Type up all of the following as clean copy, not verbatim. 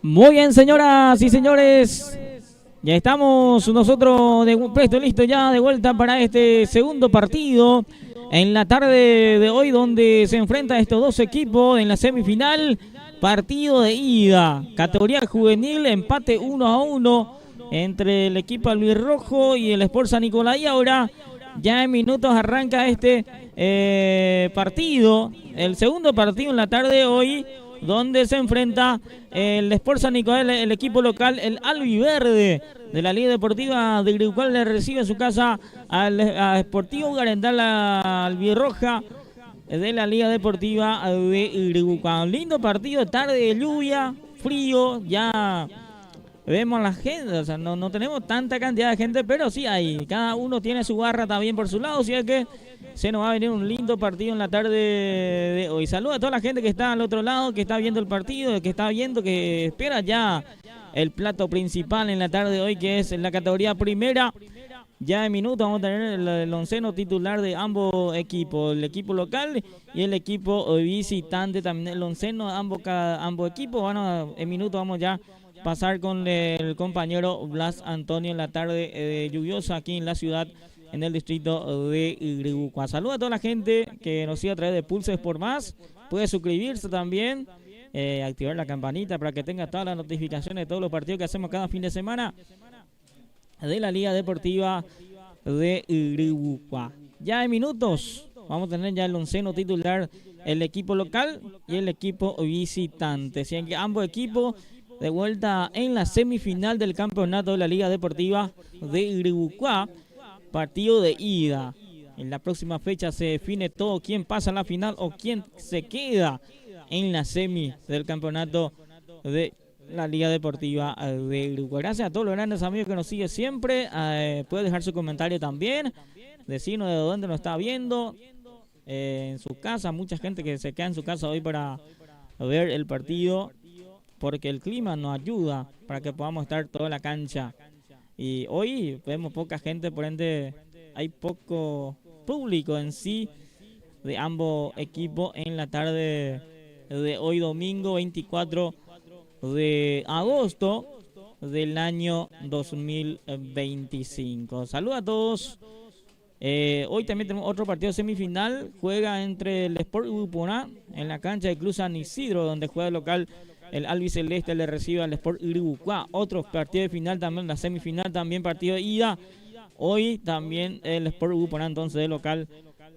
Muy bien, señoras y señores. Ya estamos nosotros presto, listo ya de vuelta para este segundo partido en la tarde de hoy, donde se enfrentan estos dos equipos en la semifinal. Partido de ida, categoría juvenil, empate 1-1 entre el equipo albirrojo y el Sport San Nicolás. Y ahora ya en minutos arranca este partido, el segundo partido en la tarde de hoy, donde se enfrenta el Sport San Nicolás, el equipo local, el albiverde de la Liga Deportiva de Iribucuá, le recibe en su casa al Sportivo Garendal albirroja de la Liga Deportiva de Iribucuá. Un lindo partido, tarde de lluvia, frío, ya vemos la gente, o sea, no tenemos tanta cantidad de gente, pero sí hay, cada uno tiene su barra también por su lado, así que se nos va a venir un lindo partido en la tarde de hoy. Saluda a toda la gente que está al otro lado, que está viendo el partido, que está viendo, que espera ya el plato principal en la tarde de hoy, que es en la categoría primera. Ya en minutos vamos a tener el onceno titular de ambos equipos, el equipo local y el equipo visitante, también el onceno ambos equipos. Bueno, en minutos vamos ya a pasar con el compañero Blas Antonio en la tarde lluviosa aquí en la ciudad, en el distrito de Iribucuá. Saludos a toda la gente que nos sigue a través de Pulses por Más. Puede suscribirse también, activar la campanita para que tenga todas las notificaciones de todos los partidos que hacemos cada fin de semana de la Liga Deportiva de Iribucuá. Ya en minutos vamos a tener ya el onceno titular, el equipo local y el equipo visitante. Así que ambos equipos de vuelta en la semifinal del campeonato de la Liga Deportiva de Iribucuá. Partido de ida. En la próxima fecha se define todo, quién pasa a la final o quién se queda en la semi del campeonato de la Liga Deportiva de Iribucuá. Gracias a todos los grandes amigos que nos siguen siempre. Puede dejar su comentario también, decirnos de dónde nos está viendo, en su casa. Mucha gente que se queda en su casa hoy para ver el partido, porque el clima nos ayuda para que podamos estar toda la cancha. Y hoy vemos poca gente, por ende hay poco público en sí de ambos equipos en la tarde de hoy, domingo 24 de agosto del año 2025. Saludos a todos. Hoy también tenemos otro partido semifinal. Juega entre el Sport Iribucuá en la cancha del Club San Isidro, donde juega el local. El albiceleste le recibe al Sport Iribucuá. Otro partido de final también, la semifinal también, partido de ida. Hoy también el Sport Iribucuá, entonces de local,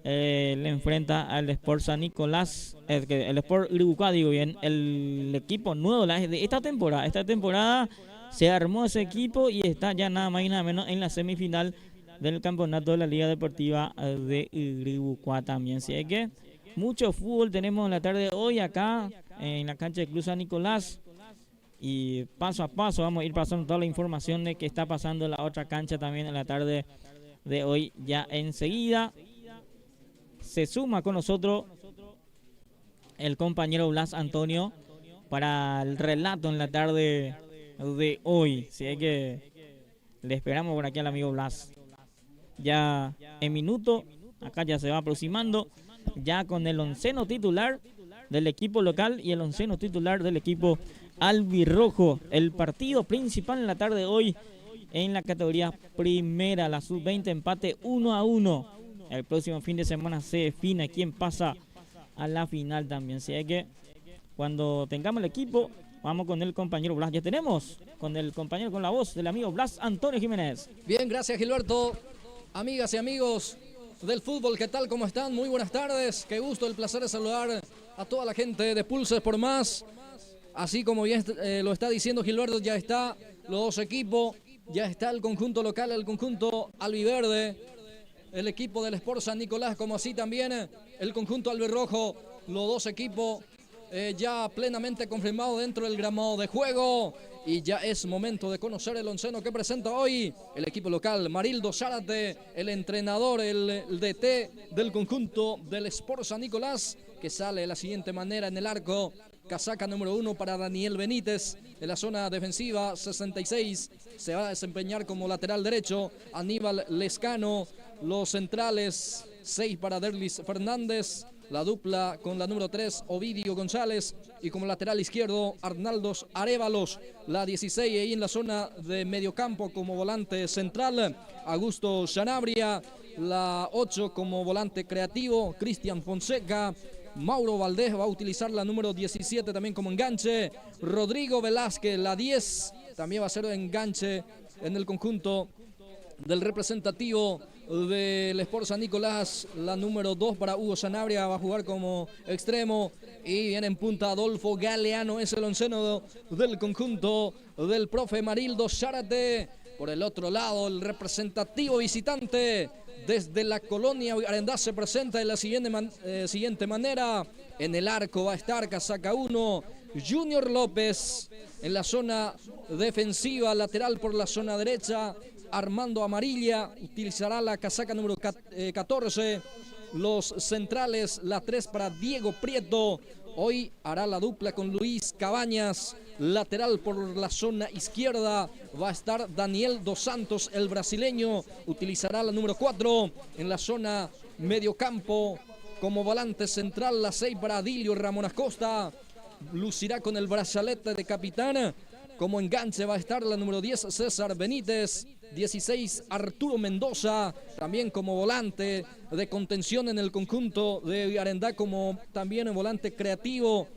le enfrenta al Sport San Nicolás. El Sport Iribucuá, digo bien, el equipo nuevo de esta temporada. Esta temporada se armó ese equipo y está ya nada más y nada menos en la semifinal del campeonato de la Liga Deportiva de Iribucuá también. Así que mucho fútbol tenemos en la tarde de hoy acá en la cancha del Club San Nicolás, y paso a paso vamos a ir pasando toda la información de que está pasando en la otra cancha también en la tarde de hoy. Ya enseguida se suma con nosotros el compañero Blas Antonio para el relato en la tarde de hoy. Así que le esperamos por aquí al amigo Blas. Ya en minuto, acá ya se va aproximando, ya con el onceno titular del equipo local y el onceno titular del equipo albirrojo. El partido principal en la tarde de hoy en la categoría primera, la sub-20, empate 1-1. El próximo fin de semana se define quién pasa a la final también. Así que cuando tengamos el equipo, vamos con el compañero Blas. Ya tenemos con el compañero, con la voz del amigo Blas Antonio Jiménez. Bien, gracias Gilberto. Amigas y amigos del fútbol, ¿qué tal? ¿Cómo están? Muy buenas tardes. Qué gusto, el placer de saludar a toda la gente de Pulses por Más. Así como bien lo está diciendo Gilberto, ya está los dos equipos, ya está el conjunto local, el conjunto albiverde, el equipo del Sport San Nicolás, como así también el conjunto albirrojo, los dos equipos ya plenamente confirmados dentro del gramado de juego. Y ya es momento de conocer el onceno que presenta hoy el equipo local. Marildo Zárate, el entrenador, el DT del conjunto del Sport San Nicolás, que sale de la siguiente manera en el arco. Casaca número 1 para Daniel Benítez. En la zona defensiva, 66, se va a desempeñar como lateral derecho Aníbal Lescano. Los centrales, 6 para Derlis Fernández. la dupla con la número 3, Ovidio González, y como lateral izquierdo, Arnaldos Arévalos, la 16, ahí en la zona de mediocampo como volante central, Augusto Sanabria, la 8 como volante creativo, Cristian Fonseca, Mauro Valdés va a utilizar la número 17 también como enganche, Rodrigo Velázquez, la 10, también va a ser enganche en el conjunto del representativo del Sport San Nicolás, la número 2 para Hugo Sanabria, va a jugar como extremo, y viene en punta Adolfo Galeano, es el onceno del conjunto del profe Marildo Zárate. Por el otro lado, el representativo visitante desde la colonia Arendá se presenta de la siguiente manera. En el arco va a estar casaca 1, Junior López. En la zona defensiva, lateral por la zona derecha, Armando Amarilla utilizará la casaca número 14. Los centrales, la 3 para Diego Prieto. Hoy hará la dupla con Luis Cabañas. Lateral por la zona izquierda va a estar Daniel Dos Santos, el brasileño. Utilizará la número 4. En la zona mediocampo como volante central, la 6 para Adilio Ramón Acosta. Lucirá con el brazalete de capitán. Como enganche va a estar la número 10, César Benítez. 16, Arturo Mendoza, también como volante de contención en el conjunto de Arendá, como también en volante creativo.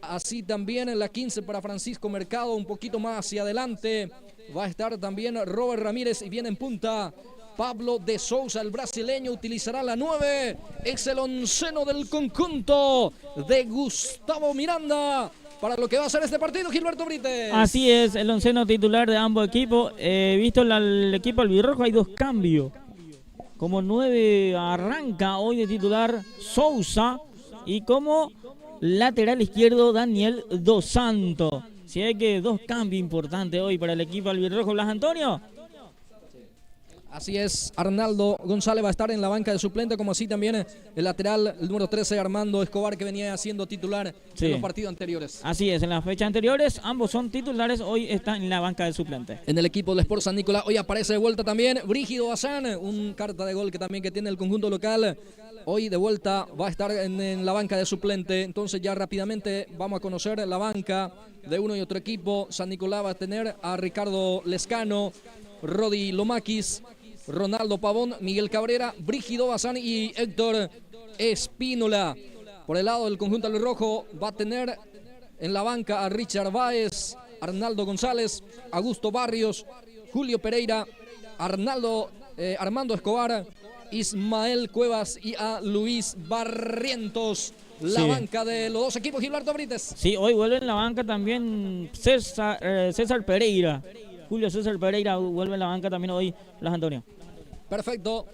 Así también en la 15 para Francisco Mercado, un poquito más hacia adelante. Va a estar también Robert Ramírez y viene en punta Pablo de Souza, el brasileño, utilizará la 9. Es el onceno del conjunto de Gustavo Miranda para lo que va a ser este partido, Gilberto Brites. Así es, el onceno titular de ambos equipos. Visto el equipo albirrojo, hay 2 cambios. Como 9 arranca hoy de titular Souza y como lateral izquierdo Daniel Dos Santos. Si hay que 2 cambios importantes hoy para el equipo albirrojo, Blas Antonio. Así es, Arnaldo González va a estar en la banca de suplente, como así también el lateral, el número 13, Armando Escobar, que venía siendo titular en los partidos anteriores. Así es, en las fechas anteriores ambos son titulares, hoy están en la banca de suplente. En el equipo del Sport San Nicolás, hoy aparece de vuelta también Brígido Bazán, un carta de gol que también que tiene el conjunto local. Hoy de vuelta va a estar en la banca de suplente. Entonces ya rápidamente vamos a conocer la banca de uno y otro equipo. San Nicolás va a tener a Ricardo Lescano, Rodi Lomaquis, Ronaldo Pavón, Miguel Cabrera, Brígido Bazán y Héctor Espínola. Por el lado del conjunto albirrojo va a tener en la banca a Richard Báez, Arnaldo González, Augusto Barrios, Julio Pereira, Armando Escobar, Ismael Cuevas y a Luis Barrientos. La banca de los 2 equipos, Gilberto Brites. Sí, hoy vuelve en la banca también César Pereira. Julio César Pereira vuelve en la banca también hoy, Blas Antonio. Perfecto.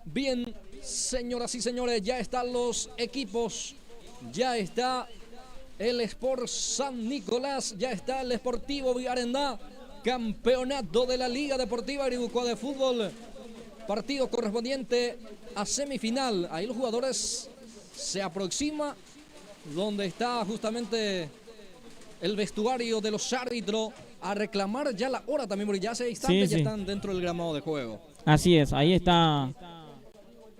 Bien, señoras y señores, ya están los equipos. Ya está el Sport San Nicolás, ya está el Sportivo Arendá, campeonato de la Liga Deportiva Iribucuá de Fútbol. Partido correspondiente a semifinal. Ahí los jugadores se aproxima donde está justamente el vestuario de los árbitros a reclamar ya la hora también, porque ya hace instantes ya están dentro del gramado de juego. Así es, ahí está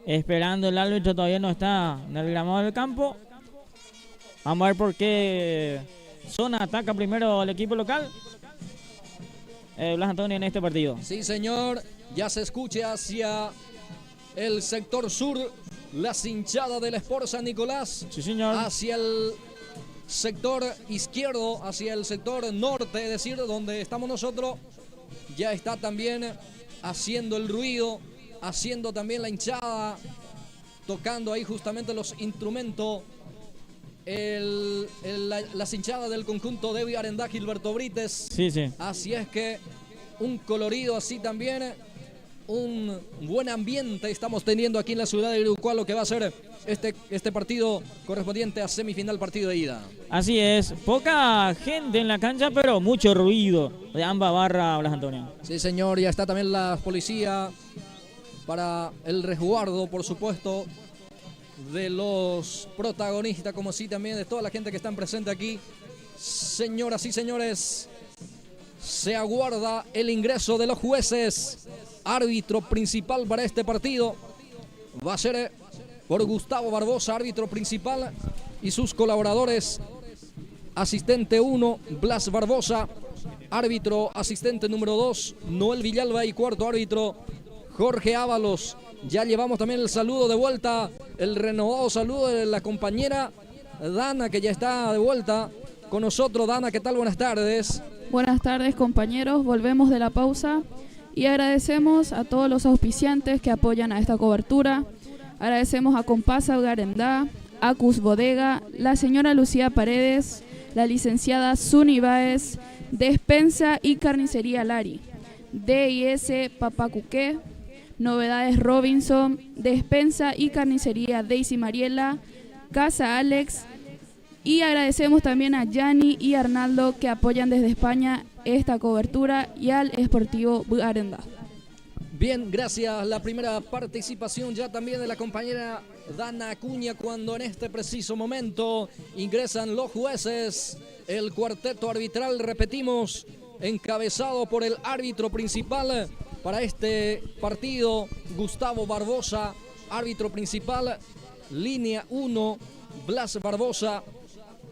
esperando el árbitro, todavía no está en el gramado del campo. Vamos a ver por qué zona ataca primero el equipo local. Blas Antonio en este partido. Sí, señor, ya se escucha hacia el sector sur la cinchada del Sport San Nicolás. Sí, señor. Hacia el sector izquierdo, hacia el sector norte, es decir, donde estamos nosotros, ya está también haciendo el ruido, haciendo también la hinchada, tocando ahí justamente los instrumentos, las hinchadas del conjunto de Arendá, Gilberto Brites. Sí. Así es que un colorido así también, un buen ambiente estamos teniendo aquí en la ciudad de Iribucuá, lo que va a ser este partido correspondiente a semifinal, partido de ida. Así es, poca gente en la cancha, pero mucho ruido de ambas barras, Blas Antonio. Sí, señor, ya está también la policía para el resguardo, por supuesto, de los protagonistas, como así también de toda la gente que están presente aquí. Señoras y señores, se aguarda el ingreso de los jueces. Árbitro principal para este partido va a ser por Gustavo Barbosa, árbitro principal, y sus colaboradores. Asistente 1, Blas Barbosa. Árbitro asistente número 2, Noel Villalba. Y cuarto árbitro, Jorge Ábalos. Ya llevamos también el saludo de vuelta, el renovado saludo de la compañera Dana, que ya está de vuelta con nosotros. Dana, ¿qué tal? Buenas tardes. Buenas tardes, compañeros. Volvemos de la pausa y agradecemos a todos los auspiciantes que apoyan a esta cobertura. Agradecemos a Compasa Garendá, Acus Bodega, la señora Lucía Paredes, la licenciada Suni Báez, Despensa y Carnicería Lari, DIS Papacuqué, Novedades Robinson, Despensa y Carnicería Daisy Mariela, Casa Alex, y agradecemos también a Yanni y Arnaldo que apoyan desde España esta cobertura, y al Esportivo Garendá. Bien, gracias. La primera participación ya también de la compañera Dana Acuña, cuando en este preciso momento ingresan los jueces. El cuarteto arbitral, repetimos, encabezado por el árbitro principal para este partido, Gustavo Barbosa, árbitro principal. Línea 1, Blas Barbosa.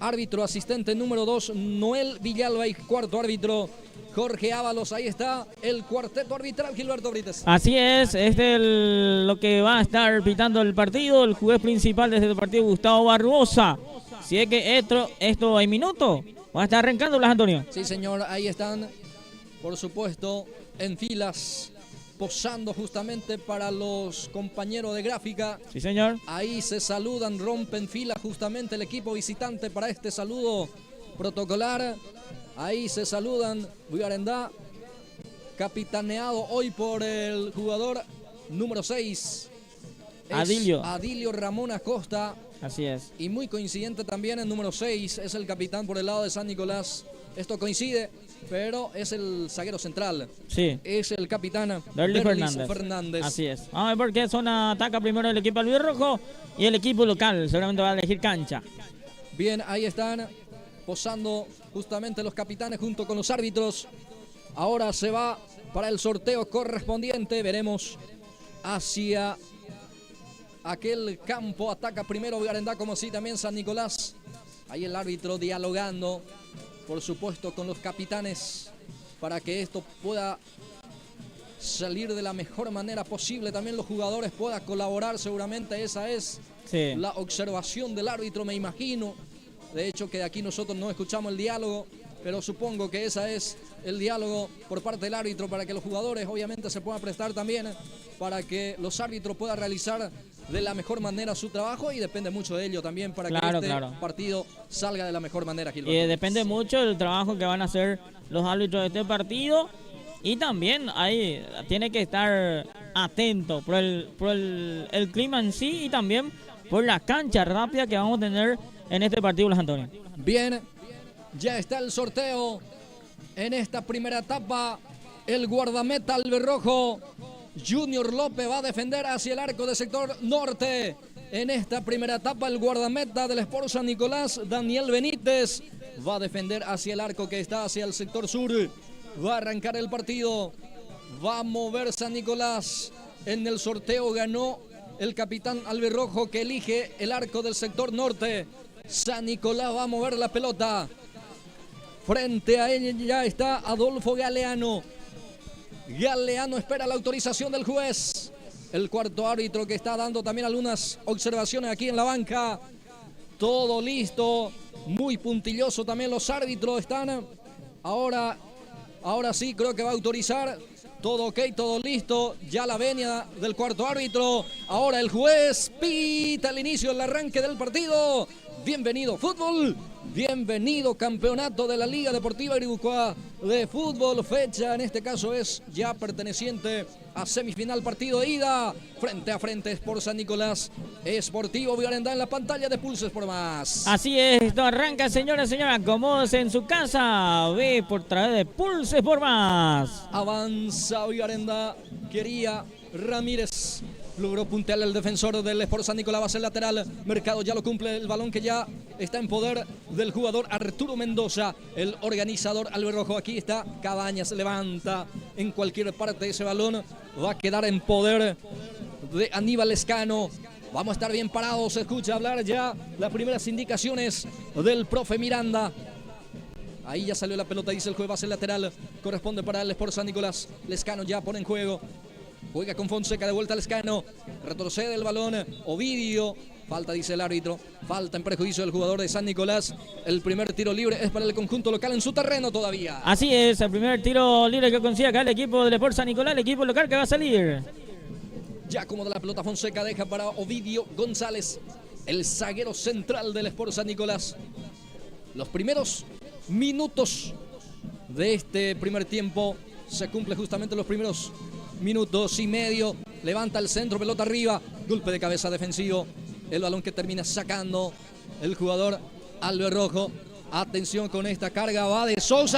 Árbitro asistente número 2, Noel Villalba. Y cuarto árbitro, Jorge Ábalos. Ahí está el cuarteto arbitral, Gilberto Brites. Así es, lo que va a estar pitando el partido, el juez principal de este partido, Gustavo Barbosa. Si es que esto hay minutos, va a estar arrancando, Blas Antonio. Sí, señor, ahí están, por supuesto, en filas, posando justamente para los compañeros de gráfica. Sí, señor. Ahí se saludan, rompen fila justamente el equipo visitante para este saludo protocolar. Ahí se saludan, Garendá, capitaneado hoy por el jugador número 6. Adilio Ramón Acosta. Así es. Y muy coincidente también el número 6, es el capitán por el lado de San Nicolás. Esto coincide, pero es el zaguero central. Sí. Es el capitán Derlis Fernández. Así es. Vamos a ver por qué zona ataca primero el equipo albirrojo y el equipo local seguramente va a elegir cancha. Bien, ahí están posando justamente los capitanes junto con los árbitros. Ahora se va para el sorteo correspondiente. Veremos hacia aquel campo. Ataca primero Garendá, como sí también San Nicolás. Ahí el árbitro dialogando, por supuesto, con los capitanes para que esto pueda salir de la mejor manera posible. También los jugadores puedan colaborar, seguramente esa es la observación del árbitro, me imagino. De hecho, que de aquí nosotros no escuchamos el diálogo, pero supongo que esa es el diálogo por parte del árbitro para que los jugadores obviamente se puedan prestar también, para que los árbitros puedan realizar de la mejor manera su trabajo, y depende mucho de ello también para que este partido salga de la mejor manera, Gilberto. Y depende mucho del trabajo que van a hacer los árbitros de este partido, y también ahí tiene que estar atento por el clima en sí, y también por la cancha rápida que vamos a tener en este partido, Blas Antonio. Bien, ya está el sorteo en esta primera etapa. El guardameta albirrojo Junior López va a defender hacia el arco del sector norte. En esta primera etapa, el guardameta del Sport San Nicolás, Daniel Benítez, va a defender hacia el arco que está hacia el sector sur. Va a arrancar el partido. Va a mover San Nicolás. En el sorteo ganó el capitán albirrojo, que elige el arco del sector norte. San Nicolás va a mover la pelota. Frente a ella ya está Adolfo Galeano. Galeano espera la autorización del juez. El cuarto árbitro, que está dando también algunas observaciones aquí en la banca. Todo listo. Muy puntilloso también los árbitros están. Ahora sí creo que va a autorizar. Todo ok, todo listo. Ya la venia del cuarto árbitro. Ahora el juez pita el inicio, el arranque del partido. Bienvenido fútbol, bienvenido campeonato de la Liga Deportiva Iribucuá de fútbol. Fecha, en este caso es ya perteneciente a semifinal, partido de ida. Frente a frente por San Nicolás, Esportivo Garendá en la pantalla de Pulses por Más. Así es, esto arranca, señoras y señores, acomódese en su casa. Ve por través de Pulses por Más. Avanza Garendá, quería Ramírez. Logró puntear el defensor del Sport San Nicolás, va a ser lateral. Mercado ya lo cumple, el balón que ya está en poder del jugador Arturo Mendoza, el organizador albirrojo. Aquí está Cabañas, levanta en cualquier parte ese balón. Va a quedar en poder de Aníbal Escano. Vamos a estar bien parados. Se escucha hablar ya las primeras indicaciones del profe Miranda. Ahí ya salió la pelota, dice el juez, base lateral. Corresponde para el Sport San Nicolás. Lescano ya pone en juego. Juega con Fonseca, de vuelta Lescano. Retrocede el balón. Ovidio. Falta, dice el árbitro. Falta en perjuicio del jugador de San Nicolás. El primer tiro libre es para el conjunto local en su terreno todavía. Así es, el primer tiro libre que consigue acá el equipo del Sport San Nicolás, el equipo local que va a salir. Ya acomoda la pelota Fonseca, deja para Ovidio González, el zaguero central del Sport San Nicolás. Los primeros minutos de este primer tiempo, se cumple justamente los primeros minutos y medio. Levanta el centro, pelota arriba, golpe de cabeza defensivo. El balón que termina sacando el jugador Albirrojo. Atención con esta carga, va de Sousa.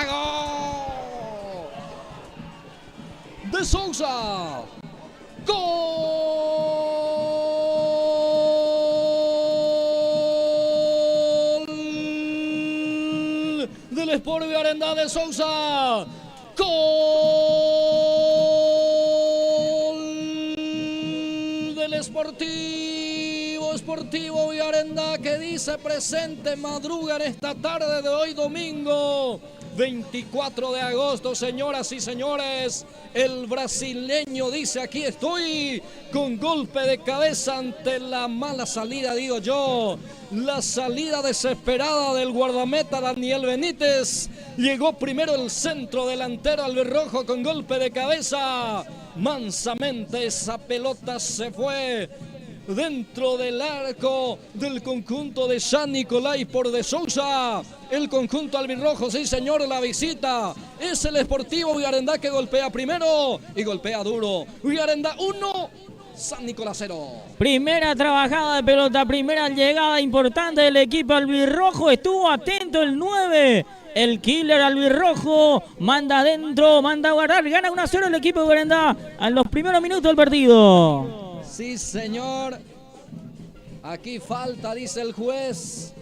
¡Gol! De Sousa. ¡Gol! Del Sport Viarendá de Sousa. ¡Gol! Del Sportivo Viarendá, que dice presente, madruga en esta tarde de hoy domingo 24 de agosto, señoras y señores. El brasileño dice: aquí estoy, con golpe de cabeza ante la mala salida, digo yo, la salida desesperada del guardameta Daniel Benítez. Llegó primero el centro delantero albirrojo con golpe de cabeza. Mansamente esa pelota se fue dentro del arco del conjunto de San Nicolás por de Sousa. El conjunto albirrojo, sí señor, la visita es el Sportivo Viarendá, que golpea primero y golpea duro. Viarendá 1, San Nicolás 0. Primera trabajada de pelota, primera llegada importante del equipo albirrojo. Estuvo atento el 9. El killer albirrojo manda adentro, manda a guardar, gana 1-0 el equipo de Viarendá a los primeros minutos del partido. Sí, señor. Aquí falta, dice el juez.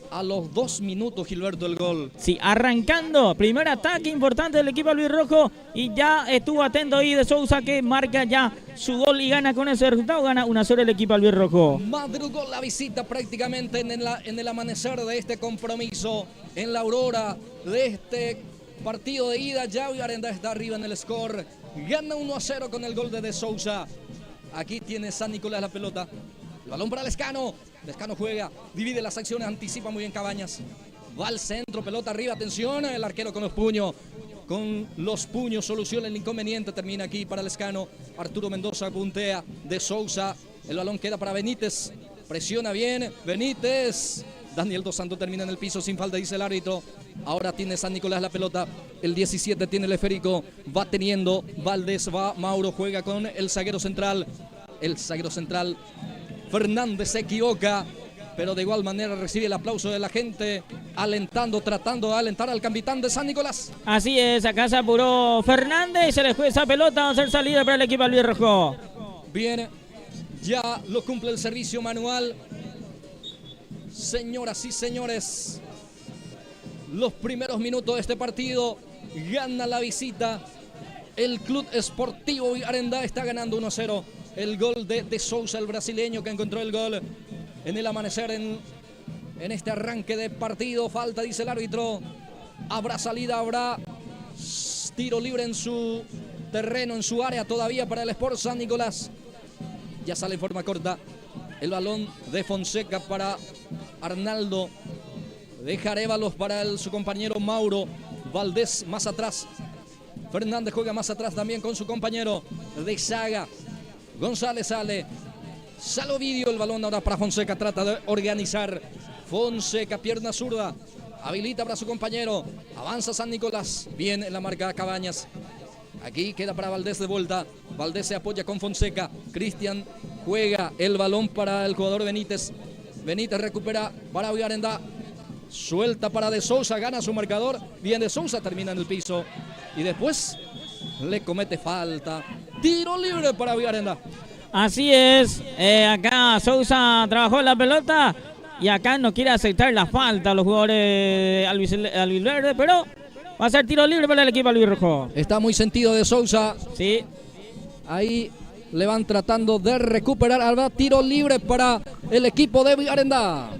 A los 2 minutos, Gilberto, el gol. Sí, arrancando. Primer ataque importante del equipo albirrojo. Y ya estuvo atento ahí de Sousa, que marca ya su gol y gana con ese resultado. Gana 1-0 el equipo albirrojo. Madrugó la visita prácticamente en el amanecer de este compromiso. En la aurora de este partido de ida. Ya Viarendá está arriba en el score. Gana 1-0 con el gol de Sousa. Aquí tiene San Nicolás la pelota. El balón para Lescano. Lescano juega, divide las acciones, anticipa muy bien Cabañas. Va al centro, pelota arriba, atención. El arquero con los puños. Con los puños soluciona el inconveniente. Termina aquí para Lescano. Arturo Mendoza puntea de Sousa. El balón queda para Benítez. Presiona bien Benítez. Daniel Dos Santos termina en el piso sin falta, dice el árbitro. Ahora tiene San Nicolás la pelota. El 17 tiene el esférico. Va teniendo Valdés, va Mauro, juega con el zaguero central. El zaguero central Fernández se equivoca, pero de igual manera recibe el aplauso de la gente, alentando, tratando de alentar al capitán de San Nicolás. Así es, acá se apuró Fernández y se le fue esa pelota. Va a ser salida para el equipo albirrojo. Bien, ya lo cumple el servicio manual. Señoras y señores, los primeros minutos de este partido, gana la visita. El Club Sportivo Viarendá está ganando 1-0. El gol de Sousa, el brasileño, que encontró el gol en el amanecer en este arranque de partido. Falta, dice el árbitro. Habrá salida, habrá tiro libre en su terreno, en su área todavía para el Sport San Nicolás. Ya sale en forma corta el balón de Fonseca para Arnaldo. Deja Arévalos para su compañero Mauro. Valdés más atrás. Fernández juega más atrás también con su compañero de saga. González sale Ovidio, el balón ahora para Fonseca, trata de organizar. Fonseca, pierna zurda, habilita para su compañero. Avanza San Nicolás, bien en la marca Cabañas. Aquí queda para Valdés de vuelta. Valdés se apoya con Fonseca. Cristian juega el balón para el jugador Benítez. Benítez recupera para Viarendá. Suelta para de Sousa, gana su marcador. Bien de Sousa, termina en el piso. Y después le comete falta. Tiro libre para Viarendá. Así es, acá Sousa trabajó la pelota y acá no quiere aceptar la falta a los jugadores albiverde, pero va a ser tiro libre para el equipo albirrojo. Está muy sentido de Sousa. Sí. Ahí le van tratando de recuperar. Habrá tiro libre para el equipo de Villarendá.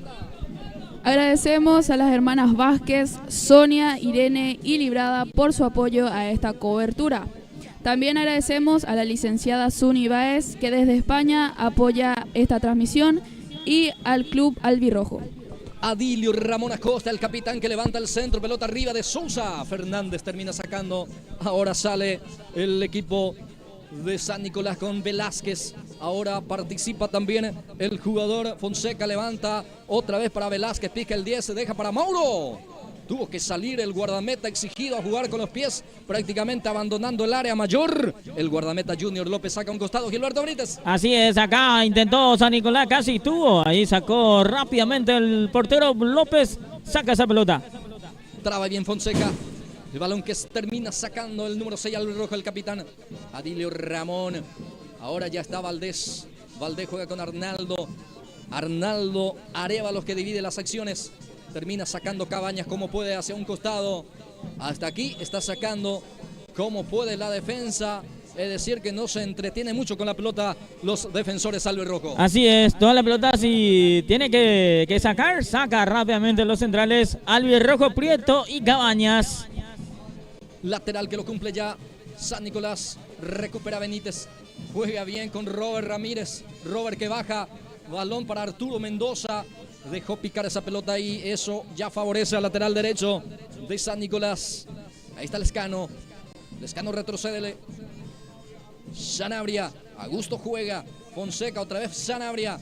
Agradecemos a las hermanas Vázquez, Sonia, Irene y Librada por su apoyo a esta cobertura. También agradecemos a la licenciada Suni Baez, que desde España apoya esta transmisión, y al Club Albirrojo. Adilio Ramón Acosta, el capitán, que levanta el centro, pelota arriba de Sousa. Fernández termina sacando. Ahora sale el equipo de San Nicolás con Velázquez. Ahora participa también el jugador Fonseca, levanta otra vez para Velázquez, pica el 10, se deja para Mauro. Tuvo que salir el guardameta, exigido a jugar con los pies, prácticamente abandonando el área mayor. El guardameta Junior López saca un costado, Gilberto Benítez. Así es, acá intentó San Nicolás, casi tuvo. Ahí sacó rápidamente el portero López, saca esa pelota. Traba bien Fonseca. El balón que termina sacando el número 6 al rojo, el capitán Adilio Ramón. Ahora ya está Valdés. Valdés juega con Arnaldo. Arnaldo Arévalos, que divide las acciones. Termina sacando Cabañas como puede hacia un costado. Hasta aquí está sacando como puede la defensa. Es decir, que no se entretiene mucho con la pelota los defensores albirrojo. Así es, toda la pelota si tiene que sacar, saca rápidamente los centrales albirrojo, Prieto y Cabañas. Lateral que lo cumple ya San Nicolás. Recupera Benítez. Juega bien con Robert Ramírez. Robert que baja. Balón para Arturo Mendoza. Dejó picar esa pelota ahí. Eso ya favorece al lateral derecho de San Nicolás. Ahí está Lescano. Lescano retrocede. Sanabria. Augusto juega. Fonseca otra vez. Sanabria.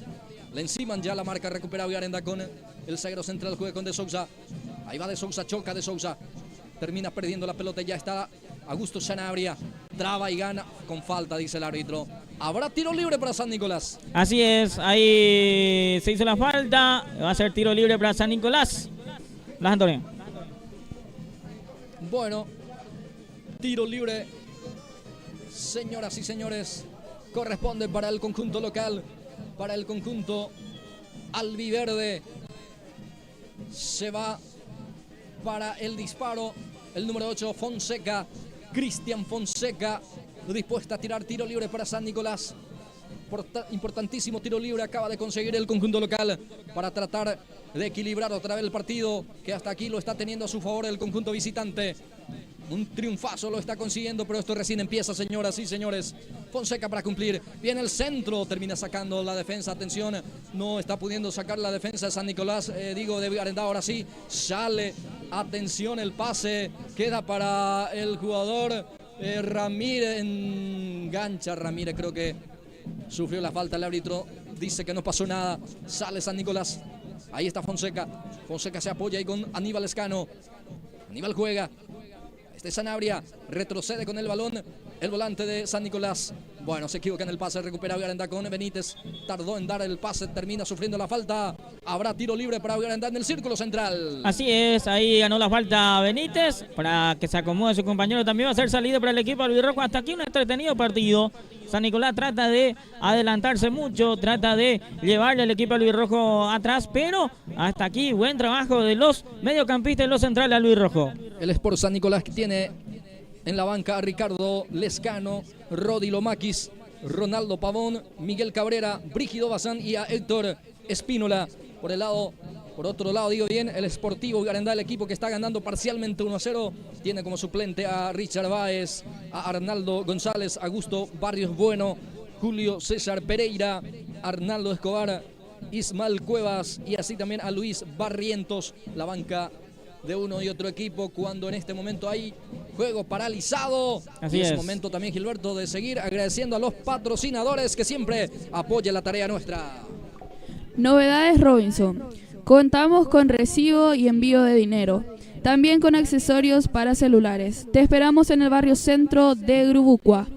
Le enciman ya la marca. Recupera Villarendá con el zaguero central. Juega con De Sousa. Ahí va De Sousa. Choca De Sousa. Termina perdiendo la pelota. Ya está Augusto Sanabria. Traba y gana con falta, dice el árbitro. Habrá tiro libre para San Nicolás. Así es, ahí se hizo la falta. Va a ser tiro libre para San Nicolás. Blas Antonio. Bueno, tiro libre, señoras y señores, corresponde para el conjunto local, para el conjunto albiverde. Se va para el disparo el número 8, Fonseca. Cristian Fonseca, dispuesta a tirar tiro libre para San Nicolás. Importantísimo tiro libre acaba de conseguir el conjunto local para tratar de equilibrar otra vez el partido, que hasta aquí lo está teniendo a su favor el conjunto visitante. Un triunfazo lo está consiguiendo, pero esto recién empieza, señoras y señores. Fonseca para cumplir. Viene el centro, termina sacando la defensa. Atención, no está pudiendo sacar la defensa de San Nicolás. De Villarendá, ahora sí. Sale, atención, el pase. Queda para el jugador Ramírez. Engancha Ramírez, creo que sufrió la falta. El árbitro dice que no pasó nada. Sale San Nicolás. Ahí está Fonseca. Fonseca se apoya ahí con Aníbal Lescano. Aníbal juega. Sanabria retrocede con el balón, el volante de San Nicolás. Bueno, se equivoca en el pase, recupera Villarendá con Benítez. Tardó en dar el pase, termina sufriendo la falta. Habrá tiro libre para Villarendá en el círculo central. Así es, ahí ganó la falta Benítez para que se acomode su compañero. También va a ser salida para el equipo albirrojo. Hasta aquí un entretenido partido. San Nicolás trata de adelantarse mucho, trata de llevarle al equipo albirrojo atrás, pero hasta aquí buen trabajo de los mediocampistas y los centrales albirrojo. El Sport San Nicolás que tiene en la banca a Ricardo Lescano, Rodi Lomaquis, Ronaldo Pavón, Miguel Cabrera, Brígido Bazán y a Héctor Espínola. Por otro lado, digo bien, el Sportivo Villarendá, el equipo que está ganando parcialmente 1-0, tiene como suplente a Richard Báez, a Arnaldo González, Augusto Barrios Bueno, Julio César Pereira, Arnaldo Escobar, Ismael Cuevas y así también a Luis Barrientos, la banca de uno y otro equipo, cuando en este momento hay juego paralizado. Así es es. Momento también, Gilberto, de seguir agradeciendo a los patrocinadores que siempre apoyan la tarea nuestra. Novedades Robinson. Contamos con recibo y envío de dinero. También con accesorios para celulares. Te esperamos en el barrio centro de Grubucua.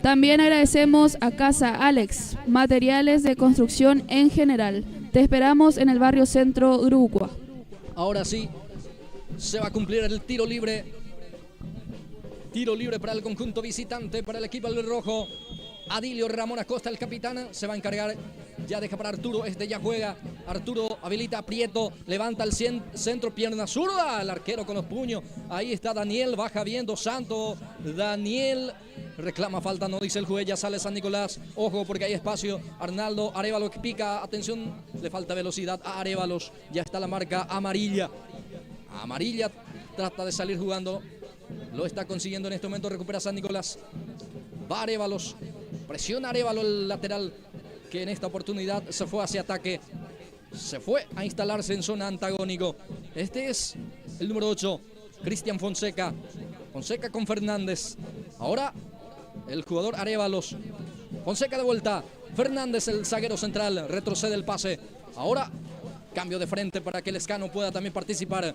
También agradecemos a Casa Alex, materiales de construcción en general. Te esperamos en el barrio centro Grubucua. Ahora sí, se va a cumplir el tiro libre. Tiro libre para el conjunto visitante, para el equipo albirrojo. Adilio Ramón Acosta, el capitán, se va a encargar Ya deja para Arturo, ya juega. Arturo habilita a Prieto, levanta el centro, pierna zurda. El arquero con los puños. Ahí está Daniel, baja bien Dos Santos. Daniel reclama falta, no dice el juez, ya sale San Nicolás. Ojo porque hay espacio. Arnaldo Arévalo que pica, atención, le falta velocidad a Arévalos. Ya está la marca amarilla. Amarilla, trata de salir jugando. Lo está consiguiendo en este momento, recupera San Nicolás. Va Arévalos, presiona Arévalo el lateral, que en esta oportunidad se fue hacia ataque. Se fue a instalarse en zona antagónico. Este es el número 8, Cristian Fonseca. Fonseca con Fernández. Ahora el jugador Arévalos. Fonseca de vuelta. Fernández, el zaguero central, retrocede el pase. Ahora cambio de frente para que Lescano pueda también participar.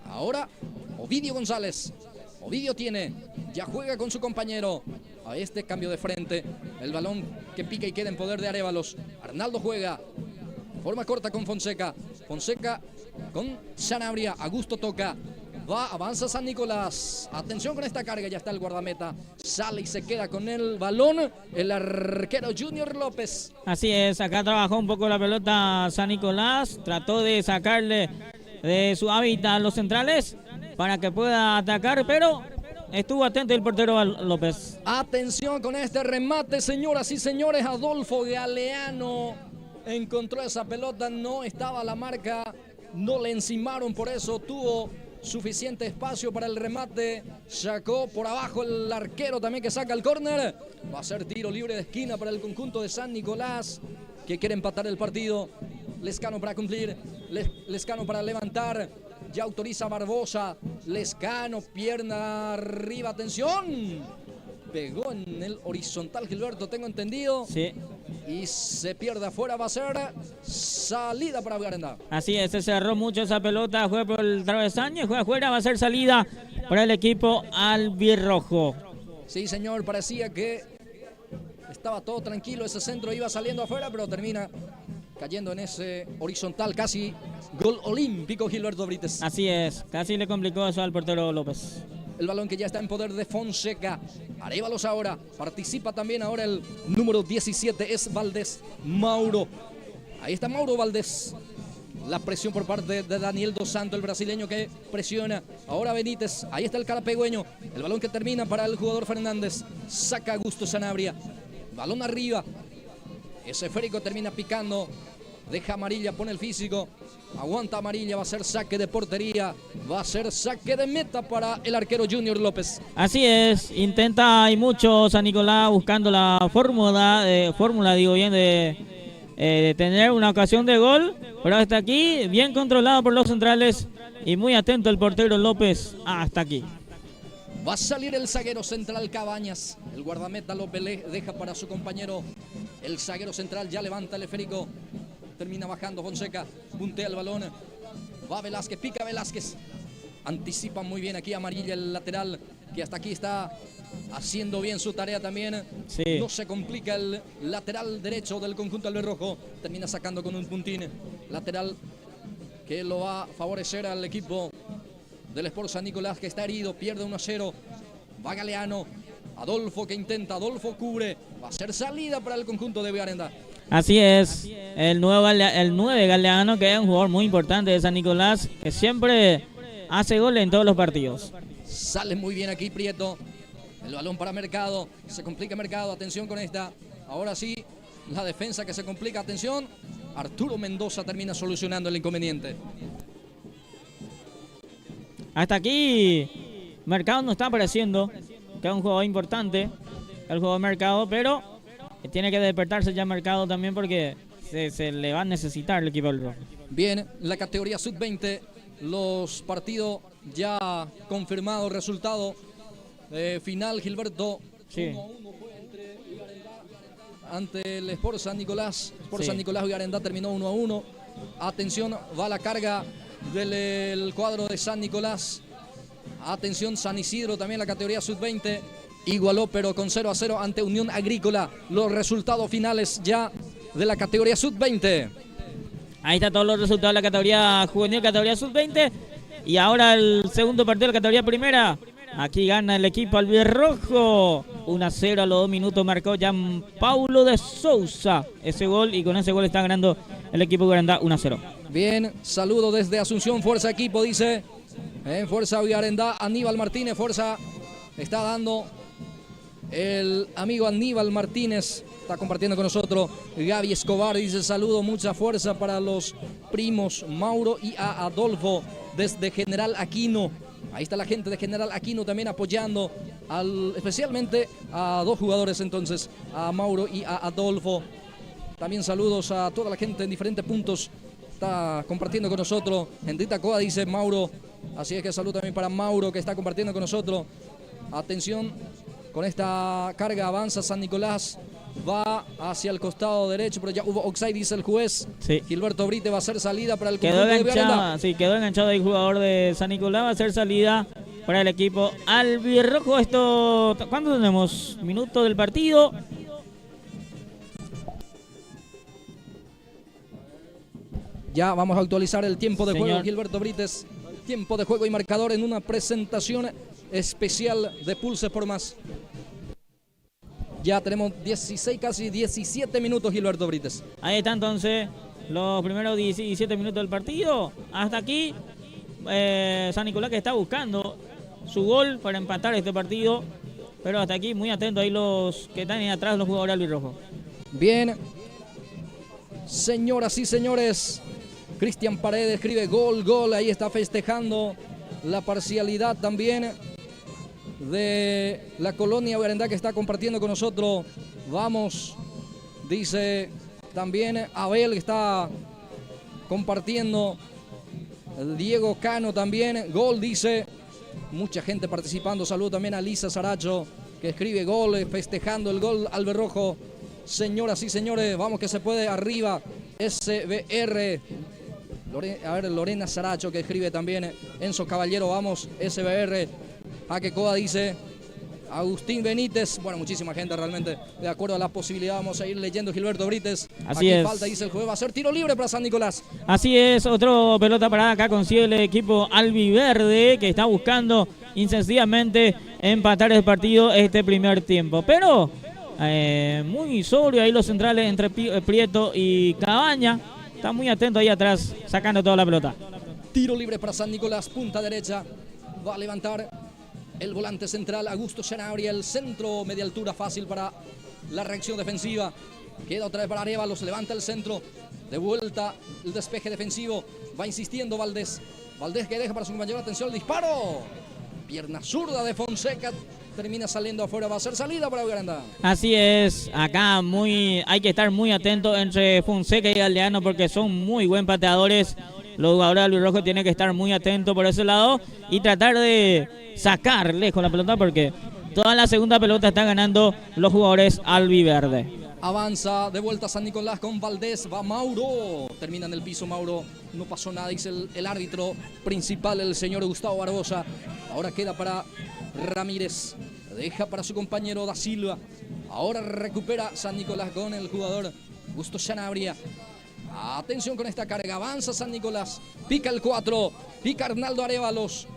Ahora Ovidio González. Ovidio ya juega con su compañero. A este cambio de frente. El balón que pica y queda en poder de Arévalos. Arnaldo juega. Forma corta con Fonseca. Fonseca con Sanabria. Augusto toca. Avanza San Nicolás. Atención con esta carga. Ya está el guardameta. Sale y se queda con el balón el arquero Junior López. Así es. Acá trabajó un poco la pelota San Nicolás. Trató de sacarle de su hábitat a los centrales para que pueda atacar, pero estuvo atento el portero López. Atención con este remate, señoras y señores. Adolfo Galeano encontró esa pelota, no estaba la marca, no le encimaron, por eso tuvo suficiente espacio para el remate. Sacó por abajo el arquero también, que saca el córner. Va a ser tiro libre de esquina para el conjunto de San Nicolás, que quiere empatar el partido. Lescano para cumplir, Lescano para levantar. Ya autoriza Barbosa. Lescano, pierna arriba, atención. Pegó en el horizontal, Gilberto, tengo entendido. Sí. Y se pierde afuera, va a ser salida para Garenda. Así es, se cerró mucho esa pelota, juega por el travesaño, juega afuera, va a ser salida para el equipo albirrojo. Sí, señor, parecía que estaba todo tranquilo, ese centro iba saliendo afuera, pero termina cayendo en ese horizontal, casi gol olímpico, Gilberto Brites. Así es, casi le complicó eso al portero López. El balón que ya está en poder de Fonseca. Arévalos ahora, participa también ahora el número 17, es Valdés Mauro. Ahí está Mauro Valdés. La presión por parte de Daniel Dos Santos, el brasileño que presiona. Ahora Benítez, ahí está el carapegüeño. El balón que termina para el jugador Fernández. Saca Augusto Sanabria. Balón arriba. Ese esférico termina picando. Deja amarilla, pone el físico. Aguanta amarilla, va a ser saque de portería. Va a ser saque de meta para el arquero Junior López. Así es, intenta y mucho San Nicolás buscando la fórmula, de tener una ocasión de gol. Pero hasta aquí, bien controlado por los centrales y muy atento el portero López hasta aquí. Va a salir el zaguero central Cabañas. El guardameta López le deja para su compañero. El zaguero central ya levanta el esférico. Termina bajando Fonseca. Puntea el balón. Va Velázquez, pica Velázquez. Anticipa muy bien aquí amarilla el lateral, que hasta aquí está haciendo bien su tarea también. Sí. No se complica el lateral derecho del conjunto albirrojo. Termina sacando con un puntín. Lateral que lo va a favorecer al equipo del Sport San Nicolás, que está herido, pierde 1-0. Va Galeano, Adolfo que intenta, Adolfo cubre, va a ser salida para el conjunto de Garenda. Así es, el 9 Galeano, que es un jugador muy importante de San Nicolás, que siempre hace goles en todos los partidos. Sale muy bien aquí Prieto, el balón para Mercado, se complica Mercado, atención con esta, ahora sí, la defensa que se complica, atención, Arturo Mendoza termina solucionando el inconveniente. Hasta aquí Mercado no está apareciendo, que es un jugador importante, el jugador Mercado, pero tiene que despertarse ya Mercado también, porque se le va a necesitar el equipo del rojo. Bien, la categoría sub-20, los partidos ya confirmados, resultado final, Gilberto. Sí. 1-1 fue ante el Sport San Nicolás. Sport San Nicolás y Garenda terminó 1-1. Atención, va la carga del cuadro de San Nicolás. Atención, San Isidro también, la categoría sub-20. Igualó, pero con 0-0 ante Unión Agrícola. Los resultados finales ya de la categoría sub-20. Ahí están todos los resultados de la categoría juvenil, categoría sub-20. Y ahora el segundo partido de la categoría primera. Aquí gana el equipo albirrojo. 1-0 a los 2 minutos marcó Paulo de Sousa ese gol, y con ese gol está ganando el equipo Guarandá 1-0. Bien, saludo desde Asunción, fuerza equipo, dice. Fuerza Guarandá, Aníbal Martínez, fuerza. Está dando el amigo Aníbal Martínez, está compartiendo con nosotros. Gaby Escobar dice saludo, mucha fuerza para los primos Mauro y a Adolfo desde General Aquino. Ahí está la gente de General Aquino también apoyando especialmente a dos jugadores entonces, a Mauro y a Adolfo. También saludos a toda la gente en diferentes puntos, está compartiendo con nosotros. Hendrita Coa dice Mauro, así es que saludo también para Mauro que está compartiendo con nosotros. Atención, con esta carga avanza San Nicolás, va hacia el costado derecho, pero ya hubo offside, dice el juez. Sí. Gilberto Brite va a hacer salida para el conjunto de Viarenda. Sí, quedó enganchado el jugador de San Nicolás, va a hacer salida para el equipo albirrojo. Esto, ¿cuánto tenemos? Minuto del partido. Ya vamos a actualizar el tiempo de juego, Gilberto Brites. Tiempo de juego y marcador en una presentación especial de Pulse por Más. Ya tenemos 16, casi 17 minutos, Gilberto Brites. Ahí está entonces los primeros 17 minutos del partido. Hasta aquí San Nicolás, que está buscando su gol para empatar este partido. Pero hasta aquí muy atento ahí los que están ahí atrás, los jugadores albirrojos. Bien. Señoras y señores, Cristian Paredes escribe gol, gol. Ahí está festejando la parcialidad también de la colonia Guarandá, que está compartiendo con nosotros. Vamos, dice también Abel, que está compartiendo. Diego Cano también, gol, dice. Mucha gente participando. Saludo también a Lisa Saracho, que escribe gol, festejando el gol albirrojo. Señoras y señores, vamos que se puede, arriba SBR. Lorena Saracho, que escribe también. Enzo Caballero, vamos, SBR. Jaque Coa dice Agustín Benítez. Bueno, muchísima gente realmente, de acuerdo a la posibilidad. Vamos a ir leyendo Gilberto Brites. Así es. Falta, dice el juez, va a ser tiro libre para San Nicolás. Así es, otro pelota parada acá consigue el equipo albiverde, que está buscando incensivamente empatar el partido este primer tiempo. Pero muy sobrio ahí los centrales entre Prieto y Cabaña. Está muy atento ahí atrás, sacando toda la pelota. Tiro libre para San Nicolás, punta derecha. Va a levantar el volante central, Augusto Sanabria. El centro, media altura, fácil para la reacción defensiva. Queda otra vez para Arévalos, levanta el centro. De vuelta el despeje defensivo. Va insistiendo Valdés. Valdés, que deja para su compañero. Atención al disparo. Pierna zurda de Fonseca. Termina saliendo afuera. Va a ser salida para Guarandá. Así es. Acá hay que estar muy atento entre Fonseca y Aldeano, porque son muy buen pateadores. Los jugadores albirrojos tienen que estar muy atentos por ese lado y tratar de sacar lejos la pelota, porque toda la segunda pelota están ganando los jugadores albiverde. Avanza de vuelta San Nicolás con Valdés. Va Mauro. Termina en el piso Mauro. No pasó nada, dice el árbitro principal, el señor Gustavo Barbosa. Ahora queda para Ramírez. Deja para su compañero Da Silva. Ahora recupera San Nicolás con el jugador Augusto Sanabria. Atención con esta carga. Avanza San Nicolás. Pica el 4. Pica Arnaldo Arévalos.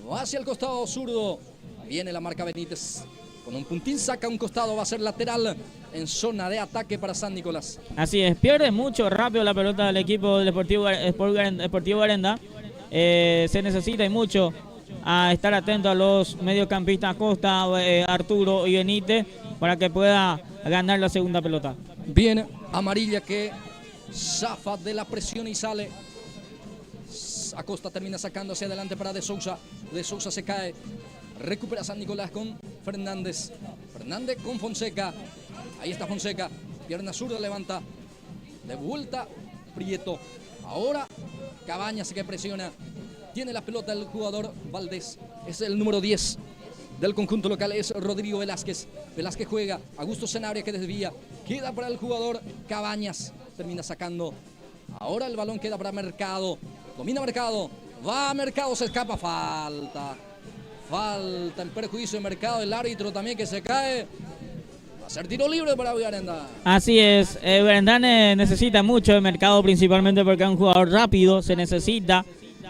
Va hacia el costado zurdo. Viene la marca Benítez. Con un puntín saca un costado. Va a ser lateral en zona de ataque para San Nicolás. Así es. Pierde mucho rápido la pelota del equipo del Deportivo Guarandá. Se necesita y mucho a estar atento a los mediocampistas Costa, Arturo y Benítez, para que pueda ganar la segunda pelota. Bien, amarilla que zafa de la presión y sale. Acosta termina sacando hacia adelante para De Sousa. De Sousa se cae. Recupera San Nicolás con Fernández. Fernández con Fonseca. Ahí está Fonseca. Pierna zurda, levanta. De vuelta Prieto. Ahora Cabañas, que presiona. Tiene la pelota el jugador Valdés. Es el número 10 del conjunto local. Es Rodrigo Velázquez. Velázquez juega. Augusto Sanabria, que desvía. Queda para el jugador Cabañas. Termina sacando. Ahora el balón queda para Mercado. Domina Mercado. Va Mercado, se escapa. Falta en perjuicio de Mercado. El árbitro también, que se cae. Va a ser tiro libre para Guarandá. Así es. Guarandá necesita mucho de Mercado, principalmente porque es un jugador rápido. Se necesita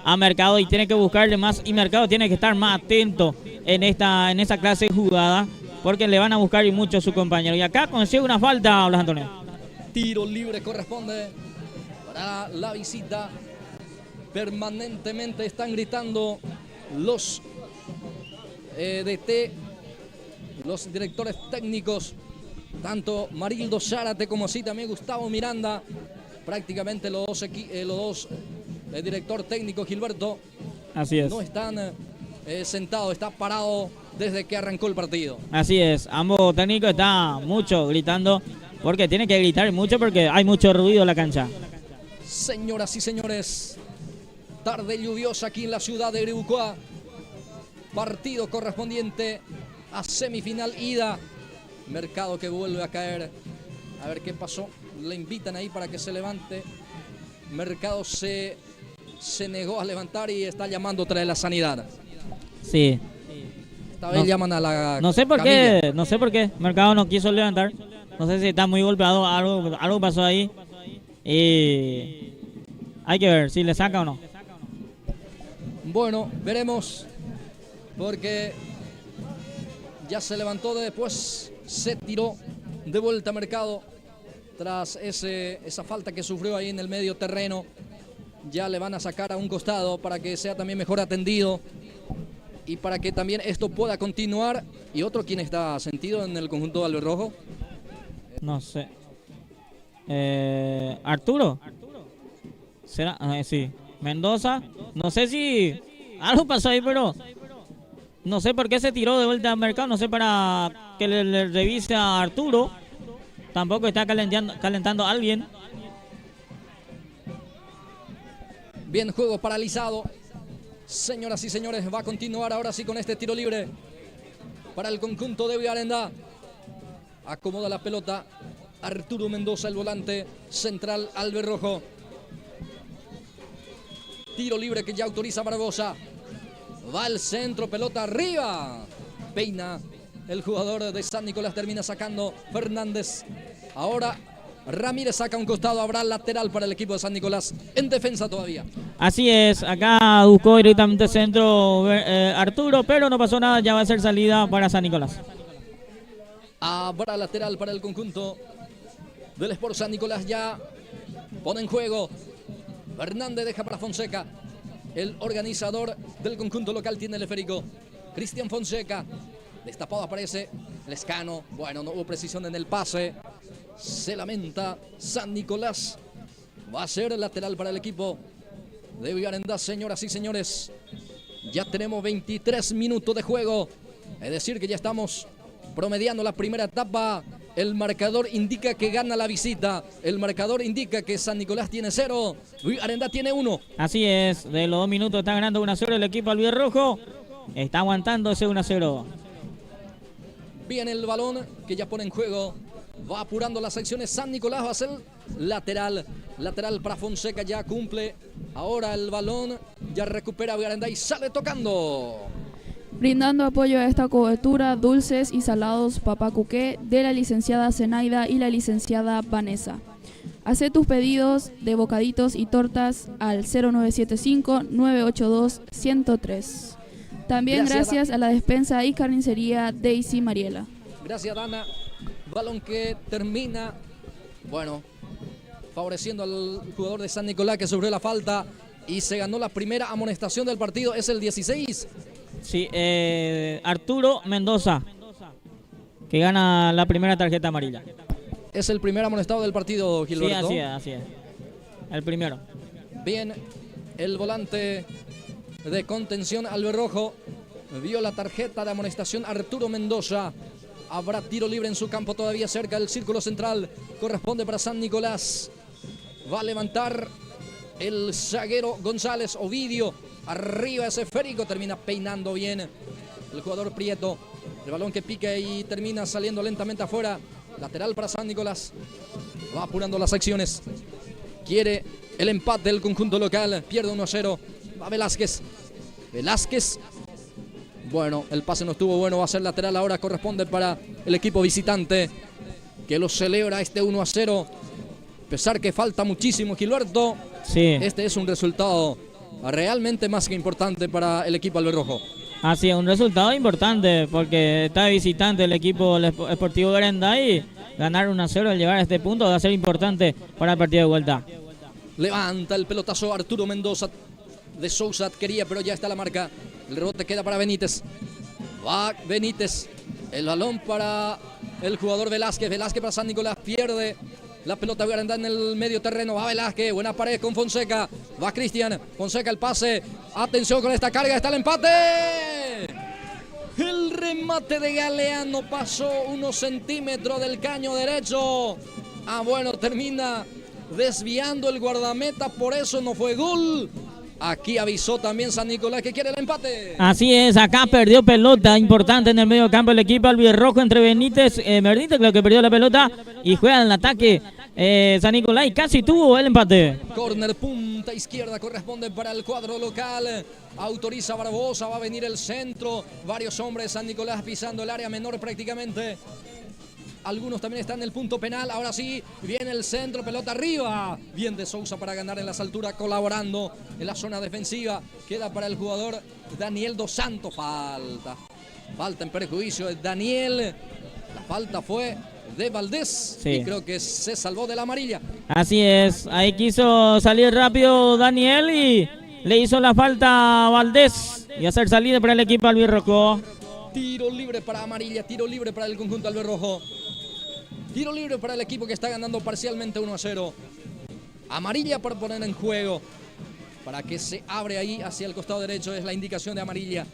a Mercado y tiene que buscarle más. Y Mercado tiene que estar más atento en esa clase de jugada, porque le van a buscar y mucho a su compañero. Y acá consigue una falta, Blas Antonio. Tiro libre corresponde para la visita. Permanentemente están gritando los DT, los directores técnicos, tanto Marildo Zárate como así también Gustavo Miranda. Prácticamente los dos el director técnico Gilberto. Así es. No están sentados, está parado desde que arrancó el partido. Así es, ambos técnicos están mucho gritando, porque tienen que gritar mucho porque hay mucho ruido en la cancha. Señoras y señores, tarde lluviosa aquí en la ciudad de Greucoa. Partido correspondiente a semifinal ida. Mercado que vuelve a caer. A ver qué pasó. Le invitan ahí para que se levante. Mercado se negó a levantar y está llamando otra vez la sanidad. Sí. Esta vez llaman a la No sé por camilla. qué, no sé por qué. Mercado no quiso levantar. No sé si está muy golpeado, algo pasó ahí. Y hay que ver si le saca o no. Bueno, veremos. Porque ya se levantó, después se tiró de vuelta a Mercado. Tras esa falta que sufrió ahí en el medio terreno, ya le van a sacar a un costado para que sea también mejor atendido y para que también esto pueda continuar. ¿Y otro quién está sentido en el conjunto de Albirrojo? No sé. ¿Arturo? ¿Será? Sí. Mendoza. No sé si algo pasó ahí, pero no sé por qué se tiró de vuelta al Mercado. No sé, para que le revise a Arturo. Tampoco está calentando a alguien. Bien, juego paralizado. Señoras y señores, va a continuar ahora sí con este tiro libre para el conjunto de Villarenda. Acomoda la pelota Arturo Mendoza, el volante central albirrojo. Tiro libre que ya autoriza Barbosa. Va al centro, pelota arriba. Peina el jugador de San Nicolás, termina sacando Fernández. Ahora Ramírez saca un costado, habrá lateral para el equipo de San Nicolás. En defensa todavía. Así es, acá buscó directamente centro Arturo, pero no pasó nada, ya va a ser salida para San Nicolás. Habrá lateral para el conjunto del Sport San Nicolás, ya pone en juego. Fernández deja para Fonseca. El organizador del conjunto local tiene el esférico. Cristian Fonseca. Destapado aparece Lescano. Bueno, no hubo precisión en el pase. Se lamenta San Nicolás. Va a ser lateral para el equipo de Villarenda, señoras y señores. Ya tenemos 23 minutos de juego. Es decir, que ya estamos promediando la primera etapa. El marcador indica que gana la visita. El marcador indica que San Nicolás tiene 0. Villarenda tiene 1. Así es, de los 2 minutos está ganando 1-0 el equipo albirrojo. Está aguantando ese 1-0. Bien el balón que ya pone en juego. Va apurando las acciones. San Nicolás va a ser lateral. Lateral para Fonseca, ya cumple. Ahora el balón ya recupera Villarenda y sale tocando. Brindando apoyo a esta cobertura, dulces y salados Papá Cuqué de la licenciada Zenaida y la licenciada Vanessa. Haz tus pedidos de bocaditos y tortas al 0975-982-103. También gracias a la despensa y carnicería Daisy Mariela. Gracias, Dana. Balón que termina, bueno, favoreciendo al jugador de San Nicolás que sufrió la falta y se ganó la primera amonestación del partido. Es el 16. Sí, Arturo Mendoza, que gana la primera tarjeta amarilla. Es el primer amonestado del partido, Gilberto. Sí, así es. El primero. Bien, el volante de contención albirrojo vio la tarjeta de amonestación. Arturo Mendoza. Habrá tiro libre en su campo todavía cerca del círculo central. Corresponde para San Nicolás. Va a levantar el zaguero González Ovidio. Arriba ese esférico, termina peinando bien el jugador Prieto. El balón que pica y termina saliendo lentamente afuera. Lateral para San Nicolás. Va apurando las acciones. Quiere el empate del conjunto local. Pierde 1-0. Va Velázquez. Velázquez. Bueno, el pase no estuvo bueno. Va a ser lateral ahora. Corresponde para el equipo visitante, que lo celebra este 1-0. A pesar que falta muchísimo, Gilberto. Sí. Este es un resultado realmente más que importante para el equipo albirrojo. Así es, un resultado importante porque está de visitante el equipo Sportivo Garendá y ganar 1-0 al llegar a este punto va a ser importante para el partido de vuelta. Levanta el pelotazo Arturo Mendoza de Sousa, quería, pero ya está la marca. El rebote queda para Benítez. Va Benítez. El balón para el jugador Velázquez. Velázquez para San Nicolás. Pierde la pelota Garendá en el medio terreno. Va Velázquez. Buena pared con Fonseca. Va Cristian. Fonseca el pase. Atención con esta carga. Está el empate. El remate de Galeano pasó unos centímetros del caño derecho. Bueno, termina desviando el guardameta. Por eso no fue gol. Aquí avisó también San Nicolás que quiere el empate. Así es, acá perdió pelota importante en el medio campo el equipo albirrojo entre Benítez, creo que perdió la pelota y juega en el ataque San Nicolás y casi tuvo el empate. Corner punta izquierda corresponde para el cuadro local. Autoriza Barbosa, va a venir el centro. Varios hombres, San Nicolás pisando el área menor prácticamente. Algunos también están en el punto penal. Ahora sí, viene el centro, pelota arriba. Bien de Sousa para ganar en las alturas, colaborando en la zona defensiva. Queda para el jugador Daniel Dos Santos. Falta en perjuicio de Daniel. La falta fue de Valdés. Sí. Y creo que se salvó de la amarilla. Así es, ahí quiso salir rápido Daniel y le hizo la falta a Valdés. Y hacer salida para el equipo albirrojo. Tiro libre para amarilla, tiro libre para el conjunto albirrojo. Tiro libre para el equipo que está ganando parcialmente 1-0. Amarilla para poner en juego. Para que se abre ahí hacia el costado derecho es la indicación de amarilla.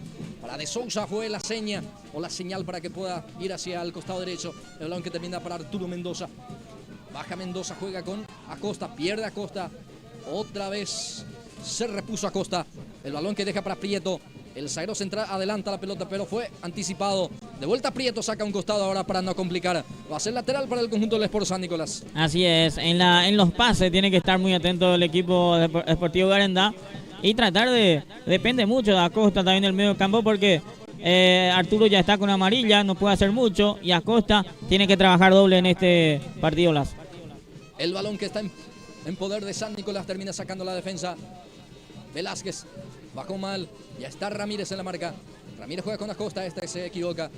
Para De Sousa fue la seña o la señal para que pueda ir hacia el costado derecho. El balón que termina para Arturo Mendoza. Baja Mendoza, juega con Acosta, pierde Acosta. Otra vez se repuso Acosta. El balón que deja para Prieto. El zaguero central adelanta la pelota, pero fue anticipado. De vuelta Prieto, saca un costado ahora para no complicar. Va a ser lateral para el conjunto del Sport San Nicolás. Así es, en los pases tiene que estar muy atento el equipo Sportivo Garendá y tratar depende mucho de Acosta también del medio campo porque Arturo ya está con amarilla, no puede hacer mucho y Acosta tiene que trabajar doble en este partido. El balón que está en poder de San Nicolás termina sacando la defensa. Velázquez bajó mal, ya está Ramírez en la marca. Ramírez juega con Acosta, este se equivoca.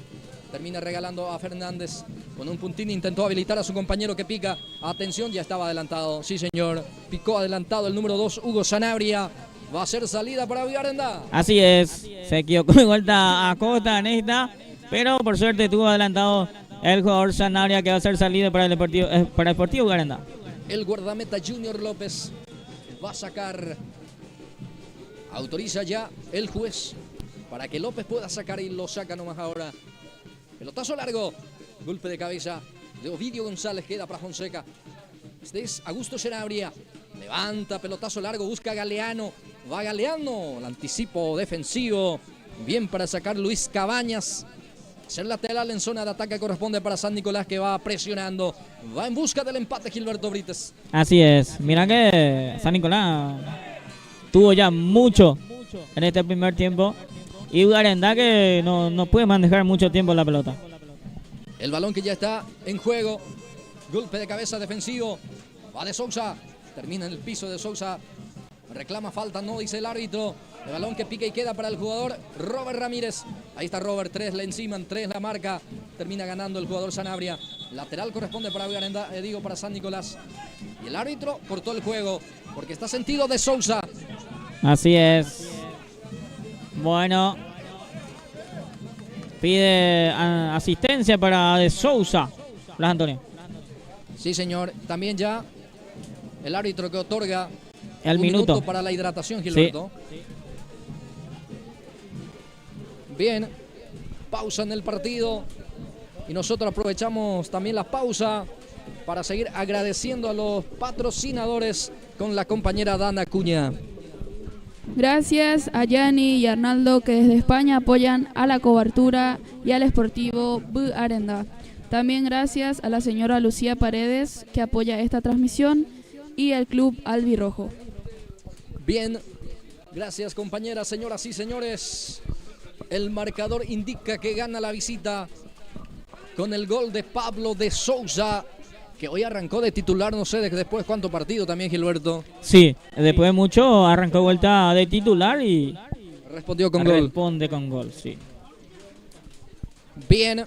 Termina regalando a Fernández. Con un puntín intentó habilitar a su compañero que pica. Atención, ya estaba adelantado. Sí, señor. Picó adelantado el número 2, Hugo Sanabria. Va a ser salida para Garendá. Así es. Se equivocó de vuelta a Acosta en esta. Pero por suerte tuvo adelantado el jugador Sanabria que va a ser salida para el Sportivo Garendá. El guardameta Junior López va a sacar. Autoriza ya el juez para que López pueda sacar y lo saca nomás ahora. Pelotazo largo. Golpe de cabeza de Ovidio González. Queda para Fonseca. Este es Augusto Sanabria. Levanta, pelotazo largo. Busca a Galeano. Va Galeano. El anticipo defensivo. Bien para sacar Luis Cabañas. Ser lateral en zona de ataque corresponde para San Nicolás que va presionando. Va en busca del empate Gilberto Brites. Así es. Mira que San Nicolás tuvo ya mucho en este primer tiempo y Garendá que no puede manejar mucho tiempo la pelota. El balón que ya está en juego. Golpe de cabeza defensivo. Va de Sousa. Termina en el piso de Sousa. Reclama falta, no dice el árbitro. El balón que pica y queda para el jugador Robert Ramírez. Ahí está Robert, 3 la enciman, 3 la marca. Termina ganando el jugador Sanabria. Lateral corresponde para Garendá, para San Nicolás. Y el árbitro cortó el juego porque está sentido de Sousa. Así es. Bueno. Pide asistencia para De Sousa. Blas Antonio. Sí, señor. También ya el árbitro que otorga el minuto para la hidratación, Gilberto. Sí. Bien. Pausa en el partido. Y nosotros aprovechamos también la pausa para seguir agradeciendo a los patrocinadores con la compañera Dana Cuña. Gracias a Yanni y Arnaldo que desde España apoyan a la cobertura y al Sportivo Garendá. También gracias a la señora Lucía Paredes que apoya esta transmisión y al Club Albirrojo. Bien, gracias compañeras, señoras y señores. El marcador indica que gana la visita con el gol de Pablo de Sousa, que hoy arrancó de titular, no sé después cuánto partido también, Gilberto. Sí, después de mucho arrancó vuelta de titular y respondió con gol. Responde con gol, sí. Bien.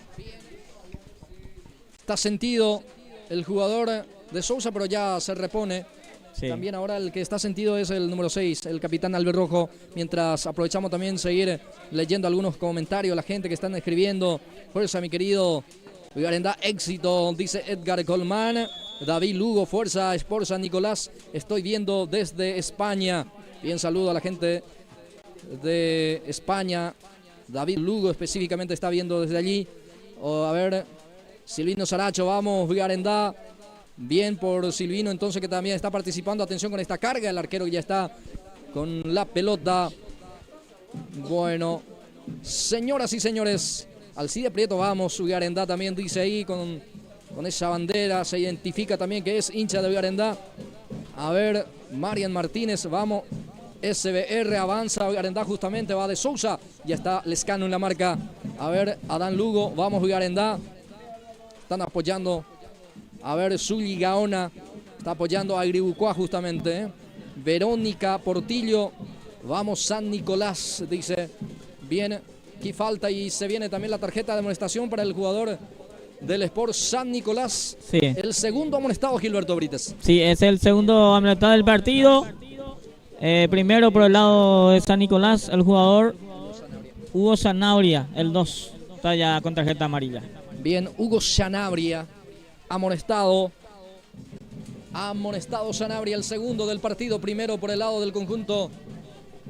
Está sentido el jugador de Sousa, pero ya se repone. Sí. También ahora el que está sentido es el número 6, el capitán Albert Rojo. Mientras aprovechamos también seguir leyendo algunos comentarios, la gente que están escribiendo. Fuerza, mi querido Vigarendá, éxito, dice Edgar Colman. David Lugo, fuerza, Sport San Nicolás. Estoy viendo desde España. Bien, saludo a la gente de España. David Lugo específicamente está viendo desde allí. A ver, Silvino Saracho, vamos, Vigarendá. Bien por Silvino, entonces, que también está participando. Atención con esta carga, el arquero que ya está con la pelota. Bueno, señoras y señores, Alcide Prieto, vamos, Vigarendá también dice ahí con esa bandera. Se identifica también que es hincha de Vigarendá. A ver, Marian Martínez, vamos. SBR avanza, Vigarendá justamente, va de Sousa. Ya está Lescano en la marca. A ver, Adán Lugo, vamos Vigarendá. Están apoyando. A ver, Zully Gaona está apoyando a Agribucuá justamente. Verónica Portillo, vamos San Nicolás, dice. Bien, aquí falta y se viene también la tarjeta de amonestación para el jugador del Sport San Nicolás. Sí. El segundo amonestado, Gilberto Brites. Sí, es el segundo amonestado del partido. Primero por el lado de San Nicolás, el jugador Hugo Sanabria, el 2, está ya con tarjeta amarilla. Bien, Hugo Sanabria, amonestado Sanabria, el segundo del partido, primero por el lado del conjunto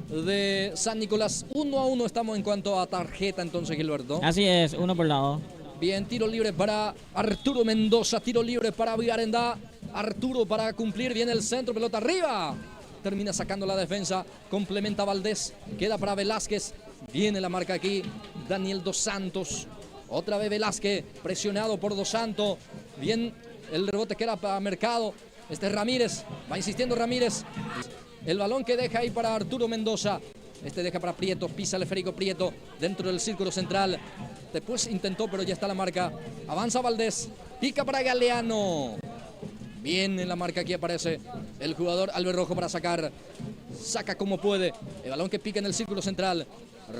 de San Nicolás. 1-1 estamos en cuanto a tarjeta entonces, Gilberto. Así es, uno por lado. Bien, tiro libre para Arturo Mendoza, tiro libre para Vigarendá. Arturo para cumplir, viene el centro, pelota arriba. Termina sacando la defensa, complementa Valdés, queda para Velázquez. Viene la marca aquí, Daniel Dos Santos. Otra vez Velázquez, presionado por Dos Santos. Bien, el rebote que era para Mercado. Este es Ramírez, va insistiendo Ramírez. El balón que deja ahí para Arturo Mendoza. Este deja para Prieto, pisa el esférico Prieto dentro del círculo central. Después intentó, pero ya está la marca. Avanza Valdés, pica para Galeano. Bien en la marca, aquí aparece el jugador Albert Rojo para sacar. Saca como puede. El balón que pica en el círculo central.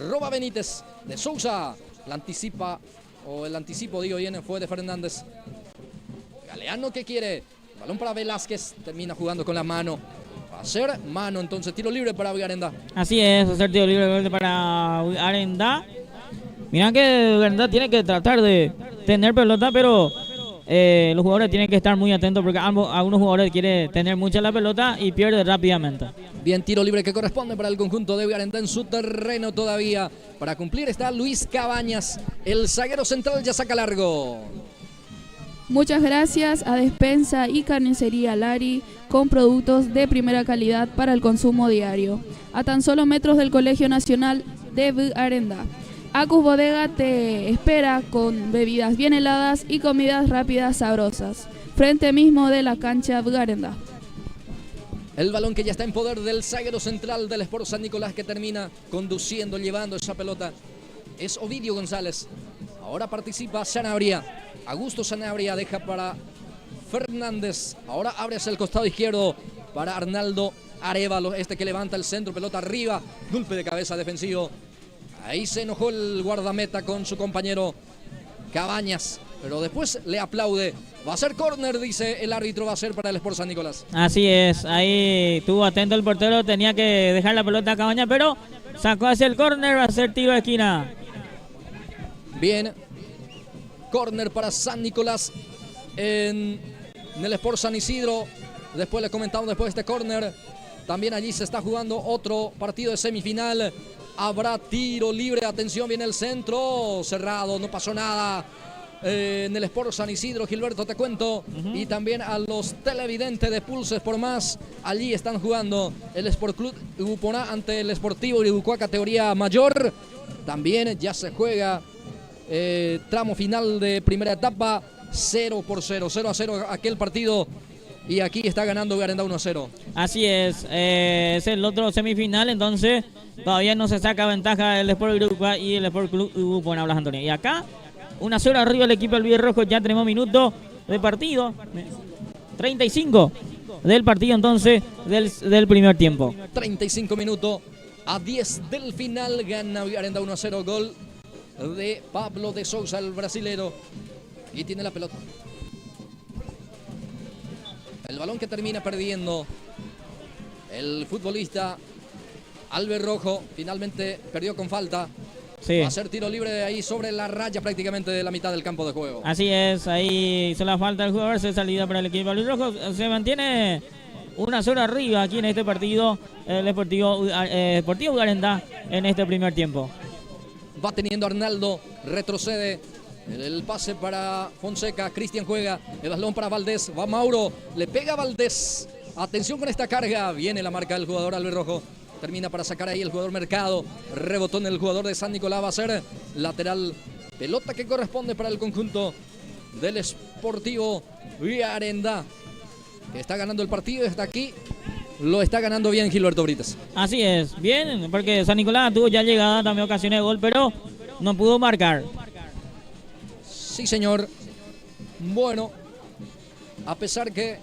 Roba Benítez de Sousa. La anticipa, o el anticipo, digo bien, fue de Fernández. Galeano que quiere. Balón para Velázquez. Termina jugando con la mano. Va a ser mano, entonces tiro libre para Vigarendá. Así es, hacer tiro libre para Vigarendá. Mira que Vigarendá tiene que tratar de tener pelota, pero los jugadores tienen que estar muy atentos porque algunos jugadores quieren tener mucha la pelota y pierde rápidamente. Bien, tiro libre que corresponde para el conjunto de Vigarendá en su terreno todavía. Para cumplir está Luis Cabañas. El zaguero central ya saca largo. Muchas gracias a Despensa y Carnicería Lari, con productos de primera calidad para el consumo diario. A tan solo metros del Colegio Nacional de Vigarendá. Acus Bodega te espera con bebidas bien heladas y comidas rápidas sabrosas. Frente mismo de la cancha Vigarendá. El balón que ya está en poder del zaguero central del Sport San Nicolás, que termina conduciendo, llevando esa pelota. Es Ovidio González. Ahora participa Sanabria. Augusto Sanabria deja para Fernández. Ahora abre hacia el costado izquierdo para Arnaldo Arévalo. Este que levanta el centro, pelota arriba. Golpe de cabeza defensivo. Ahí se enojó el guardameta con su compañero Cabañas. Pero después le aplaude. Va a ser córner, dice el árbitro, va a ser para el Sport San Nicolás. Así es, ahí estuvo atento el portero, tenía que dejar la pelota a Cabañas, pero sacó hacia el córner, va a ser tiro de esquina. Bien, córner para San Nicolás en el Sport San Isidro. Después le comentamos después de este córner. También allí se está jugando otro partido de semifinal. Habrá tiro libre, atención, viene el centro, cerrado, no pasó nada. En el Sport San Isidro, Gilberto, te cuento, y también a los televidentes de Pulses por Más. Allí están jugando el Sport Club Ubuponá ante el Sportivo Iribucuá, categoría mayor. También ya se juega tramo final de primera etapa, 0-0, 0-0 aquel partido. Y aquí está ganando Vigarendá 1-0. Así es el otro semifinal, entonces todavía no se saca ventaja el Sport Iribucuá y el Sport Club Ubuponá, Blas Antonio. Y acá 1-0 arriba el equipo del Rojo, ya tenemos minuto de partido. 35 del partido entonces del primer tiempo. 35 minutos a 10 del final. Gana Arenda 1-0. Gol de Pablo de Sousa, el brasilero. Y tiene la pelota. El balón que termina perdiendo el futbolista Albert Rojo. Finalmente perdió con falta. Sí. Va a ser tiro libre de ahí sobre la raya prácticamente de la mitad del campo de juego. Así es, ahí hizo la falta el jugador, se salida para el equipo albirrojo. Se mantiene 1-0 arriba aquí en este partido, el Deportivo Garendá en este primer tiempo. Va teniendo Arnaldo, retrocede. El pase para Fonseca, Cristian juega, el balón para Valdés, va Mauro, le pega a Valdés. Atención con esta carga, viene la marca del jugador albirrojo. Termina para sacar ahí el jugador Mercado. Rebotó en el jugador de San Nicolás. Va a ser lateral. Pelota que corresponde para el conjunto del Sportivo Garendá, que está ganando el partido desde aquí. Lo está ganando bien Gilberto Brites. Así es, bien, porque San Nicolás tuvo ya llegada, también ocasiones de gol, pero no pudo marcar. Sí, señor. Bueno, a pesar que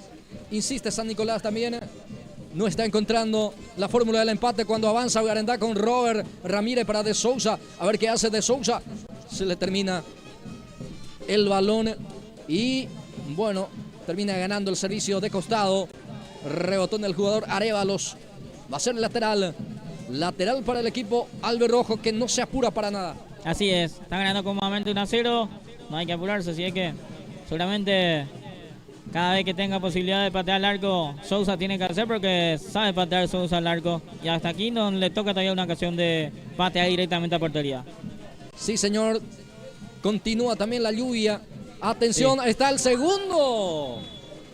insiste San Nicolás también, no está encontrando la fórmula del empate cuando avanza Garendá con Robert Ramírez para De Sousa. A ver qué hace De Sousa. Se le termina el balón y, bueno, termina ganando el servicio de costado. Rebotó en el jugador Arévalos. Va a ser lateral. Lateral para el equipo albirrojo, que no se apura para nada. Así es, está ganando cómodamente 1-0. No hay que apurarse, así es que seguramente cada vez que tenga posibilidad de patear al arco, Sousa tiene que hacer, porque sabe patear Sousa al arco. Y hasta aquí no le toca todavía una ocasión de patear directamente a portería. Sí, señor. Continúa también la lluvia. Atención, sí. Está el segundo.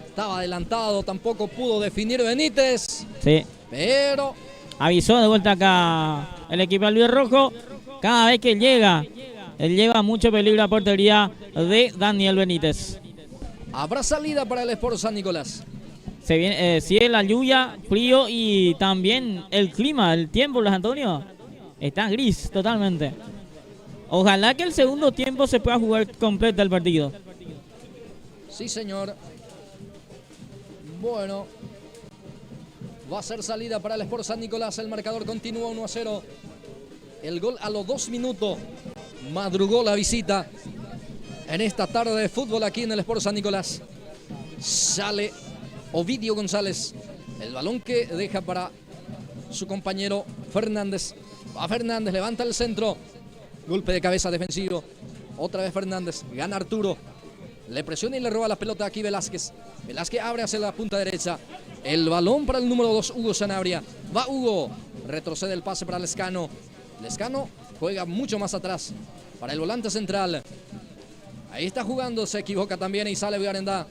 Estaba adelantado, tampoco pudo definir Benítez. Sí. Pero avisó de vuelta acá el equipo albirrojo. Cada vez que llega, él lleva mucho peligro a portería de Daniel Benítez. Habrá salida para el Sport San Nicolás. Se viene, sí, la lluvia, frío y también el clima, el tiempo, Luis Antonio, está gris totalmente. Ojalá que el segundo tiempo se pueda jugar completo el partido. Sí, señor. Bueno, va a ser salida para el Sport San Nicolás. El marcador continúa 1-0. El gol a los 2 minutos. Madrugó la visita en esta tarde de fútbol aquí en el Sport San Nicolás. Sale Ovidio González. El balón que deja para su compañero Fernández. Va Fernández, levanta el centro. Golpe de cabeza defensivo. Otra vez Fernández. Gana Arturo. Le presiona y le roba la pelota aquí Velázquez. Velázquez abre hacia la punta derecha. El balón para el número 2, Hugo Sanabria. Va Hugo. Retrocede el pase para Lescano. Lescano juega mucho más atrás para el volante central. Ahí está jugando, se equivoca también y sale Garendá.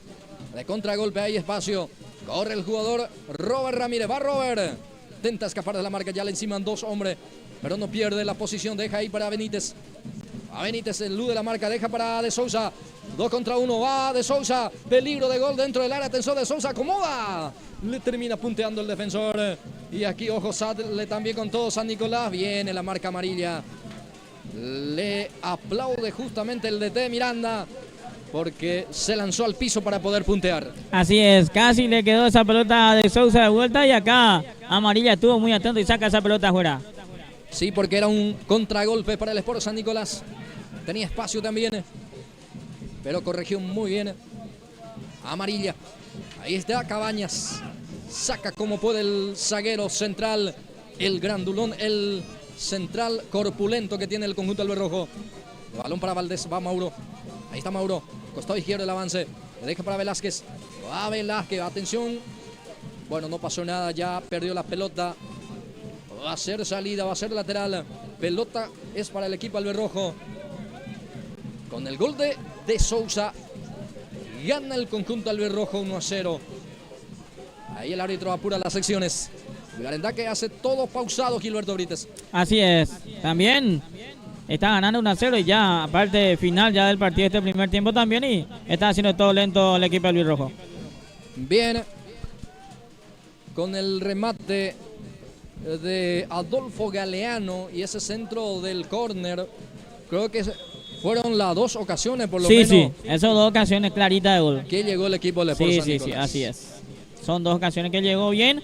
De contragolpe hay espacio. Corre el jugador Robert Ramírez. Va Robert. Intenta escapar de la marca, ya le enciman 2 hombres. Pero no pierde la posición, deja ahí para Benítez. A Benítez elude la marca, deja para De Sousa. 2 contra 1, va De Sousa. Peligro de gol dentro del área, atención De Sousa, acomoda. Le termina punteando el defensor. Y aquí, ojo, sale también con todo San Nicolás. Viene la marca amarilla. Le aplaude justamente el DT Miranda, porque se lanzó al piso para poder puntear. Así es, casi le quedó esa pelota de Sousa de vuelta y acá amarilla estuvo muy atento y saca esa pelota afuera. Sí, porque era un contragolpe para el Sport San Nicolás. Tenía espacio también, pero corrigió muy bien. Amarilla. Ahí está Cabañas. Saca como puede el zaguero central, el grandulón, el central corpulento que tiene el conjunto albirrojo. El balón para Valdés, va Mauro. Ahí está Mauro, costado izquierdo el avance. Le deja para Velázquez. Va Velázquez, atención. Bueno, no pasó nada, ya perdió la pelota. Va a ser salida, va a ser lateral. Pelota es para el equipo albirrojo. Con el gol de Sousa, gana el conjunto albirrojo 1-0. Ahí el árbitro apura las secciones. Garendá que hace todo pausado, Gilberto Brites. Así es. También está ganando 1-0 y ya, aparte final ya del partido este primer tiempo también, y está haciendo todo lento el equipo albirrojo. Bien. Con el remate de Adolfo Galeano y ese centro del córner, creo que Fueron las 2 ocasiones por lo Sí, menos sí, esas 2 ocasiones claritas de gol. que llegó el equipo del Sport Sí, San sí, sí, Nicolás. así es. Son 2 ocasiones que llegó bien.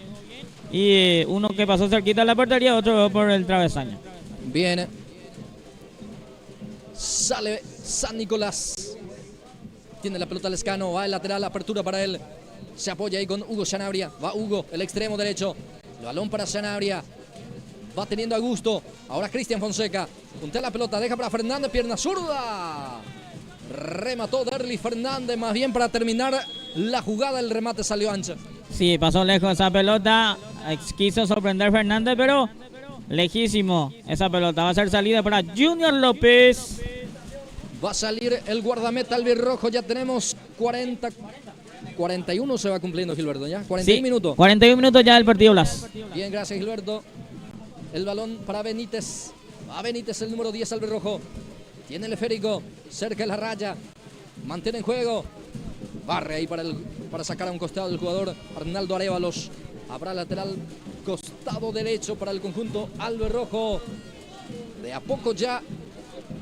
Y uno que pasó cerquita de la portería, otro por el travesaño. Bien. Sale San Nicolás. Tiene la pelota Lescano. Va el lateral. Apertura para él. Se apoya ahí con Hugo Sanabria. Va Hugo, el extremo derecho. El balón para Sanabria. Va teniendo a gusto. Ahora Cristian Fonseca. Puntea la pelota. Deja para Fernández. Pierna zurda. Remató Derlis Fernández. Más bien para terminar la jugada. El remate salió ancha. Sí, pasó lejos esa pelota. Quiso sorprender Fernández, pero lejísimo esa pelota. Va a ser salida para Junior López. Va a salir el guardameta albirrojo. Ya tenemos 41 se va cumpliendo, Gilberto, ¿ya? 41 Sí, minutos. 41 minutos ya del partido, Blas. Bien, gracias, Gilberto. El balón para Benítez. Va Benítez, el número 10 albirrojo. Tiene el esférico cerca de la raya. Mantiene en juego. Barre ahí para sacar a un costado el jugador Arnaldo Arévalos. Habrá lateral costado derecho para el conjunto albirrojo. De a poco ya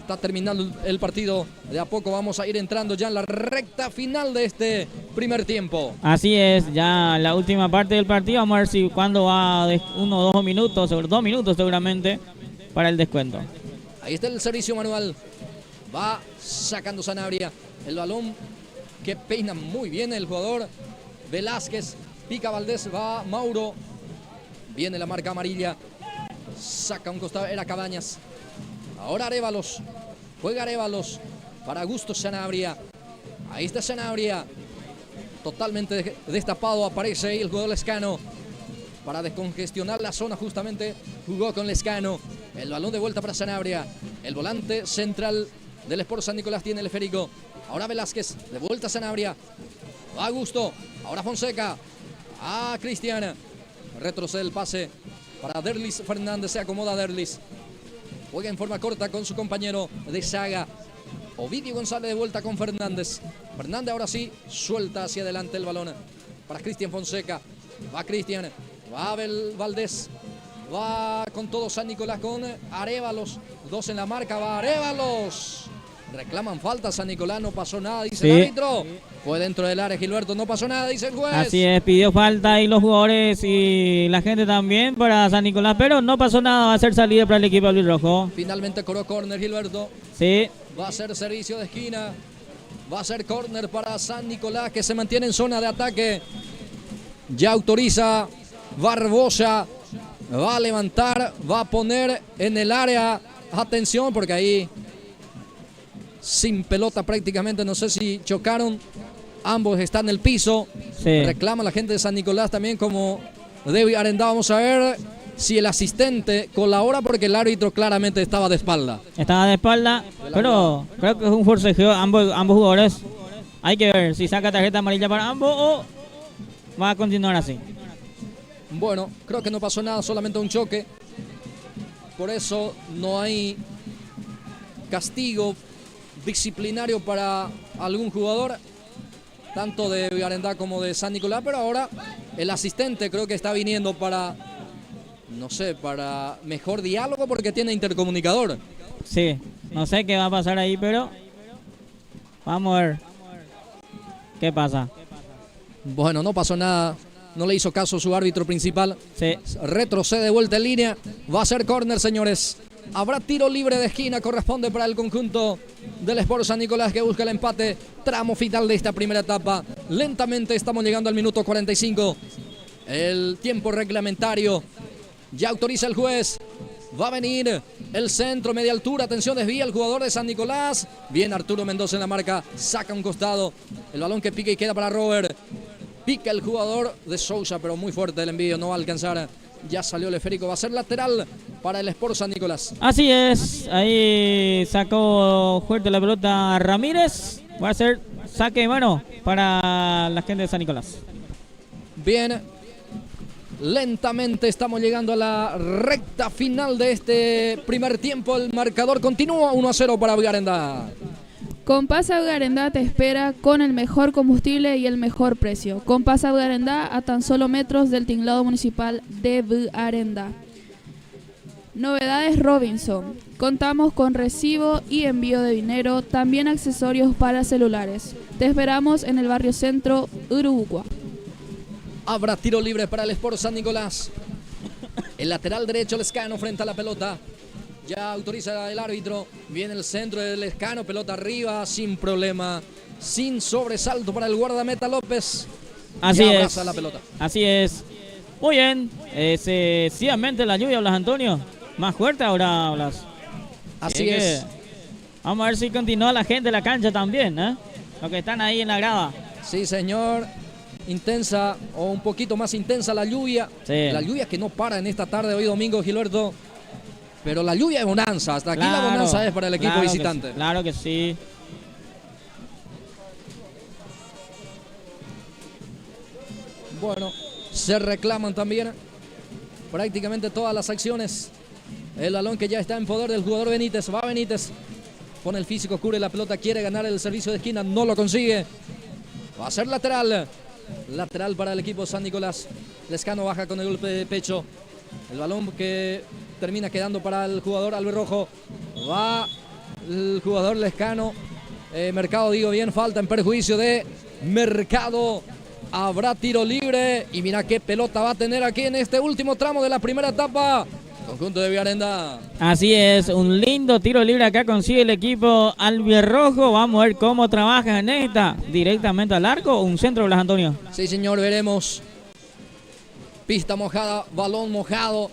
está terminando el partido. De a poco vamos a ir entrando ya en la recta final de este primer tiempo. Así es, ya la última parte del partido. Vamos a ver si cuando va de 1 o 2 minutos, sobre 2 minutos seguramente, para el descuento. Ahí está el servicio manual. Va sacando Sanabria. El balón que peina muy bien el jugador Velázquez. Pica Valdés, va Mauro. Viene la marca amarilla. Saca un costado, era Cabañas. Ahora Arévalos. Juega Arévalos para Augusto Sanabria. Ahí está Sanabria. Totalmente destapado. Aparece ahí el jugador Lescano. Para descongestionar la zona justamente jugó con Lescano. El balón de vuelta para Sanabria. El volante central del Sport San Nicolás tiene el esférico. Ahora Velázquez. De vuelta Sanabria. Va Augusto. Ahora Fonseca. A Cristiana. Retrocede el pase para Derlis Fernández. Se acomoda Derlis. Juega en forma corta con su compañero de saga. Ovidio González de vuelta con Fernández. Fernández ahora sí suelta hacia adelante el balón para Cristian Fonseca. Va Cristian. Va Valdés. Va con todo San Nicolás con Arévalos. 2 en la marca. Va Arévalos. Reclaman falta San Nicolás. No pasó nada, dice el árbitro. Fue dentro del área, Gilberto. No pasó nada, dice el juez. Así es, pidió falta y los jugadores y la gente también para San Nicolás, pero no pasó nada. Va a ser salida para el equipo albirrojo. Finalmente cobró córner, Gilberto. Sí. Va a ser servicio de esquina. Va a ser córner para San Nicolás, que se mantiene en zona de ataque. Ya autoriza Barbosa. Va a levantar, va a poner en el área. Atención, porque ahí sin pelota prácticamente, no sé si chocaron. Ambos están en el piso. Sí. Reclama la gente de San Nicolás también como David Arendá. Vamos a ver si el asistente colabora, porque el árbitro claramente estaba de espalda. Estaba de espalda, pero creo que es un forcejeo ambos jugadores. Hay que ver si saca tarjeta amarilla para ambos o va a continuar así. Bueno, creo que no pasó nada, solamente un choque. Por eso no hay castigo disciplinario para algún jugador, tanto de Villarendá como de San Nicolás, pero ahora el asistente creo que está viniendo para, no sé, para mejor diálogo, porque tiene intercomunicador. Sí, no sé qué va a pasar ahí, pero vamos a ver qué pasa. Bueno, no pasó nada, no le hizo caso su árbitro principal. Sí. Retrocede de vuelta en línea, va a ser córner, señores. Habrá tiro libre de esquina, corresponde para el conjunto del Sport San Nicolás, que busca el empate. Tramo final de esta primera etapa. Lentamente estamos llegando al minuto 45. El tiempo reglamentario ya autoriza el juez. Va a venir el centro, media altura. Atención, desvía el jugador de San Nicolás. Bien, Arturo Mendoza en la marca. Saca un costado. El balón que pica y queda para Robert. Pica el jugador de Sousa, pero muy fuerte el envío. No va a alcanzar. Ya salió el esférico. Va a ser lateral para el Sport San Nicolás. Así es. Ahí sacó fuerte la pelota Ramírez. Va a ser saque de mano para la gente de San Nicolás. Bien. Lentamente estamos llegando a la recta final de este primer tiempo. El marcador continúa 1-0 para Villarendá. Compasa Villarendá te espera con el mejor combustible y el mejor precio. Compasa Villarendá a tan solo metros del tinglado municipal de Villarendá. Novedades Robinson. Contamos con recibo y envío de dinero, también accesorios para celulares. Te esperamos en el barrio Centro, Uruguay. Habrá tiro libre para el Sport San Nicolás. El lateral derecho Lescano frente a la pelota. Ya autoriza el árbitro. Viene el centro del Lescano, pelota arriba, sin problema, sin sobresalto para el guardameta López. Así ya es. abraza la pelota. Así es. Muy bien. Sencillamente la lluvia, Blas Antonio. Más fuerte ahora, Blas. Así es. Vamos a ver si continúa la gente de la cancha también, ¿eh? Los que están ahí en la grada. Sí, señor. Intensa o un poquito más intensa la lluvia. Sí. La lluvia que no para en esta tarde hoy domingo, Gilberto. Pero la lluvia es bonanza. Hasta aquí la bonanza es para el equipo visitante. Sí, claro que sí. Bueno, se reclaman también prácticamente todas las acciones. El balón que ya está en poder del jugador Benítez. Va Benítez. Con el físico cubre la pelota. Quiere ganar el servicio de esquina. No lo consigue. Va a ser lateral. Lateral para el equipo San Nicolás. Lescano baja con el golpe de pecho. El balón que termina quedando para el jugador Albirrojo. Va el jugador Lescano. Mercado, digo bien, falta en perjuicio de Mercado. Habrá tiro libre. Y mira qué pelota va a tener aquí en este último tramo de la primera etapa. Conjunto de Villarenda. Así es, un lindo tiro libre acá consigue el equipo albirrojo. Vamos a ver cómo trabaja en esta. Directamente al arco o un centro, Blas Antonio. Sí, señor, veremos. Pista mojada, balón mojado.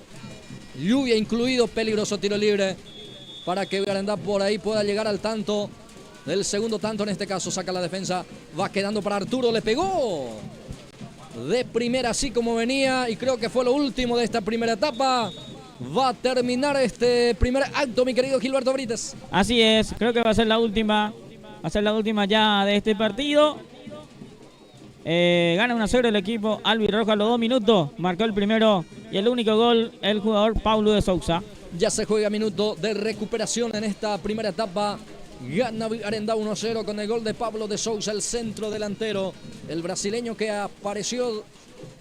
Lluvia incluido, peligroso tiro libre. Para que Villarenda por ahí pueda llegar al tanto. Del segundo tanto en este caso, saca la defensa. Va quedando para Arturo, le pegó. De primera, así como venía. Y creo que fue lo último de esta primera etapa. Va a terminar este primer acto, mi querido Gilberto Brites. Así es, creo que va a ser la última. Va a ser la última ya de este partido. Gana 1-0 el equipo albirrojo a los 2 minutos. Marcó el primero y el único gol el jugador Paulo de Sousa. Ya se juega minuto de recuperación en esta primera etapa. Gana Villarenda 1-0 con el gol de Pablo de Sousa, el centro delantero. El brasileño que apareció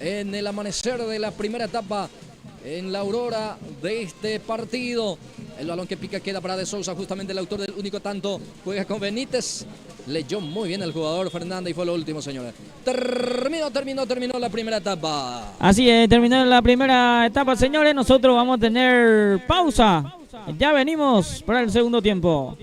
en el amanecer de la primera etapa. En la aurora de este partido. El balón que pica queda para De Sousa, justamente el autor del único tanto. Juega con Benítez. Leyó muy bien el jugador Fernández y fue lo último, señores. Terminó la primera etapa. Así es, terminó la primera etapa, señores. Nosotros vamos a tener pausa. Ya venimos para el segundo tiempo.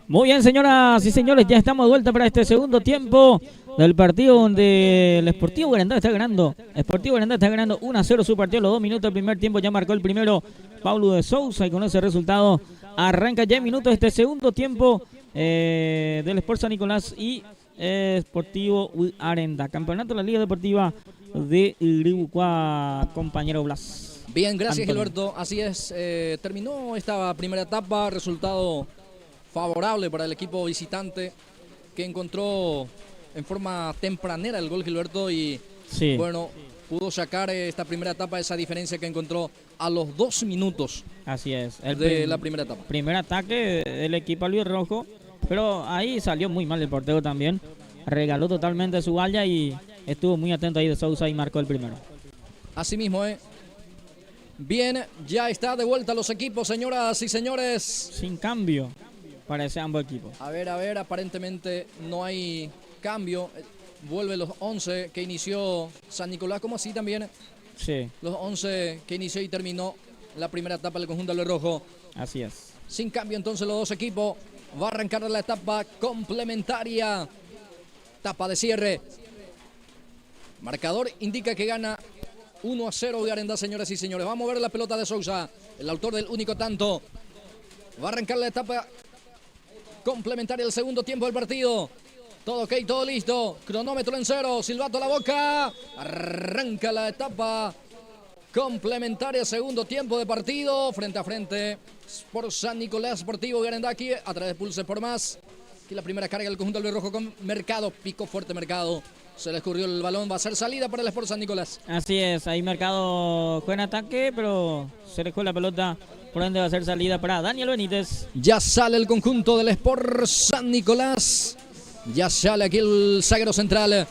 Muy bien, señoras y señores, ya estamos de vuelta para este segundo tiempo del partido donde el Sportivo Garandá está ganando. Sportivo Garandá está ganando 1-0 su partido a los 2 minutos del primer tiempo. Ya marcó el primero Paulo de Sousa y con ese resultado arranca ya en minutos este segundo tiempo del Sport San Nicolás y Sportivo Arenda. Campeonato de la Liga Deportiva de Iribucuá, compañero Blas. Bien, gracias Antonio. Gilberto. Así es, terminó esta primera etapa, resultado favorable para el equipo visitante que encontró en forma tempranera el gol Gilberto y Sí. bueno, pudo sacar esta primera etapa esa diferencia que encontró a los 2 minutos Así es. de la primera etapa. Primer ataque del equipo albirrojo, pero ahí salió muy mal el portero también. Regaló totalmente su valla y estuvo muy atento ahí de Sousa y marcó el primero. Así mismo, Bien, ya está de vuelta los equipos, señoras y señores. Sin cambio para ese ambos equipos. A ver, aparentemente no hay cambio. Vuelve los 11 que inició San Nicolás, como así también Sí, los 11 que inició y terminó la primera etapa del conjunto albirrojo. así es. Sin cambio entonces los dos equipos. Va a arrancar la etapa complementaria. Etapa de cierre. Marcador indica que gana 1-0 Garandá, señoras y señores. Va a mover la pelota de Sousa, el autor del único tanto. Va a arrancar la etapa complementaria del segundo tiempo del partido. Todo ok, todo listo. Cronómetro en 0. Silbato a la boca. Arranca la etapa complementaria, segundo tiempo de partido. Frente a frente por San Nicolás Sportivo Garandá aquí a través de Pulse por Más. Aquí la primera carga del conjunto albirrojo con Mercado. Pico fuerte Mercado. Se le escurrió el balón. Va a ser salida para el Sport San Nicolás. Así es, ahí Mercado fue en ataque, pero se dejó la pelota, por ende va a ser salida para Daniel Benítez. Ya sale el conjunto del Sport San Nicolás. Ya sale aquí el zaguero central.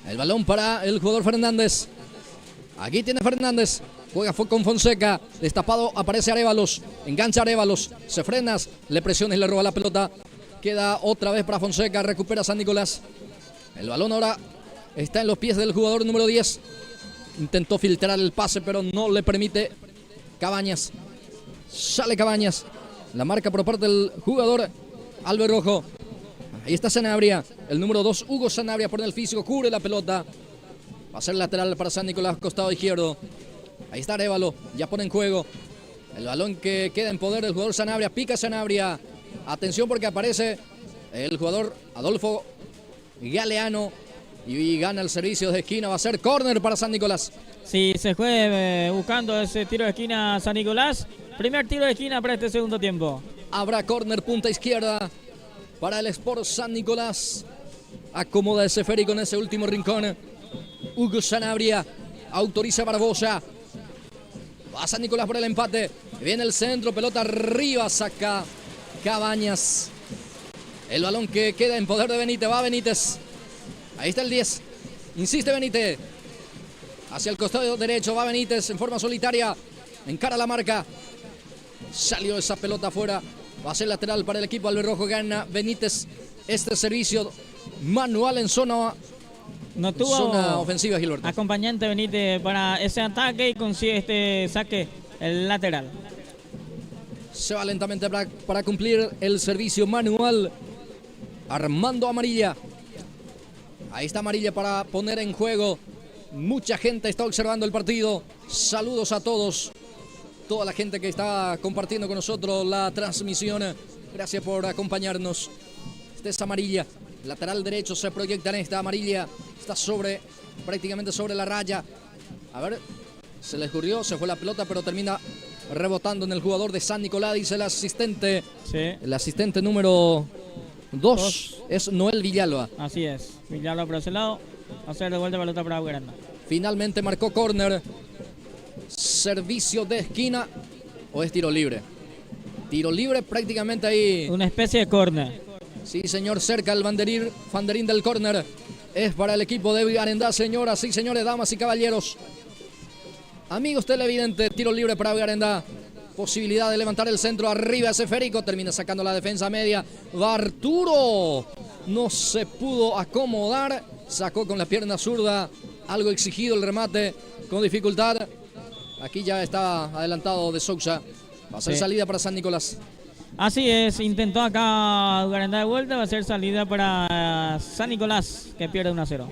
El balón para el jugador Fernández. Aquí tiene Fernández. Juega con Fonseca. Destapado aparece Arévalos. Engancha Arévalos. Se frena. Le presiona y le roba la pelota. Queda otra vez para Fonseca. Recupera San Nicolás. El balón ahora está en los pies del jugador número 10. Intentó filtrar el pase, pero no le permite Cabañas. Sale Cabañas. La marca por parte del jugador albirrojo. Ahí está Sanabria. El número 2, Hugo Sanabria, pone el físico, cubre la pelota. Va a ser lateral para San Nicolás, costado izquierdo. Ahí está Arévalo. Ya pone en juego. El balón que queda en poder del jugador Sanabria. Pica Sanabria. Atención porque aparece el jugador Adolfo Galeano. Y gana el servicio de esquina. Va a ser córner para San Nicolás. Sí, se fue buscando ese tiro de esquina San Nicolás. Primer tiro de esquina para este segundo tiempo. Habrá córner punta izquierda para el Sport San Nicolás. Acomoda ese esférico en ese último rincón. Hugo Sanabria autoriza Barbosa. Va San Nicolás por el empate. Viene el centro, pelota arriba, saca Cabañas. El balón que queda en poder de Benítez. Va Benítez. Ahí está el 10. Insiste Benítez. Hacia el costado derecho va Benítez en forma solitaria. Encara la marca. Salió esa pelota afuera. Va a ser lateral para el equipo albirrojo. Gana Benítez este servicio manual en zona No tuvo ofensiva, Gilberto. acompañante Benítez para ese ataque y consigue este saque el lateral. Se va lentamente para cumplir el servicio manual. Armando Amarilla. Ahí está Amarilla para poner en juego. Mucha gente está observando el partido. Saludos a todos. Toda la gente que está compartiendo con nosotros la transmisión. Gracias por acompañarnos. Esta es Amarilla. Lateral derecho se proyecta en esta. Amarilla está prácticamente sobre la raya. A ver, se le escurrió, se fue la pelota, pero termina rebotando en el jugador de San Nicolás, dice el asistente. Sí. El asistente número 2 es Noel Villalba. Así es. Villalba por ese lado. Va a ser de vuelta pelota para Garandá. Finalmente marcó córner. Servicio de esquina o es tiro libre. Tiro libre prácticamente ahí. Una especie de córner. Sí, señor, cerca el banderín del córner. Es para el equipo de Garandá, señoras y señores, damas y caballeros. Amigos televidentes, tiro libre para Garandá. Posibilidad de levantar el centro arriba ese esférico. Termina sacando la defensa media. Va Arturo. No se pudo acomodar. Sacó con la pierna zurda. Algo exigido el remate con dificultad. Aquí ya está adelantado de Sousa. Va a ser salida para San Nicolás. Así es, intentó acá Garandá de vuelta, va a ser salida para San Nicolás, que pierde 1-0.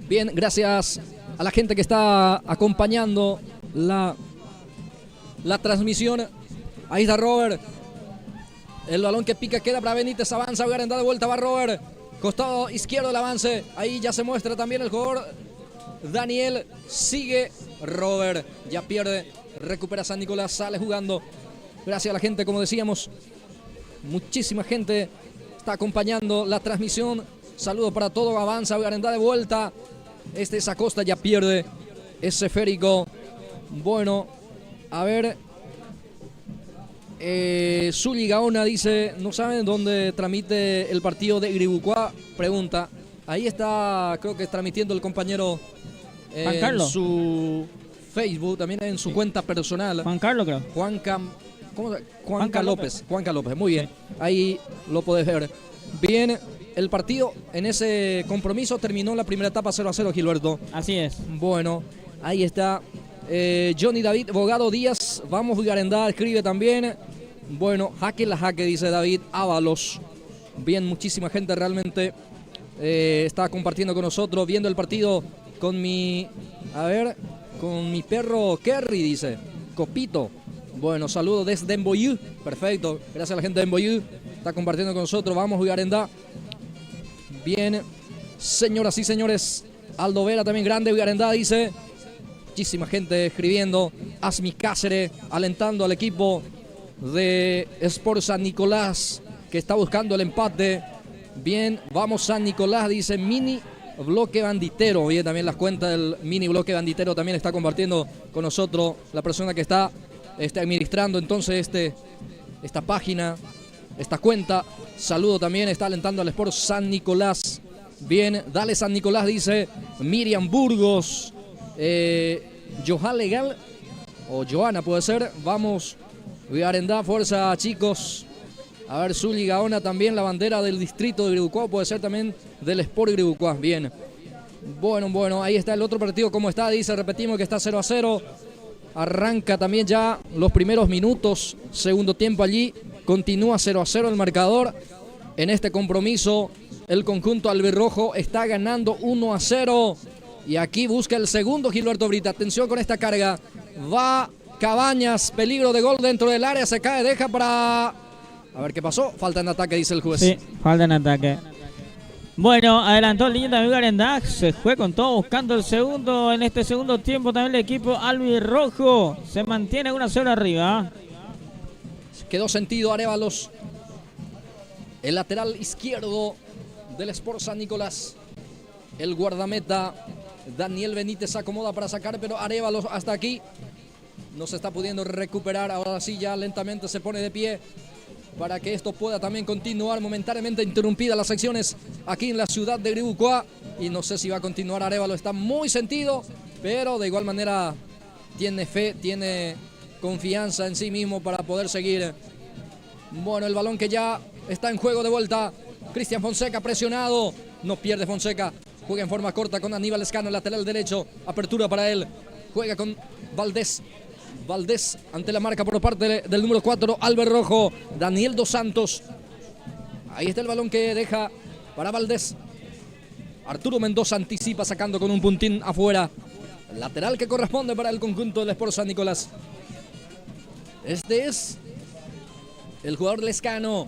Bien, gracias a la gente que está acompañando la transmisión. Ahí está Robert. El balón que pica queda para Benítez, avanza Garandá de vuelta, va Robert. Costado izquierdo el avance, ahí ya se muestra también el jugador Daniel, sigue Robert, ya pierde, recupera San Nicolás, sale jugando. Gracias a la gente, como decíamos, muchísima gente está acompañando la transmisión. Saludos para todo, avanza Garandá de vuelta. Este es Acosta, ya pierde, es esférico. Bueno, a ver. Zully Gaona dice, no saben dónde transmite el partido de Gribucuá, pregunta. Ahí está, creo que transmitiendo el compañero en su Facebook, también en su cuenta personal. Juan Carlos, creo. Juanca López. Juanca López, muy bien. Ahí lo podés ver. Bien, el partido en ese compromiso terminó la primera etapa 0-0, Gilberto. Así es. Bueno, ahí está. Johnny David Bogado Díaz, vamos Garandá, escribe también. Bueno, jaque dice David Ábalos. Bien, muchísima gente realmente está compartiendo con nosotros, viendo el partido con mi perro Kerry, dice Copito. Bueno, saludos desde Emboyú, perfecto, gracias a la gente de Emboyú, está compartiendo con nosotros, vamos Garandá. Bien, señoras y señores, Aldo Vera también grande Garandá, dice. Muchísima gente escribiendo. Asmi Cáceres alentando al equipo de Sport San Nicolás, que está buscando el empate. Bien, vamos San Nicolás, dice Mini Bloque Banditero. Bien, también las cuentas del Mini Bloque Banditero también está compartiendo con nosotros la persona que está administrando entonces esta página, esta cuenta. Saludo también, está alentando al Sport San Nicolás. Bien, dale San Nicolás, dice Miriam Burgos. Johan Legal o Joana puede ser. Vamos Garandá, fuerza chicos. A ver, Zully Gaona también, la bandera del distrito de Gribucuá, puede ser también del Sport Gribucuá. Bien, bueno, ahí está el otro partido como está, dice, repetimos que está 0-0. Arranca también ya los primeros minutos, segundo tiempo allí, continúa 0-0 el marcador. En este compromiso el conjunto albirrojo está ganando 1-0. Y aquí busca el segundo Gilberto Brita. Atención con esta carga. Va Cabañas. Peligro de gol dentro del área. Se cae. Deja para... A ver qué pasó. Falta en ataque, dice el juez. Sí, falta en ataque. Bueno, adelantó el línea también Garandá. Se fue con todo buscando el segundo. En este segundo tiempo también el equipo albirrojo. Se mantiene 1-0 arriba. Quedó sentido Arévalos. El lateral izquierdo del Sport San Nicolás. El guardameta Daniel Benítez se acomoda para sacar, pero Arévalos hasta aquí no se está pudiendo recuperar. Ahora sí ya lentamente se pone de pie para que esto pueda también continuar. Momentáneamente interrumpidas las secciones aquí en la ciudad de Gribucuá. Y no sé si va a continuar Arévalos, está muy sentido, pero de igual manera tiene fe, tiene confianza en sí mismo para poder seguir. Bueno, el balón que ya está en juego de vuelta. Cristian Fonseca presionado, no pierde Fonseca. Juega en forma corta con Aníbal Escano, lateral derecho. Apertura para él. Juega con Valdés. Valdés ante la marca por parte del número 4, albirrojo, Daniel Dos Santos. Ahí está el balón que deja para Valdés. Arturo Mendoza anticipa sacando con un puntín afuera. Lateral que corresponde para el conjunto del Sport San Nicolás. Este es el jugador Lescano.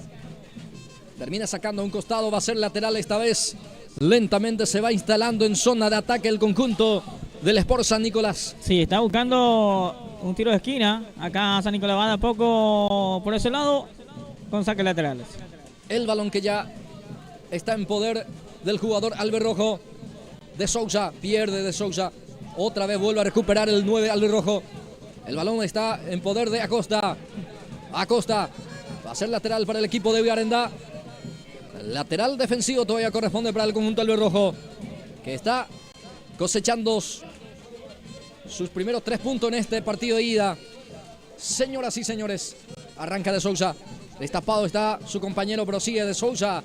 Termina sacando a un costado, va a ser lateral esta vez. Lentamente se va instalando en zona de ataque el conjunto del Sport San Nicolás. Sí, está buscando un tiro de esquina. Acá San Nicolás va de a poco por ese lado con saques laterales. El balón que ya está en poder del jugador albirrojo. De Sousa, pierde de Sousa. Otra vez vuelve a recuperar el 9 albirrojo. El balón está en poder de Acosta. Acosta va a ser lateral para el equipo de Garandá. Lateral defensivo todavía corresponde para el conjunto albirrojo, que está cosechando sus primeros 3 puntos en este partido de ida. Señoras y señores, arranca de Sousa. Destapado está su compañero, pero sigue de Sousa.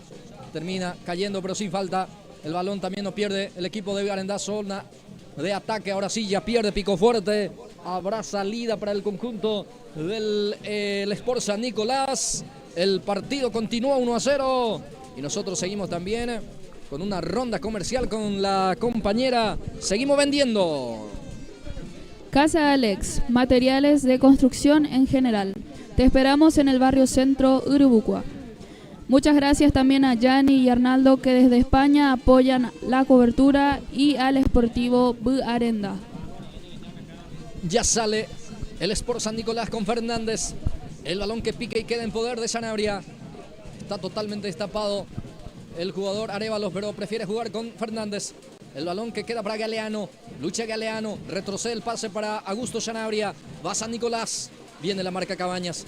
Termina cayendo, pero sin falta. El balón también no pierde el equipo de Garandá. Zona de ataque, ahora sí ya pierde Pico Fuerte. Habrá salida para el conjunto del el Sport San Nicolás. El partido continúa 1-0 y nosotros seguimos también con una ronda comercial con la compañera. Seguimos vendiendo. Casa Alex, materiales de construcción en general. Te esperamos en el barrio Centro, Urubucua. Muchas gracias también a Yanni y Arnaldo que desde España apoyan la cobertura y al Sportivo B. Arenda. Ya sale el Sport San Nicolás con Fernández. El balón que pica y queda en poder de Sanabria. Está totalmente destapado el jugador Arévalos, pero prefiere jugar con Fernández. El balón que queda para Galeano. Lucha Galeano. Retrocede el pase para Augusto Sanabria. Va San Nicolás. Viene la marca Cabañas.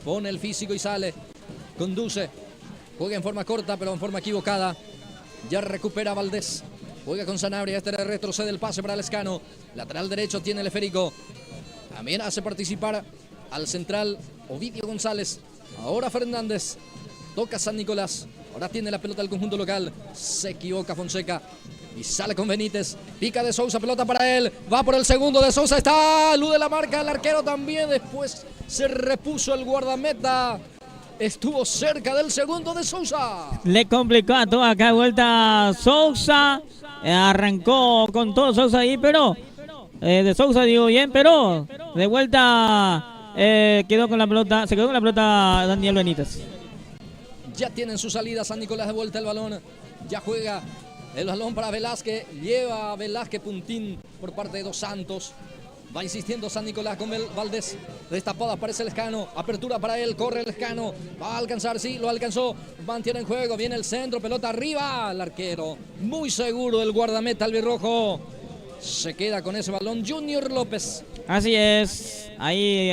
Pone el físico y sale. Conduce. Juega en forma corta, pero en forma equivocada. Ya recupera Valdés. Juega con Sanabria. Este retrocede el pase para Lescano. Lateral derecho tiene el esférico. También hace participar al central Ovidio González. Ahora Fernández. Toca San Nicolás. Ahora tiene la pelota del conjunto local. Se equivoca Fonseca. Y sale con Benítez. Pica de Sousa. Pelota para él. Va por el segundo de Sousa. Está. Elude la marca. El arquero también. Después se repuso el guardameta. Estuvo cerca del segundo de Sousa. Le complicó a todo acá. Vuelta Sousa. Arrancó con todo Sousa ahí, pero de Sousa digo bien, pero de vuelta quedó con la pelota. Se quedó con la pelota Daniel Benítez. Ya tienen su salida. San Nicolás de vuelta el balón. Ya juega el balón para Velázquez. Lleva Velázquez puntín por parte de Dos Santos. Va insistiendo San Nicolás con Valdés. Destapado aparece Lescano. Apertura para él. Corre Lescano. Va a alcanzar. Sí, lo alcanzó. Mantiene en juego. Viene el centro. Pelota arriba. El arquero. Muy seguro el guardameta albirrojo. Se queda con ese balón Junior López. Así es. Ahí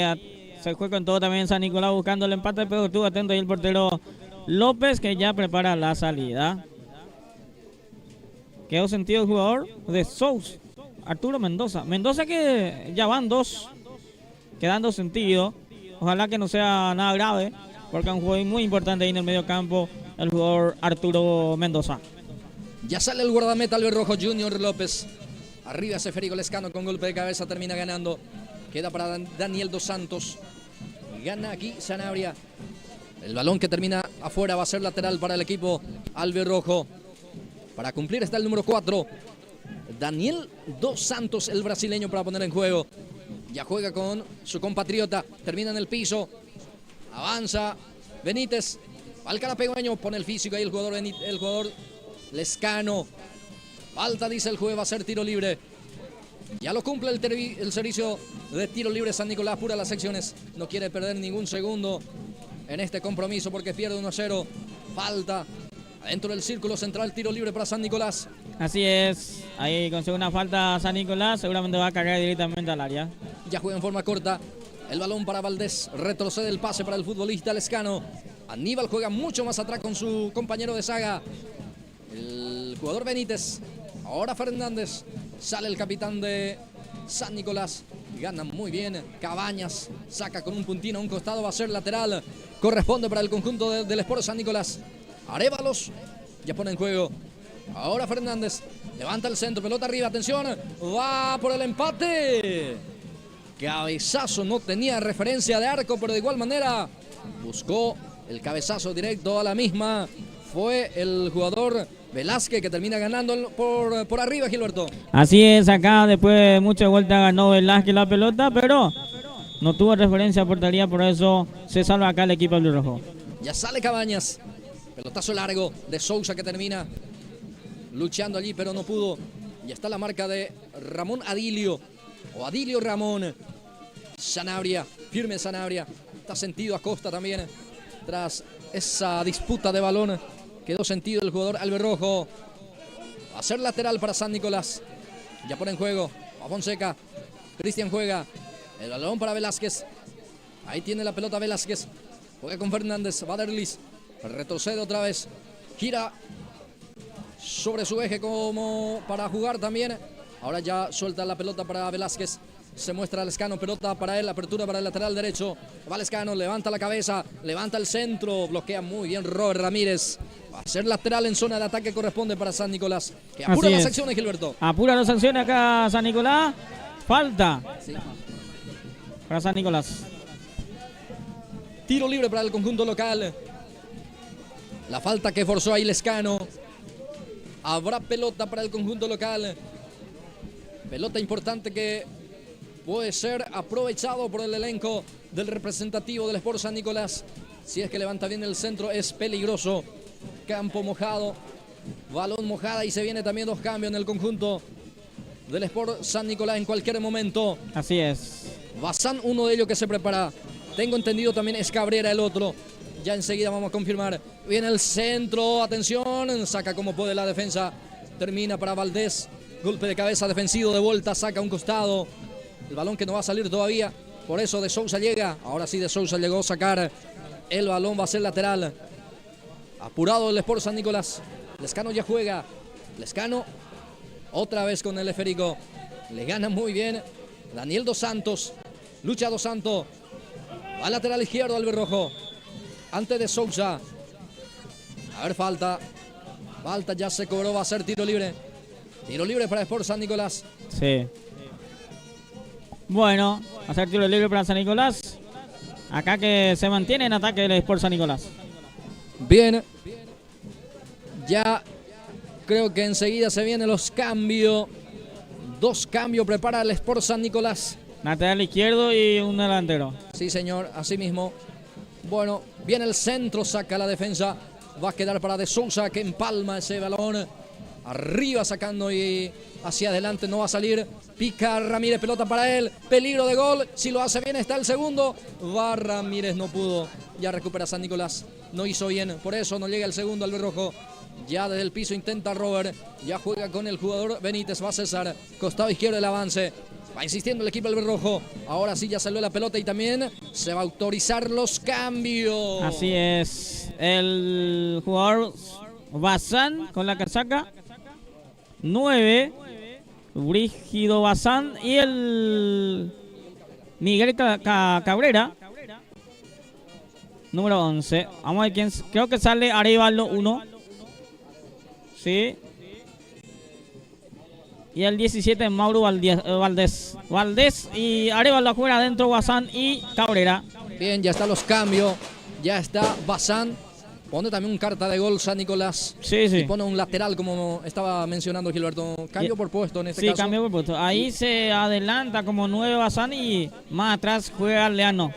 se fue con todo también San Nicolás buscando el empate, pero estuvo atento ahí el portero López, que ya prepara la salida. Quedó sentido el jugador de Sousa, Arturo Mendoza. Mendoza que ya van dos quedando sentido. Ojalá que no sea nada grave, porque es un jugador muy importante ahí en el medio campo, el jugador Arturo Mendoza. Ya sale el guardameta albirrojo Junior López. Arriba ese Federico Lescano con golpe de cabeza, termina ganando. Queda para Daniel Dos Santos. Gana aquí Sanabria. El balón que termina afuera va a ser lateral para el equipo albirrojo. Para cumplir está el número 4. Daniel Dos Santos, el brasileño, para poner en juego. Ya juega con su compatriota. Termina en el piso. Avanza Benítez. Al carapegueño, pone el físico ahí el jugador Lescano. Falta, dice el juez, va a ser tiro libre. Ya lo cumple el servicio de tiro libre San Nicolás. Apura las secciones. No quiere perder ningún segundo en este compromiso porque pierde 1-0. Falta. Adentro del círculo central, tiro libre para San Nicolás. Así es. Ahí consigue una falta San Nicolás. Seguramente va a cargar directamente al área. Ya juega en forma corta. El balón para Valdés. Retrocede el pase para el futbolista Lescano. Aníbal juega mucho más atrás con su compañero de saga, el jugador Benítez. Ahora Fernández. Sale el capitán de San Nicolás. Gana muy bien. Cabañas saca con un puntino a un costado. Va a ser lateral. Corresponde para el conjunto del Sport San Nicolás. Arévalos ya pone en juego. Ahora Fernández. Levanta el centro. Pelota arriba. Atención. Va por el empate. Cabezazo. No tenía referencia de arco, pero de igual manera buscó el cabezazo directo a la misma. Fue el jugador Velázquez que termina ganando por arriba, Gilberto. Así es, acá después de mucha vuelta ganó Velázquez la pelota, pero no tuvo referencia a portería, por eso se salva acá el equipo albirrojo. Ya sale Cabañas. Pelotazo largo de Sousa que termina luchando allí, pero no pudo. Ya está la marca de Ramón Adilio, o Adilio Ramón. Sanabria, firme Sanabria. Está sentido Acosta también. Tras esa disputa de balón, quedó sentido el jugador albirrojo. Va a ser lateral para San Nicolás. Ya pone en juego a Fonseca. Cristian juega. El balón para Velázquez. Ahí tiene la pelota Velázquez. Juega con Fernández. Va Derlis. Retrocede otra vez. Gira sobre su eje como para jugar también. Ahora ya suelta la pelota para Velázquez. Se muestra Lescano, pelota para él, apertura para el lateral derecho. Va Lescano, levanta la cabeza, levanta el centro, bloquea muy bien Robert Ramírez. Va a ser lateral en zona de ataque, corresponde para San Nicolás. Que apura las acciones, Gilberto. Apura las acciones acá San Nicolás. Falta. Sí. para San Nicolás. Tiro libre para el conjunto local. La falta que forzó ahí Lescano. Habrá pelota para el conjunto local. Pelota importante que puede ser aprovechado por el elenco del representativo del Sport San Nicolás. Si es que levanta bien el centro, es peligroso. Campo mojado, balón mojada y se viene también 2 cambios en el conjunto del Sport San Nicolás en cualquier momento. Así es. Bazán, uno de ellos que se prepara. Tengo entendido también es Cabrera el otro. Ya enseguida vamos a confirmar. Viene el centro, atención, saca como puede la defensa. Termina para Valdés. Golpe de cabeza defensivo de vuelta, saca un costado. El balón que no va a salir todavía. Por eso De Sousa llega. Ahora sí De Sousa llegó a sacar. El balón va a ser lateral. Apurado el Sport San Nicolás. Lescano ya juega. Lescano otra vez con el esférico. Le gana muy bien Daniel Dos Santos. Lucha Dos Santos. Va al lateral izquierdo Albirrojo. Ante De Sousa. A ver, falta. Falta ya se cobró. Va a ser tiro libre. Tiro libre para Sport San Nicolás. Sí. Bueno, va a ser tiro libre para San Nicolás. Acá que se mantiene en ataque el Sport San Nicolás. Bien. Ya creo que enseguida se vienen los cambios. 2 cambios prepara el Sport San Nicolás. Lateral izquierdo y un delantero. Sí, señor, así mismo. Bueno, viene el centro, saca la defensa. Va a quedar para De Sousa que empalma ese balón. Arriba sacando y hacia adelante no va a salir. Pica Ramírez, pelota para él. Peligro de gol. Si lo hace bien está el segundo. Va Ramírez, no pudo. Ya recupera San Nicolás. No hizo bien. Por eso no llega el segundo Albirrojo. Ya desde el piso intenta Robert. Ya juega con el jugador Benítez. Va César. Costado izquierdo el avance. Va insistiendo el equipo Albirrojo. Ahora sí ya salió la pelota y también se va a autorizar los cambios. Así es. El jugador Bazán con la casaca 9. Brígido Bazán y el Miguel Cabrera número 11. Vamos a ver quién. Creo que sale Arévalo 1. Sí. Y el 17 Mauro Valdés. Valdés y Arévalo juega adentro, Bazán y Cabrera. Bien, ya están los cambios. Ya está Bazán. Pone también un carta de gol San Nicolás. Sí, sí. Y pone un lateral como estaba mencionando Gilberto. Cambio por puesto en este caso. Sí, cambio por puesto. Ahí se adelanta como 9 Bazán y más atrás juega Leano.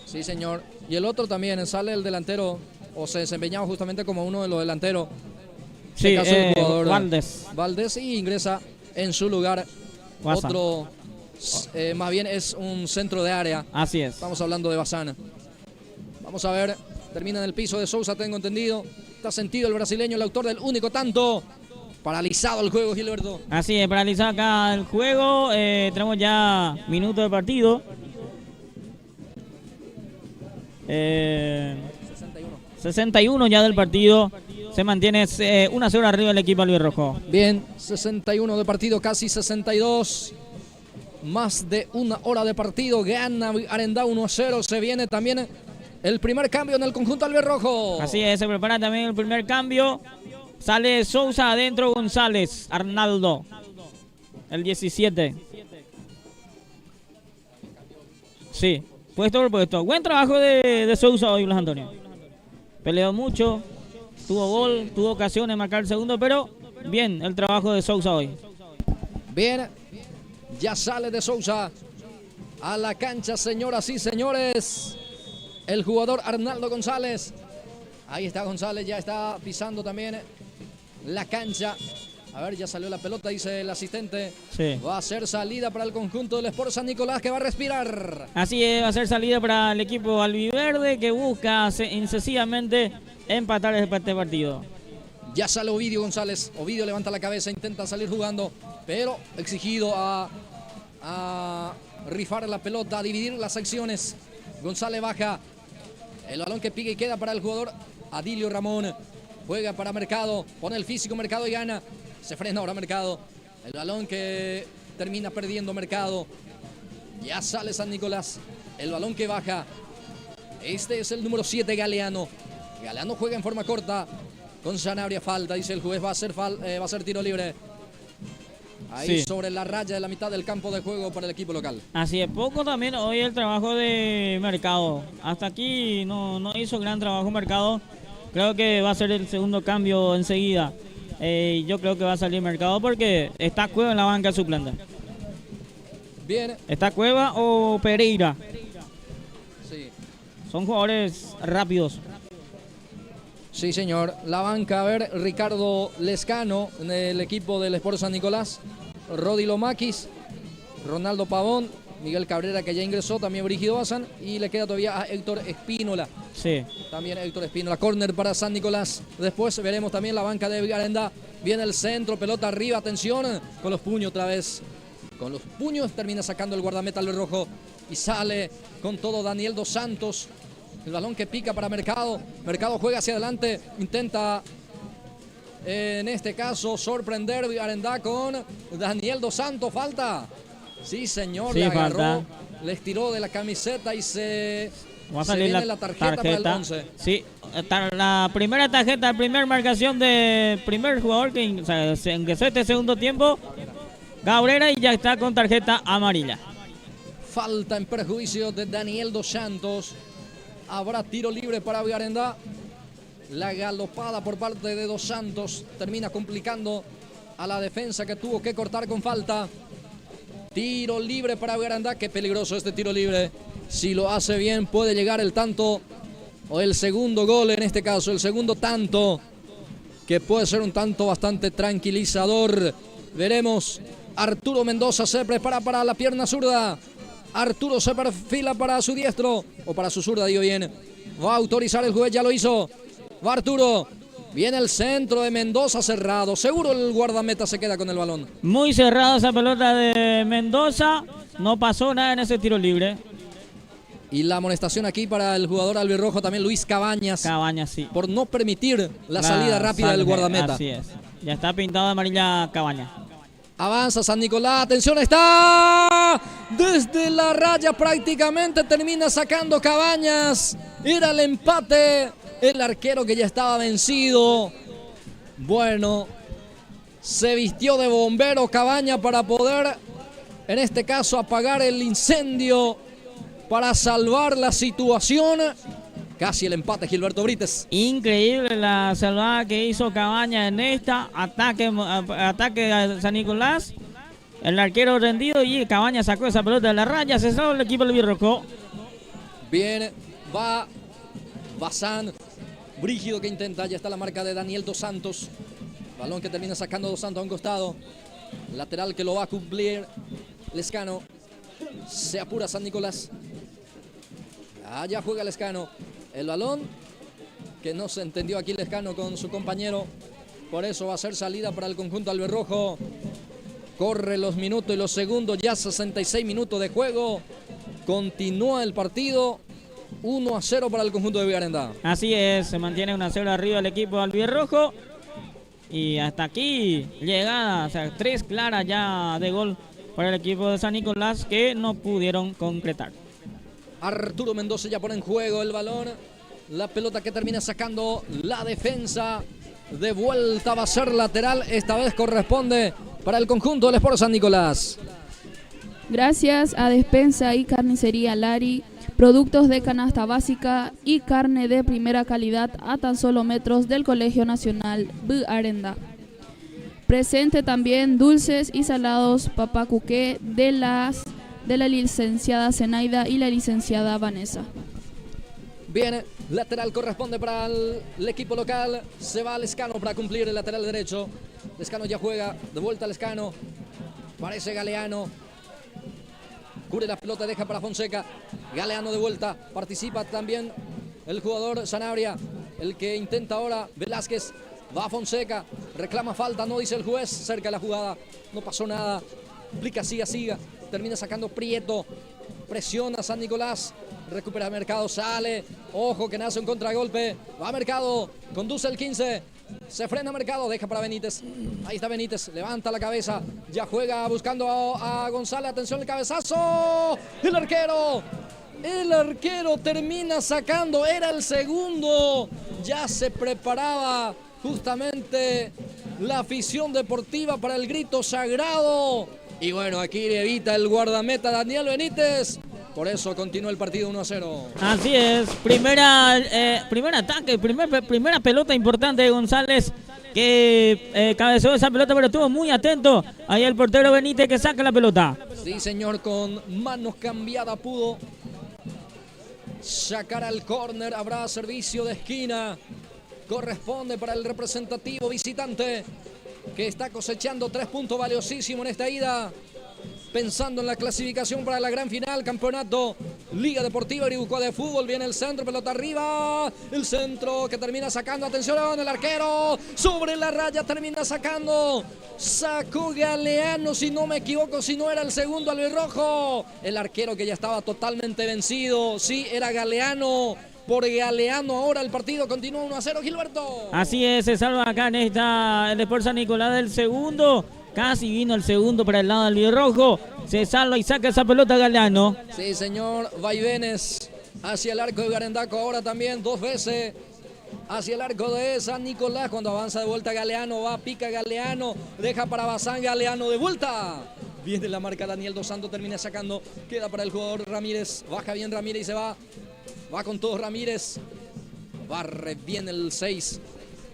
Sí, señor. Y el otro también, sale el delantero, o se desempeñaba justamente como uno de los delanteros. Sí, el jugador Valdés. Valdés y ingresa en su lugar. Bazán. Otro, más bien es un centro de área. Así es. Estamos hablando de Bazán. Vamos a ver. Termina en el piso De Sousa, tengo entendido. Está sentido el brasileño, el autor del único tanto. Paralizado el juego, Gilberto. Así es, paralizado acá el juego. Tenemos ya minutos de partido. 61 ya del partido. Se mantiene 1-0 arriba el equipo albirrojo. Bien, 61 de partido, casi 62. Más de 1 hora de partido. Gana Arendá 1-0. Se viene también el primer cambio en el conjunto albirrojo. Así es, se prepara también el primer cambio. Sale Sousa adentro, González, Arnaldo. El 17. Sí, puesto por puesto. Buen trabajo de Sousa hoy, Blas Antonio. Peleó mucho, tuvo gol, tuvo ocasiones de marcar el segundo, pero bien el trabajo de Sousa hoy. Bien, ya sale De Sousa a la cancha, señoras y señores. El jugador Arnaldo González. Ahí está González, ya está pisando también la cancha. A ver, ya salió la pelota, dice el asistente. Sí. Va a ser salida para el conjunto del Sport San Nicolás que va a respirar. Así es, va a ser salida para el equipo albiverde que busca incesivamente empatar este partido. Ya sale Ovidio González. Ovidio levanta la cabeza, intenta salir jugando, pero exigido a rifar la pelota, a dividir las acciones. González baja. El balón que pica y queda para el jugador Adilio Ramón. Juega para Mercado. Pone el físico Mercado y gana. Se frena ahora Mercado. El balón que termina perdiendo Mercado. Ya sale San Nicolás. El balón que baja. Este es el número 7, Galeano. Galeano juega en forma corta. Con Sanabria falta, dice el juez. Va a ser tiro libre. Ahí Sí. sobre la raya de la mitad del campo de juego para el equipo local. Así es, poco también hoy el trabajo de Mercado. Hasta aquí no hizo gran trabajo Mercado. Creo que va a ser el segundo cambio enseguida. Yo creo que va a salir Mercado porque está Cueva en la banca suplente. Bien. ¿Está Cueva o Pereira? Sí. Son jugadores rápidos. Sí, señor. La banca, a ver, Ricardo Lescano en el equipo del Sport San Nicolás. Rodi Lomakis, Ronaldo Pavón, Miguel Cabrera, que ya ingresó, también Brígido Bazán, y le queda todavía a Héctor Espínola. Sí. También Héctor Espínola, córner para San Nicolás. Después veremos también la banca de Vigarenda. Viene el centro, pelota arriba, atención, con los puños otra vez. Con los puños termina sacando el guardameta albirrojo y sale con todo Daniel Dos Santos. El balón que pica para Mercado. Mercado juega hacia adelante, intenta en este caso sorprender Vigarenda con Daniel Dos Santos. Falta. Sí, señor, Sí, le agarró, falta. le estiró de la camiseta y se Va a salir viene la tarjeta para el 11. Sí, la primera tarjeta, la primera marcación del primer jugador que ingresó este segundo tiempo, Cabrera, y ya está con tarjeta amarilla. Falta en perjuicio de Daniel Dos Santos. Habrá tiro libre para Vigarenda. La galopada por parte de Dos Santos termina complicando a la defensa, que tuvo que cortar con falta. Tiro libre para Vigarenda. Qué peligroso este tiro libre. Si lo hace bien puede llegar el tanto o el segundo gol, en este caso el segundo tanto, que puede ser un tanto bastante tranquilizador. Veremos. Arturo Mendoza se prepara para la pierna zurda. Arturo se perfila para su diestro, o para su zurda, digo bien. Va a autorizar el juez, ya lo hizo. Va Arturo. Viene el centro de Mendoza cerrado. Seguro el guardameta se queda con el balón. Muy cerrada esa pelota de Mendoza. No pasó nada en ese tiro libre. Y la amonestación aquí para el jugador albirrojo también, Luis Cabañas. Cabañas, sí. Por no permitir la salida rápida del guardameta. Así es. Ya está pintado de amarilla Cabañas. Avanza San Nicolás, atención, está desde la raya prácticamente, termina sacando Cabañas. Era el empate, el arquero que ya estaba vencido. Bueno, se vistió de bombero Cabañas para poder, en este caso, apagar el incendio, para salvar la situación. Casi el empate, Gilberto Brites. Increíble la salvada que hizo Cabañas en esta ataque a San Nicolás. El arquero rendido y Cabañas sacó esa pelota de la raya. Se salva el equipo del Birroco. Bien, va Bazán. Brígido que intenta, ya está la marca de Daniel Dos Santos. Balón que termina sacando Dos Santos a un costado. Lateral que lo va a cumplir Lescano. Se apura San Nicolás. Allá juega Lescano. El balón que no se entendió aquí Lescano con su compañero. Por eso va a ser salida para el conjunto albirrojo. Corre los minutos y los segundos. Ya 66 minutos de juego. Continúa el partido. 1-0 para el conjunto de Vigarenda. Así es, se mantiene 1-0 arriba el equipo albirrojo. Y hasta aquí llegada, o sea, 3 claras ya de gol para el equipo de San Nicolás que no pudieron concretar. Arturo Mendoza ya pone en juego el balón. La pelota que termina sacando la defensa. De vuelta va a ser lateral. Esta vez corresponde para el conjunto del Sport San Nicolás. Gracias a Despensa y Carnicería Lari, productos de canasta básica y carne de primera calidad a tan solo metros del Colegio Nacional Vigarenda. Presente también dulces y salados Papá Cuqué de la licenciada Zenaida y la licenciada Vanessa. Bien, lateral corresponde para el equipo local. Se va Lescano para cumplir el lateral derecho. Lescano ya juega, de vuelta Lescano. Parece Galeano. Cubre la pelota, deja para Fonseca. Galeano de vuelta, participa también el jugador Sanabria. El que intenta ahora Velázquez. Va Fonseca, reclama falta, no dice el juez. Cerca de la jugada, no pasó nada. Aplica, siga. Termina sacando Prieto. Presiona San Nicolás. Recupera Mercado, sale. Ojo que nace un contragolpe. Va Mercado, conduce el 15. Se frena Mercado, deja para Benítez. Ahí está Benítez, levanta la cabeza. Ya juega buscando a González. Atención, el cabezazo. El arquero termina sacando. Era el segundo. Ya se preparaba justamente la afición deportiva para el grito sagrado. Y bueno, aquí evita el guardameta Daniel Benítez. Por eso continúa el partido 1-0. Así es, primer ataque, primera pelota importante de González, que cabeceó esa pelota, pero estuvo muy atento. Ahí el portero Benítez que saca la pelota. Sí, señor, con manos cambiadas pudo sacar al córner. Habrá servicio de esquina. Corresponde para el representativo visitante, que está cosechando 3 puntos valiosísimos en esta ida, pensando en la clasificación para la gran final, campeonato Liga Deportiva Iribucua de Fútbol. Viene el centro, pelota arriba, el centro que termina sacando, atención, el arquero sobre la raya termina sacando, sacó Galeano, si no me equivoco, si no era el segundo albirrojo, el arquero que ya estaba totalmente vencido, sí, era Galeano. Por Galeano ahora el partido continúa 1-0, Gilberto. Así es, se salva acá en el Sport San Nicolás del segundo. Casi vino el segundo para el lado del albirrojo. Se salva y saca esa pelota Galeano. Sí, señor, vaivenes hacia el arco de Garendaco. Ahora también 2 veces hacia el arco de San Nicolás. Cuando avanza de vuelta Galeano, va, pica Galeano, deja para Bazán, Galeano de vuelta. Viene la marca Daniel Dos Santos, termina sacando. Queda para el jugador Ramírez. Baja bien Ramírez y se va. Va con todo Ramírez. Barre bien el 6.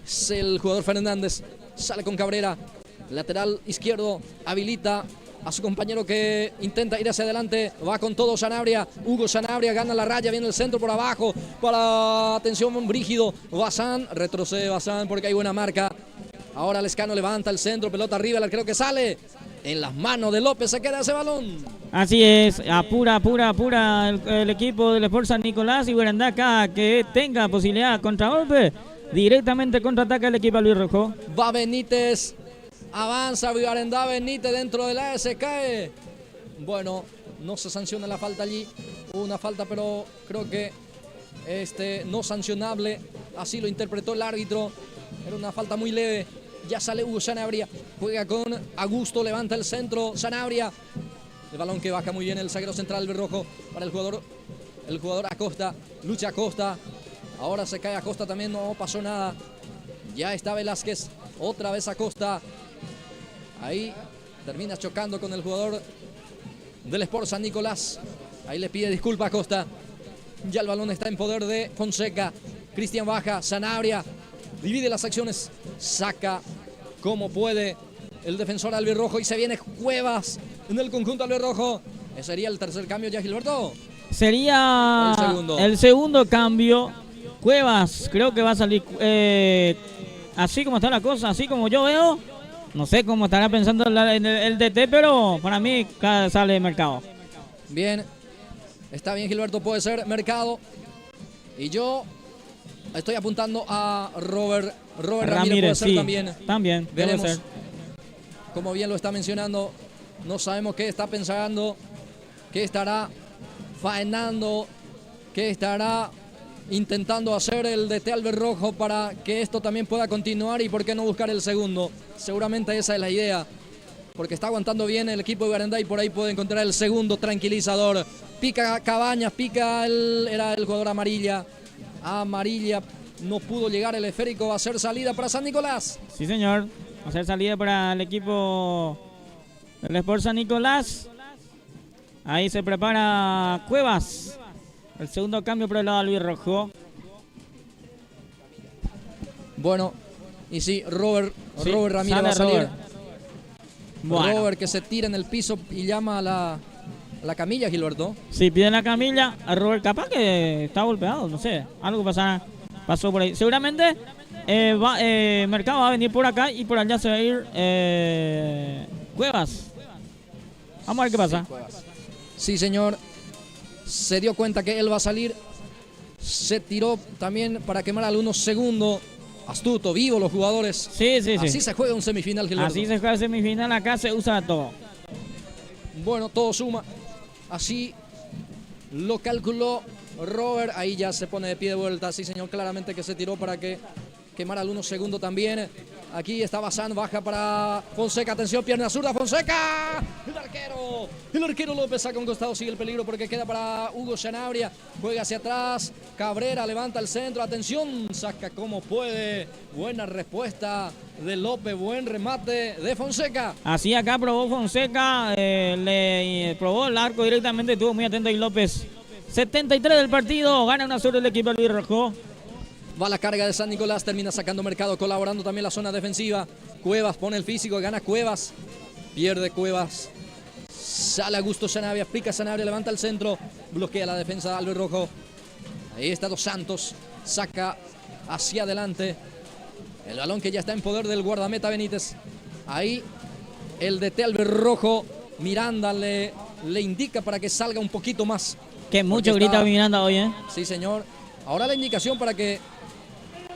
Es el jugador Fernández. Sale con Cabrera. Lateral izquierdo. Habilita a su compañero que intenta ir hacia adelante. Va con todo Sanabria. Hugo Sanabria gana la raya. Viene el centro por abajo. Para, atención, Brígido. Bazán. Retrocede Bazán porque hay buena marca. Ahora Lescano levanta el centro. Pelota arriba. El arquero que sale. En las manos de López se queda ese balón. Así es, apura el equipo del Sport San Nicolás, y Guarandaca que tenga posibilidad de contragolpe, directamente contraataca el equipo albirrojo. Va Benítez, avanza Guarandá, Benítez dentro del AS, cae. Bueno, no se sanciona la falta allí, hubo una falta pero creo que no sancionable, así lo interpretó el árbitro, era una falta muy leve. Ya sale Hugo Sanabria, juega con Augusto, levanta el centro, Sanabria. El balón que baja muy bien el zaguero central albirrojo para el jugador Acosta, lucha Acosta. Ahora se cae Acosta también, no pasó nada. Ya está Velázquez, otra vez Acosta. Ahí termina chocando con el jugador del Sport San Nicolás. Ahí le pide disculpas a Acosta. Ya el balón está en poder de Fonseca. Cristian baja, Sanabria divide las acciones, saca como puede el defensor albirrojo y se viene Cuevas en el conjunto albirrojo. Ese sería el tercer cambio ya, Gilberto. Sería el segundo cambio. Cuevas creo que va a salir así como está la cosa, así como yo veo. No sé cómo estará pensando el DT, pero para mí sale de Mercado. Bien, está bien, Gilberto, puede ser Mercado. Y yo estoy apuntando a Robert Ramírez, puede ser sí, también. Veremos. Debe ser. Como bien lo está mencionando, no sabemos qué está pensando, qué estará faenando, qué estará intentando hacer el DT albirrojo para que esto también pueda continuar y por qué no buscar el segundo. Seguramente esa es la idea, porque está aguantando bien el equipo de Garandá y por ahí puede encontrar el segundo tranquilizador. Pica Cabañas, era el jugador Amarilla, no pudo llegar el esférico, va a ser salida para San Nicolás. Sí, señor, va a ser salida para el equipo del Sport San Nicolás. Ahí se prepara Cuevas, el segundo cambio por el lado albirrojo. Bueno, y sí, Robert Ramírez va a salir. Bueno. Robert que se tira en el piso y llama a la camilla, Gilberto. Sí, piden la camilla a Robert, capaz que está golpeado, no sé, algo pasó por ahí. Seguramente Mercado va a venir por acá y por allá se va a ir Cuevas. Vamos a ver qué pasa. Sí, señor. Se dio cuenta que él va a salir. Se tiró también para quemar algunos segundos. Astuto, vivo los jugadores. Sí. Así se juega un semifinal, Gilberto. Así se juega el semifinal, acá se usa todo. Bueno, todo suma. Así lo calculó Robert. Ahí ya se pone de pie de vuelta. Sí, señor, claramente que se tiró para que quemara algunos segundos también. Aquí está Bazán, baja para Fonseca, atención, pierna zurda, Fonseca. El arquero López saca un costado, sigue el peligro porque queda para Hugo Sanabria. Juega hacia atrás, Cabrera levanta el centro, atención, saca como puede. Buena respuesta de López, buen remate de Fonseca. Así acá probó Fonseca, le probó el arco directamente, estuvo muy atento ahí López. 73 del partido, gana una sobre el equipo albirrojo. Va la carga de San Nicolás, termina sacando Mercado, colaborando también la zona defensiva. Cuevas pone el físico, gana Cuevas, pierde Cuevas. Sale Augusto Sanabria, aplica Sanabria, levanta el centro, bloquea la defensa de albirrojo. Ahí está Dos Santos, saca hacia adelante. El balón que ya está en poder del guardameta Benítez. Ahí el DT albirrojo, Miranda le indica para que salga un poquito más. Que mucho grita Miranda hoy, ¿eh? Sí, señor. Ahora la indicación para que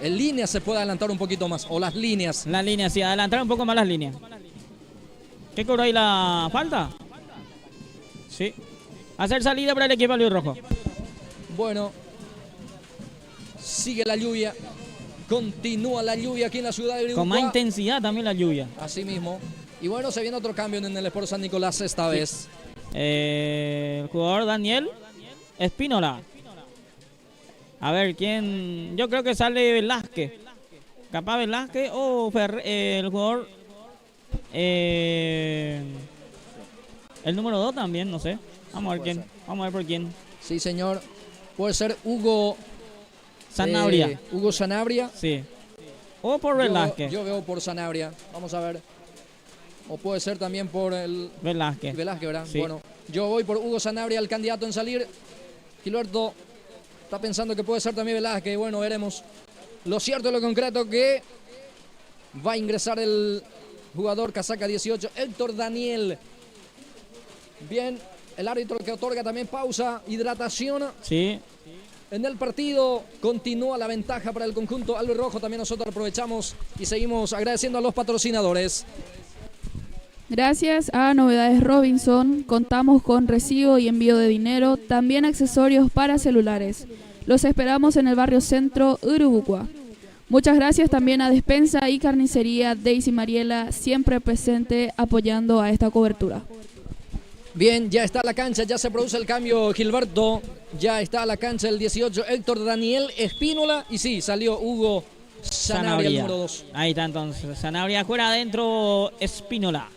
en línea se pueda adelantar un poquito más, o las líneas. Las líneas, sí, adelantar un poco más las líneas. ¿Qué cobró ahí la falta? Sí. Hacer salida para el equipo albirrojo. Bueno, sigue la lluvia, continúa la lluvia aquí en la ciudad de Uribucua. Con más intensidad también la lluvia. Así mismo. Y bueno, se viene otro cambio en el Sport San Nicolás esta vez. El jugador Daniel Espínola. A ver, ¿quién? Yo creo que sale Velázquez. Capaz Velázquez o el jugador... el número 2 también, no sé. Vamos a ver quién. Vamos a ver por quién. Sí, señor. Puede ser Hugo Sanabria. Hugo Sanabria. Sí. O por Velázquez. Yo veo por Sanabria. Vamos a ver. O puede ser también por el... Velázquez. Velázquez, ¿verdad? Sí. Bueno, yo voy por Hugo Sanabria, el candidato en salir. Gilberto está pensando que puede ser también Velázquez. Bueno, veremos. Lo cierto es lo concreto que va a ingresar el jugador casaca 18, Héctor Daniel. Bien, el árbitro que otorga también pausa, hidratación. Sí. En el partido continúa la ventaja para el conjunto albirrojo. También nosotros aprovechamos y seguimos agradeciendo a los patrocinadores. Gracias a Novedades Robinson, contamos con recibo y envío de dinero, también accesorios para celulares. Los esperamos en el barrio Centro, Uribucua. Muchas gracias también a Despensa y Carnicería Daisy Mariela, siempre presente apoyando a esta cobertura. Bien, ya está la cancha, ya se produce el cambio, Gilberto. Ya está a la cancha el 18, Héctor Daniel Espínola. Y sí, salió Hugo Sanabria, el número 2. Ahí está entonces, Sanabria fuera, adentro Espínola.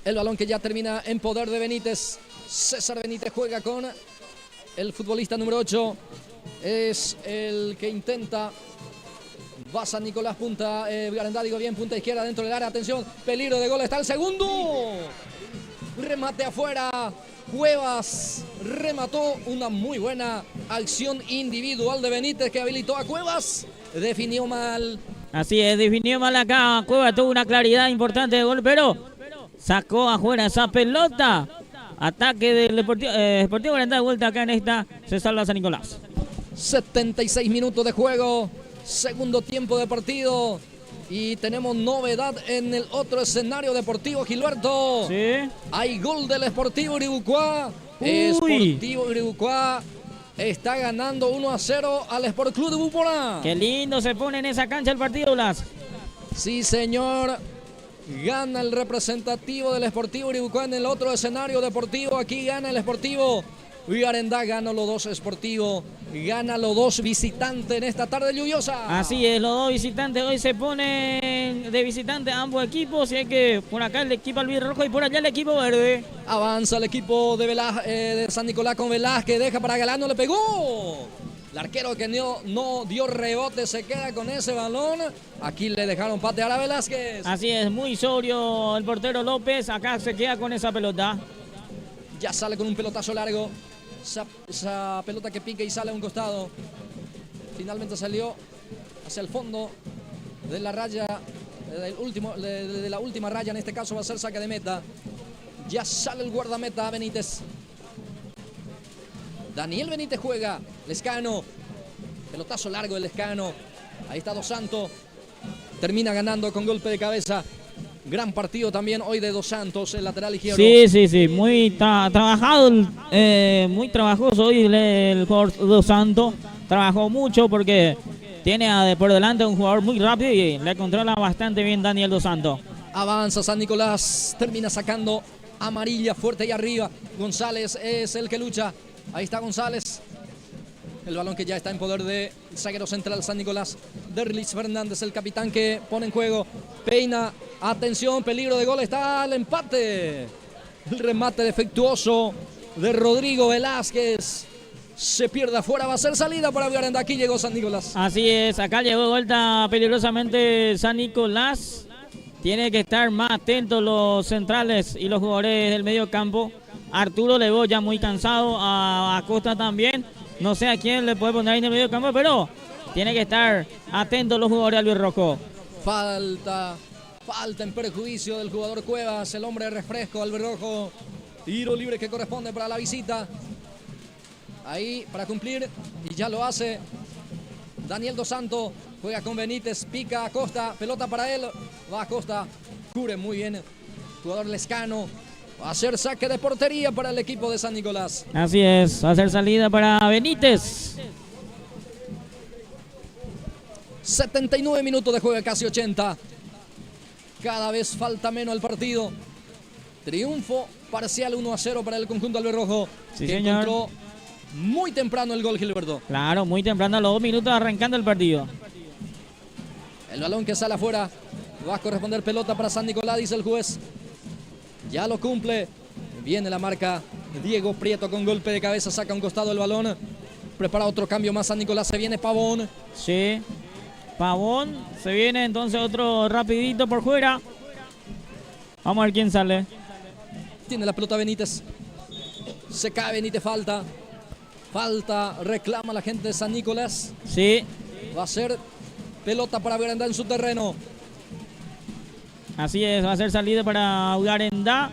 El balón que ya termina en poder de Benítez. César Benítez juega con el futbolista número 8. Es el que intenta. Va San Nicolás, punta Garandá, digo bien, punta izquierda dentro del área. Atención, peligro de gol, está el segundo. Remate afuera. Cuevas remató, una muy buena acción individual de Benítez que habilitó a Cuevas. Definió mal. Así es, definió mal acá. Cuevas tuvo una claridad importante de gol, pero sacó afuera esa pelota. Ataque del Deportivo Garandá de vuelta acá en esta. Se salva San Nicolás. 76 minutos de juego. Segundo tiempo de partido. Y tenemos novedad en el otro escenario deportivo, Gilberto. Sí. Hay gol del Sportivo Uribucua. Sportivo Uribucua está ganando 1-0 al Sport Club de Búpora. Qué lindo se pone en esa cancha el partido, Blas. Sí, señor. Gana el representativo del Sportivo Uribucua en el otro escenario deportivo. Aquí gana el Sportivo Garandá, gana los dos Sportivo, gana los dos visitantes en esta tarde lluviosa. Así es, los dos visitantes hoy se ponen de visitante a ambos equipos. Y hay que por acá el equipo albirrojo y por allá el equipo verde. Avanza el equipo de San Nicolás con Velázquez, deja para Galán, no le pegó. El arquero que no dio rebote se queda con ese balón. Aquí le dejaron patear a Velázquez. Así es, muy sobrio el portero López. Acá se queda con esa pelota. Ya sale con un pelotazo largo. Esa pelota que pica y sale a un costado. Finalmente salió hacia el fondo de la raya, de la última raya. En este caso va a ser saque de meta. Ya sale el guardameta Benítez. Daniel Benítez juega. Lescano. Pelotazo largo de Lescano. Ahí está Dos Santos. Termina ganando con golpe de cabeza. Gran partido también hoy de Dos Santos, el lateral izquierdo. Sí. Muy trabajado, muy trabajoso hoy el jugador Dos Santos. Trabajó mucho porque tiene por delante un jugador muy rápido y le controla bastante bien Daniel Dos Santos. Avanza San Nicolás, termina sacando amarilla fuerte y arriba. González es el que lucha. Ahí está González. El balón que ya está en poder de zaguero central San Nicolás. Derlis Fernández, el capitán que pone en juego. Peina, atención, peligro de gol, está el empate. El remate defectuoso de Rodrigo Velázquez. Se pierde afuera, va a ser salida para Viarenda. Aquí llegó San Nicolás. Así es, acá llegó de vuelta peligrosamente San Nicolás. Tiene que estar más atentos los centrales y los jugadores del medio campo. Arturo le veo ya muy cansado, a Acosta también. No sé a quién le puede poner ahí en el medio campo, pero tiene que estar atentos los jugadores albirrojo. Falta en perjuicio del jugador Cuevas, el hombre de refresco albirrojo. Tiro libre que corresponde para la visita. Ahí para cumplir y ya lo hace Daniel Dos Santos. Juega con Benítez, pica Acosta, pelota para él. Va Acosta, cubre muy bien. Jugador Lescano. Va a ser saque de portería para el equipo de San Nicolás. Así es, va a ser salida para Benítez. 79 minutos de juego, casi 80. Cada vez falta menos el partido. Triunfo parcial 1-0 para el conjunto albirrojo. Sí, que señor. Encontró muy temprano el gol, Gilberto. Claro, muy temprano, a los 2 minutos arrancando el partido. El balón que sale afuera. Va a corresponder pelota para San Nicolás, dice el juez. Ya lo cumple. Viene la marca. Diego Prieto con golpe de cabeza. Saca un costado el balón. Prepara otro cambio más San Nicolás. Se viene Pavón. Sí. Pavón. Se viene entonces otro rapidito por fuera. Vamos a ver quién sale. Tiene la pelota Benítez. Se cae Benítez. Falta. Reclama la gente de San Nicolás. Sí. Va a ser pelota para Viarenda en su terreno. Así es, va a ser salida para Viarenda.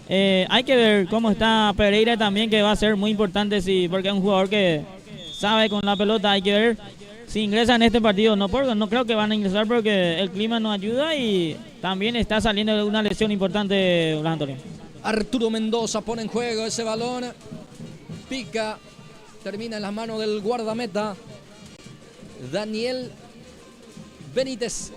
Hay que ver cómo está Pereira también, que va a ser muy importante, sí, porque es un jugador que sabe con la pelota. Hay que ver si ingresa en este partido. No creo que van a ingresar porque el clima no ayuda y también está saliendo de una lesión importante, Blas Antonio. Arturo Mendoza pone en juego ese balón. Pica. Termina en las manos del guardameta Daniel Benítez.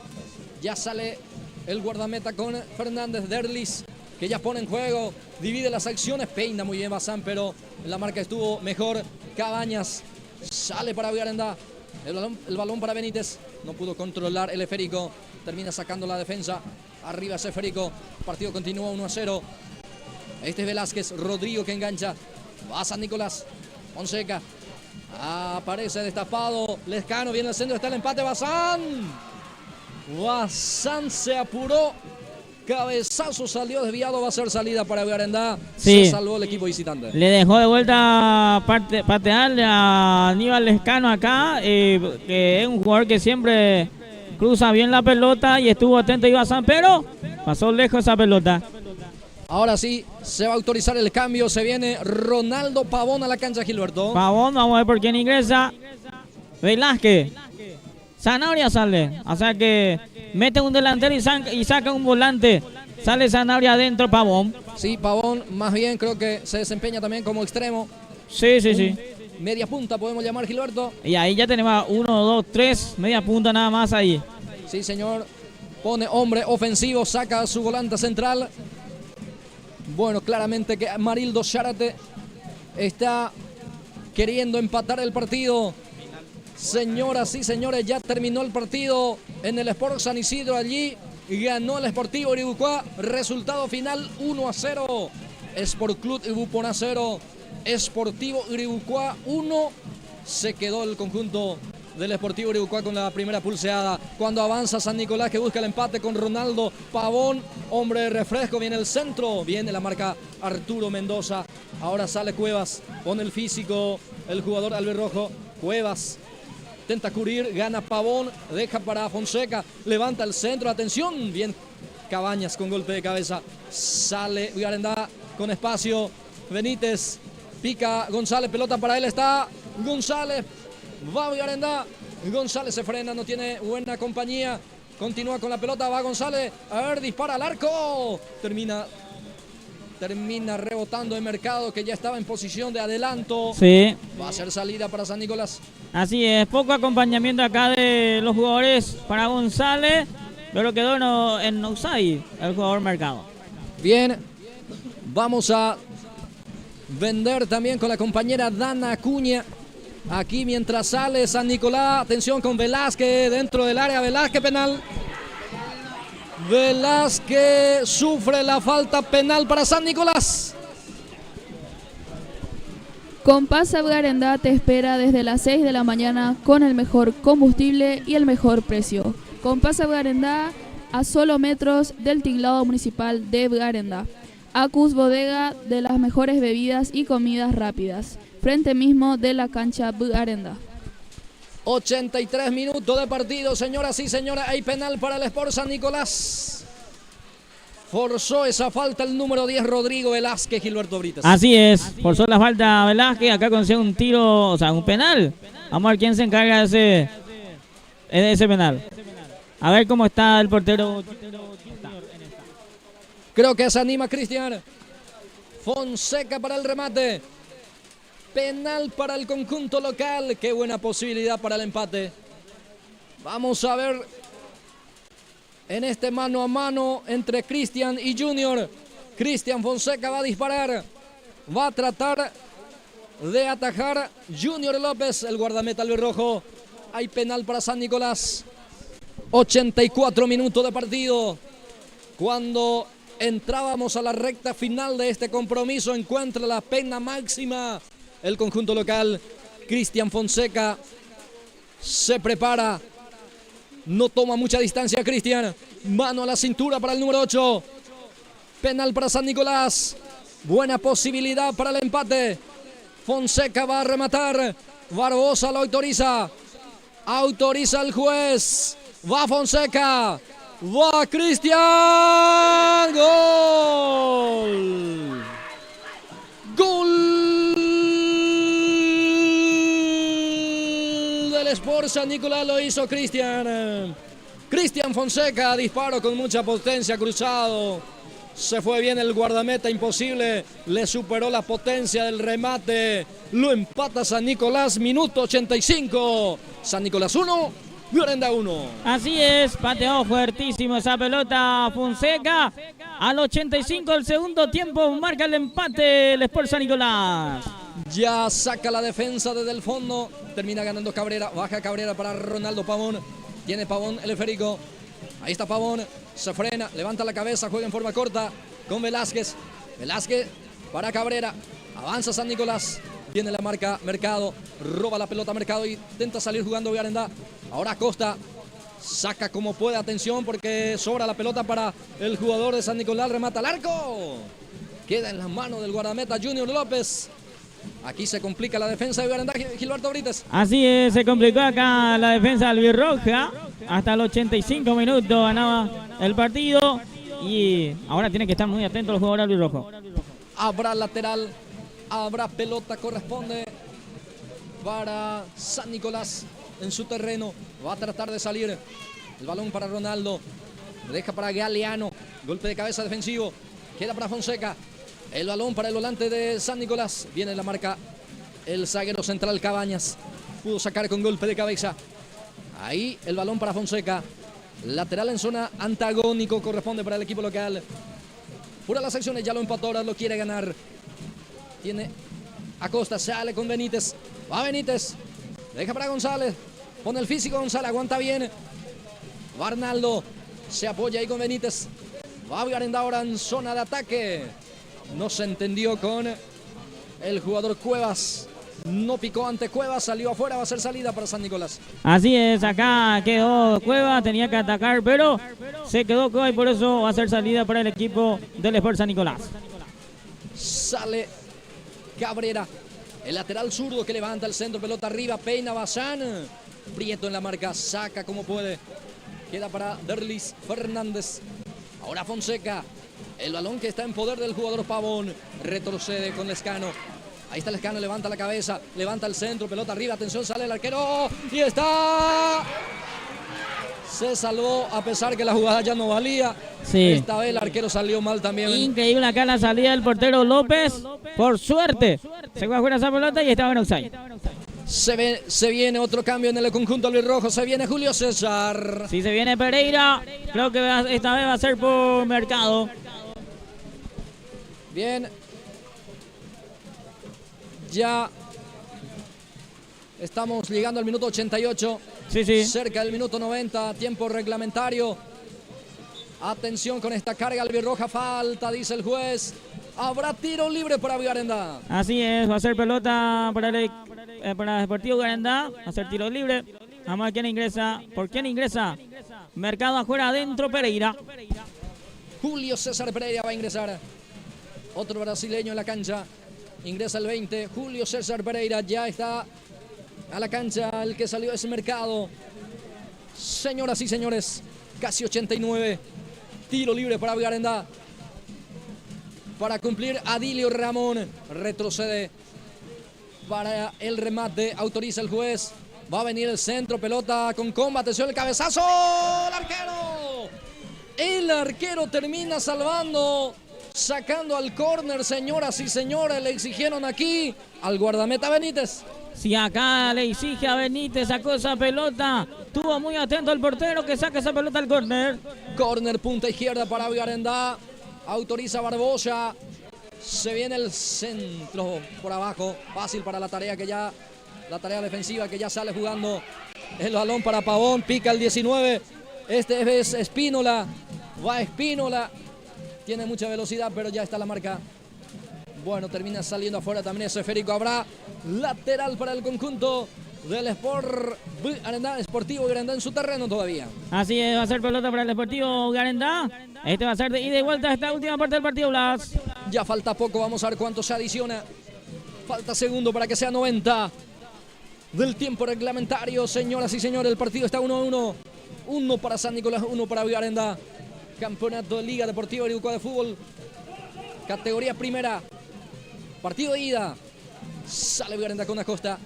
Ya sale el guardameta con Fernández. Derlis, que ya pone en juego, divide las acciones, peina muy bien Bazán, pero la marca estuvo mejor. Cabañas sale para Viarenda. El balón para Benítez. No pudo controlar el esférico. Termina sacando la defensa. Arriba ese esférico. El partido continúa 1-0. Este es Velázquez. Rodrigo que engancha. Va San Nicolás. Fonseca. Aparece destapado. Lescano viene al centro. Está el empate. Bazán. Bazán se apuró. Cabezazo salió desviado. Va a ser salida para Viarenda. Sí. Se salvó el equipo visitante. Le dejó de vuelta patear a Aníbal Lescano acá, que es un jugador que siempre cruza bien la pelota y estuvo atento a Bazán, pero pasó lejos esa pelota. Ahora sí, se va a autorizar el cambio. Se viene Ronaldo Pavón a la cancha, Gilberto. Pavón, vamos a ver por quién ingresa. Velázquez. Zanabria sale. O sea que mete un delantero y saca un volante. Sale Zanabria adentro, Pavón. Sí, Pavón más bien creo que se desempeña también como extremo. Sí. Media punta podemos llamar, Gilberto. Y ahí ya tenemos 1, 2, 3, media punta nada más ahí. Sí, señor. Pone hombre ofensivo, saca su volante central. Bueno, claramente que Marildo Zárate está queriendo empatar el partido. Señoras y señores, ya terminó el partido en el Sport San Isidro. Allí ganó el Sportivo Iribucuá. Resultado final 1-0. Sport Club Ibupona 0. Sportivo Iribucuá 1. Se quedó el conjunto del Sportivo Iribucuá con la primera pulseada. Cuando avanza San Nicolás, que busca el empate con Ronaldo Pavón. Hombre de refresco, viene el centro. Viene la marca Arturo Mendoza. Ahora sale Cuevas. Pone el físico el jugador albirrojo. Cuevas intenta cubrir, gana Pavón, deja para Fonseca, levanta el centro, atención, bien Cabañas con golpe de cabeza, sale Viarenda con espacio, Benítez, pica González, pelota para él, está González, va Viarenda, González se frena, no tiene buena compañía, continúa con la pelota, va González, a ver, dispara al arco, termina termina rebotando en Mercado, que ya estaba en posición de adelanto. Sí. Va a ser salida para San Nicolás. Así es, poco acompañamiento acá de los jugadores para González, pero quedó en offside el jugador Mercado. Bien, vamos a vender también con la compañera Dana Acuña. Aquí mientras sale San Nicolás, atención con Velázquez dentro del área, Velázquez penal. Velázquez sufre la falta penal para San Nicolás. Compasa Garendá te espera desde las 6 de la mañana con el mejor combustible y el mejor precio. Compasa Garendá a solo metros del tinglado municipal de Garendá. Acus Bodega, de las mejores bebidas y comidas rápidas, frente mismo de la cancha Garendá. 83 minutos de partido, señoras y señores. Hay penal para el Sport San Nicolás. Forzó esa falta el número 10, Rodrigo Velázquez, Gilberto Brites. Así es, forzó la falta Velázquez. Acá consigue un tiro, o sea, un penal. Vamos a ver quién se encarga de ese penal. A ver cómo está el portero. Creo que se anima Cristian Fonseca para el remate. Penal para el conjunto local. Qué buena posibilidad para el empate. Vamos a ver en este mano a mano entre Cristian y Junior. Cristian Fonseca va a disparar. Va a tratar de atajar Junior López, el guardameta albirrojo. Hay penal para San Nicolás. 84 minutos de partido. Cuando entrábamos a la recta final de este compromiso, encuentra la pena máxima el conjunto local. Cristian Fonseca se prepara. No toma mucha distancia Cristian. Mano a la cintura para el número 8. Penal para San Nicolás. Buena posibilidad para el empate. Fonseca va a rematar. Barbosa lo autoriza. Autoriza el juez. Va Fonseca. Va Cristian. Gol. Gol del Sport San Nicolás, lo hizo Cristian. Cristian Fonseca, disparo con mucha potencia, cruzado. Se fue bien el guardameta, imposible. Le superó la potencia del remate. Lo empata San Nicolás, minuto 85. San Nicolás 1, Garendá 1. Así es, pateó fuertísimo esa pelota Fonseca. Al 85 del segundo tiempo marca el empate el Sport San Nicolás. Ya saca la defensa desde el fondo. Termina ganando Cabrera. Baja Cabrera para Ronaldo Pavón. Tiene Pavón el esférico. Ahí está Pavón. Se frena. Levanta la cabeza. Juega en forma corta con Velázquez. Velázquez para Cabrera. Avanza San Nicolás. Viene la marca Mercado. Roba la pelota Mercado y intenta salir jugando Garendá. Ahora Costa. Saca como puede. Atención porque sobra la pelota para el jugador de San Nicolás. Remata al arco. Queda en las manos del guardameta Junior López. Aquí se complica la defensa de Garendá, Gilberto Brites. Así es, se complicó acá la defensa albirroja. Hasta el 85 minutos ganaba el partido. Y ahora tienen que estar muy atentos los jugadores albirrojos. Habrá lateral, habrá pelota, corresponde para San Nicolás en su terreno. Va a tratar de salir. El balón para Ronaldo. Deja para Galeano. Golpe de cabeza defensivo. Queda para Fonseca. El balón para el volante de San Nicolás. Viene la marca el zaguero central Cabañas. Pudo sacar con golpe de cabeza. Ahí el balón para Fonseca. Lateral en zona antagónico. Corresponde para el equipo local. Pura las acciones. Ya lo empató. Ahora lo quiere ganar. Tiene Acosta. Sale con Benítez. Va Benítez. Deja para González. Pone el físico González. Aguanta bien. Va Arnaldo. Se apoya ahí con Benítez. Va Garendá ahora en zona de ataque. No se entendió con el jugador Cuevas. No picó ante Cuevas, salió afuera, va a ser salida para San Nicolás. Así es, acá quedó Cuevas, tenía que atacar, pero se quedó Cuevas y por eso va a ser salida para el equipo del Sport San Nicolás. Sale Cabrera, el lateral zurdo que levanta el centro, pelota arriba, peina Bazán. Prieto en la marca, saca como puede. Queda para Derlis Fernández. Ahora Fonseca. El balón que está en poder del jugador Pavón. Retrocede con Lescano. Ahí está Lescano, levanta la cabeza, levanta el centro, pelota arriba, atención, sale el arquero y está Se salvó a pesar que la jugada ya no valía. Sí. Esta vez el arquero salió mal también. Increíble acá la salida del portero López. Por suerte, se fue afuera esa pelota y estaba en offside. Se viene otro cambio en el conjunto albirrojo. Se viene Julio César. Si se viene Pereira, creo que esta vez va a ser por Mercado. Bien. Ya estamos llegando al minuto 88. Sí. Cerca del minuto 90, tiempo reglamentario. Atención con esta carga albirroja, falta, dice el juez. Habrá tiro libre para Garandá. Así es, va a ser pelota para el Deportivo Garandá. Va a ser tiro libre. Vamos a ver quién ingresa. ¿Por quién ingresa? Mercado afuera, adentro Pereira. Julio César Pereira va a ingresar. Otro brasileño en la cancha. Ingresa el 20. Julio César Pereira ya está a la cancha. El que salió es Mercado. Señoras y señores, casi 89. Tiro libre para Garandá. Para cumplir, Adilio Ramón retrocede para el remate. Autoriza el juez. Va a venir el centro, pelota con comba. Atención, el cabezazo. ¡El arquero! El arquero termina salvando. Sacando al córner, señoras y señores. Le exigieron aquí al guardameta Benítez. Si acá le exige a Benítez, sacó esa pelota. Estuvo muy atento el portero que saca esa pelota al córner. Córner, punta izquierda para Garandá. Autoriza Barbosa. Se viene el centro por abajo. Fácil para la tarea la tarea defensiva que ya sale jugando. El balón para Pavón. Pica el 19. Este es Espínola. Va Espínola. Tiene mucha velocidad, pero ya está la marca. Bueno, termina saliendo afuera también ese esférico. Habrá lateral para el conjunto del Sportivo Garandá en su terreno todavía. Así es, va a ser pelota para el Deportivo Garandá. Este va a ser de ida y vuelta a esta última parte del partido, Blas. Ya falta poco, vamos a ver cuánto se adiciona. Falta segundo para que sea 90 del tiempo reglamentario. Señoras y señores, el partido está 1-1. 1 para San Nicolás, 1 para Garandá. Campeonato de Liga Deportiva Irucua de Fútbol. Categoría primera. Partido de ida. Sale Garandá con Acosta.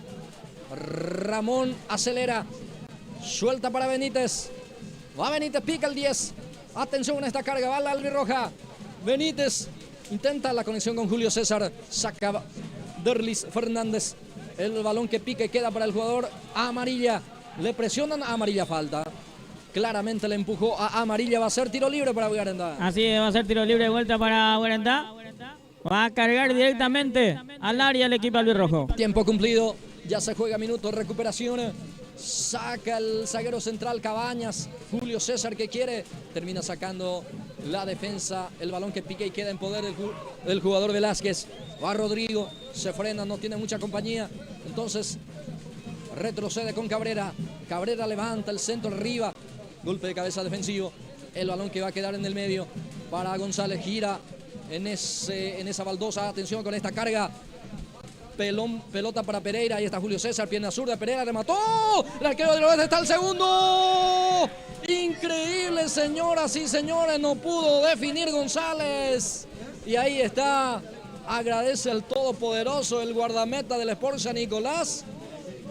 Ramón acelera. Suelta para Benítez. Va Benítez, pica el 10. Atención con esta carga. Va la albirroja. Benítez intenta la conexión con Julio César. Saca Derlis Fernández. El balón que pica y queda para el jugador amarilla. Le presionan a amarilla, falta. Claramente le empujó a amarilla. Va a ser tiro libre para Garandá. Así es, va a ser tiro libre de vuelta para Garandá. Va a cargar directamente al área el equipo albirrojo. Tiempo cumplido. Ya se juega minutos, recuperación. Saca el zaguero central Cabañas. Julio César que quiere. Termina sacando la defensa. El balón que pica y queda en poder del jugador Velázquez. Va Rodrigo. Se frena, no tiene mucha compañía. Entonces retrocede con Cabrera. Cabrera levanta el centro arriba. Golpe de cabeza defensivo. El balón que va a quedar en el medio para González. Gira en esa baldosa. Atención con esta carga. Pelota para Pereira, ahí está Julio César, pierna zurda, Pereira remató, el arquero del oeste está el segundo, increíble señoras y señores, no pudo definir González, y ahí está, agradece al todopoderoso, el guardameta del Sport San Nicolás,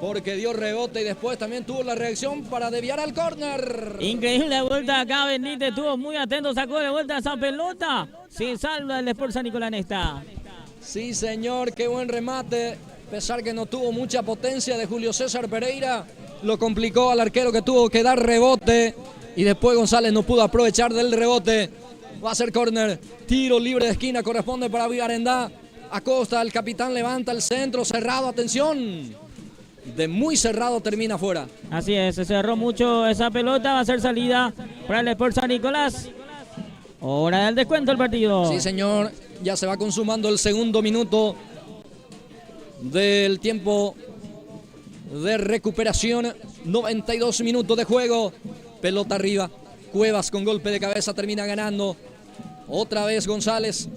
porque dio rebote y después también tuvo la reacción para desviar al córner. Increíble vuelta acá, Benítez estuvo muy atento, sacó de vuelta esa pelota, se salva el Sport San Nicolás en esta. Sí, señor, qué buen remate. A pesar que no tuvo mucha potencia de Julio César Pereira, lo complicó al arquero que tuvo que dar rebote. Y después González no pudo aprovechar del rebote. Va a ser córner. Tiro libre de esquina, corresponde para Garandá. Acosta, el capitán levanta el centro, cerrado, atención. De muy cerrado termina fuera. Así es, se cerró mucho esa pelota. Va a ser salida para el Sport San Nicolás. Hora del descuento del partido. Sí, señor. Ya se va consumando el segundo minuto del tiempo de recuperación. 92 minutos de juego. Pelota arriba. Cuevas con golpe de cabeza termina ganando. Otra vez González.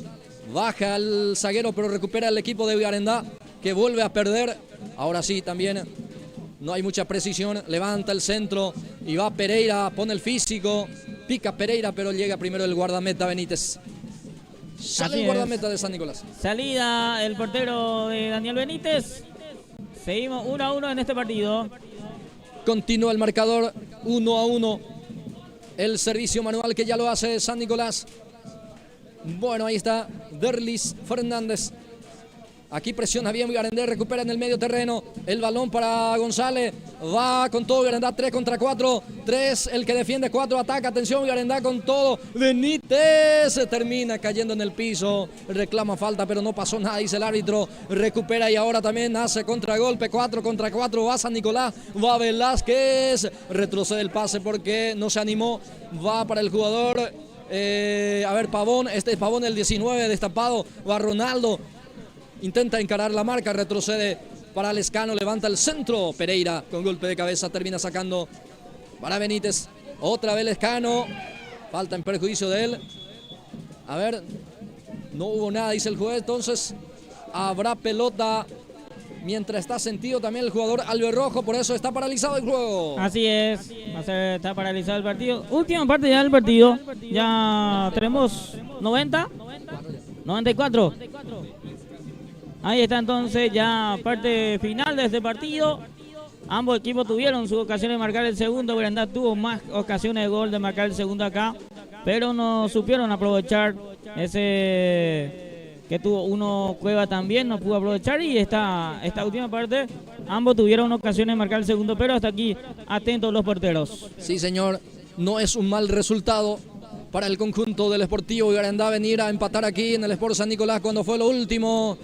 Baja el zaguero pero recupera el equipo de Garandá que vuelve a perder. Ahora sí también no hay mucha precisión. Levanta el centro y va Pereira. Pone el físico. Pica Pereira pero llega primero el guardameta Benítez. Sale el guardameta de San Nicolás. Salida el portero de Daniel Benítez. Seguimos 1-1 en este partido. Continúa el marcador 1-1. el servicio manual que ya lo hace San Nicolás. Bueno, ahí está Derlis Fernández. Aquí presiona bien Garandá, recupera en el medio terreno. El balón para González. Va con todo Garandá, 3 contra 4. 3 el que defiende, 4 ataca. Atención, Garandá con todo. Benítez termina cayendo en el piso. Reclama falta, pero no pasó nada, dice el árbitro. Recupera y ahora también hace contragolpe. 4 contra 4. Va San Nicolás. Va Velázquez. Retrocede el pase porque no se animó. Va para el jugador. A ver, Pavón. Este es Pavón, el 19 destapado. Va Ronaldo. Intenta encarar la marca, retrocede para Lescano, levanta el centro. Pereira con golpe de cabeza termina sacando para Benítez. Otra vez Lescano. Falta en perjuicio de él. A ver, no hubo nada, dice el juez. Entonces habrá pelota. Mientras está sentido también el jugador Alberrojo, por eso está paralizado el juego. Así es, está paralizado el partido. Última parte ya del partido. Ya tenemos 94. Ahí está entonces ya parte final de este partido. Ambos equipos tuvieron su ocasión de marcar el segundo. Garandá tuvo más ocasiones de gol de marcar el segundo acá, pero no supieron aprovechar ese que tuvo uno. Cueva también no pudo aprovechar, y esta última parte ambos tuvieron ocasiones de marcar el segundo, pero hasta aquí atentos los porteros. Sí, señor, no es un mal resultado para el conjunto del Sportivo Garandá venir a empatar aquí en el Sport San Nicolás cuando fue lo último.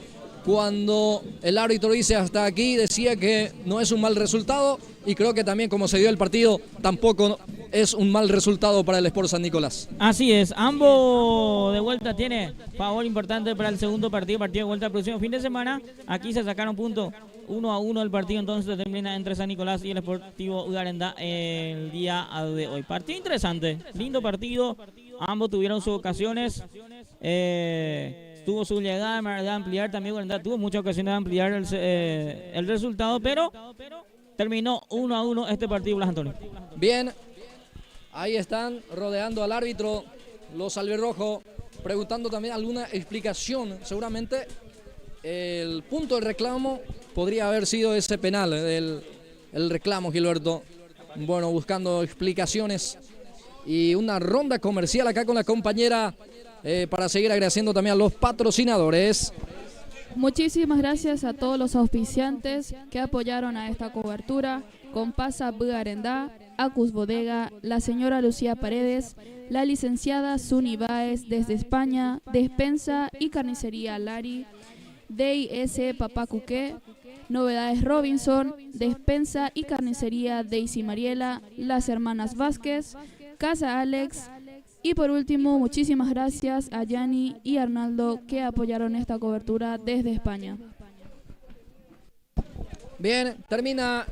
Cuando el árbitro dice hasta aquí, decía que no es un mal resultado, y creo que también como se dio el partido tampoco es un mal resultado para el Sport San Nicolás. Así es, ambos de vuelta tiene favor importante para el segundo partido de vuelta el próximo fin de semana. Aquí se sacaron puntos 1-1 el partido, entonces termina entre San Nicolás y el Sportivo Garandá el día de hoy. Partido interesante, lindo partido, ambos tuvieron sus ocasiones. Tuvo su llegada de ampliar también, Garandá tuvo muchas ocasiones de ampliar el resultado, pero terminó 1-1 este partido, Blas Antonio. Bien, ahí están rodeando al árbitro los albirrojos, preguntando también alguna explicación. Seguramente el punto del reclamo podría haber sido ese penal, el reclamo, Gilberto. Bueno, buscando explicaciones y una ronda comercial acá con la compañera. Para seguir agradeciendo también a los patrocinadores. Muchísimas gracias a todos los auspiciantes que apoyaron a esta cobertura. Compasa Garandá, Acus Bodega, la señora Lucía Paredes, la licenciada Suni Báez desde España, Despensa y Carnicería Lari, DIS Papá Cuqué, Novedades Robinson, Despensa y Carnicería Daisy Mariela, las hermanas Vázquez, Casa Alex. Y por último, muchísimas gracias a Yanni y Arnaldo que apoyaron esta cobertura desde España. Bien, termina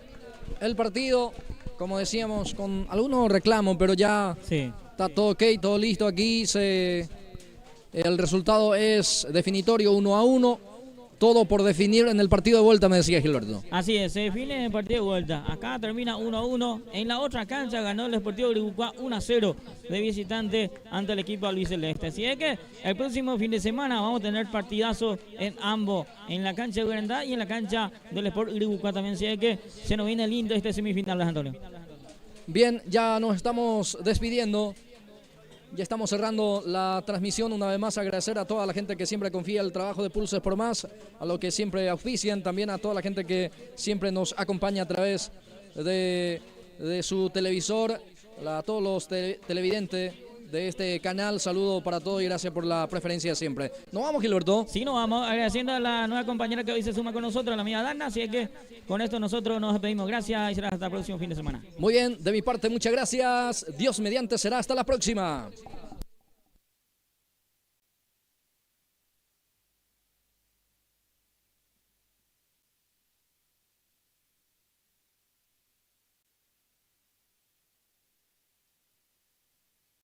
el partido, como decíamos, con algunos reclamos, pero ya está todo ok, todo listo aquí. El resultado es definitorio, 1-1. Todo por definir en el partido de vuelta, me decía Gilberto. Así es, se define en el partido de vuelta. Acá termina 1-1. En la otra cancha ganó el Sportivo Uribucuá 1-0 de visitante ante el equipo albiceleste. Así es que el próximo fin de semana vamos a tener partidazo en ambos, en la cancha de Garandá y en la cancha del Sport Uribucuá también. Así es que se nos viene lindo este semifinal, Antonio. Bien, ya nos estamos despidiendo. Ya estamos cerrando la transmisión. Una vez más agradecer a toda la gente que siempre confía en el trabajo de Pulsos por Más, a los que siempre auspician, también a toda la gente que siempre nos acompaña a través de su televisor, a todos los televidentes de este canal. Saludo para todos y gracias por la preferencia siempre. ¿Nos vamos, Gilberto? Sí, nos vamos, agradeciendo a la nueva compañera que hoy se suma con nosotros, la amiga Dana. Así es que con esto nosotros nos despedimos. Gracias y será hasta el próximo fin de semana. Muy bien, de mi parte muchas gracias. Dios mediante, será hasta la próxima.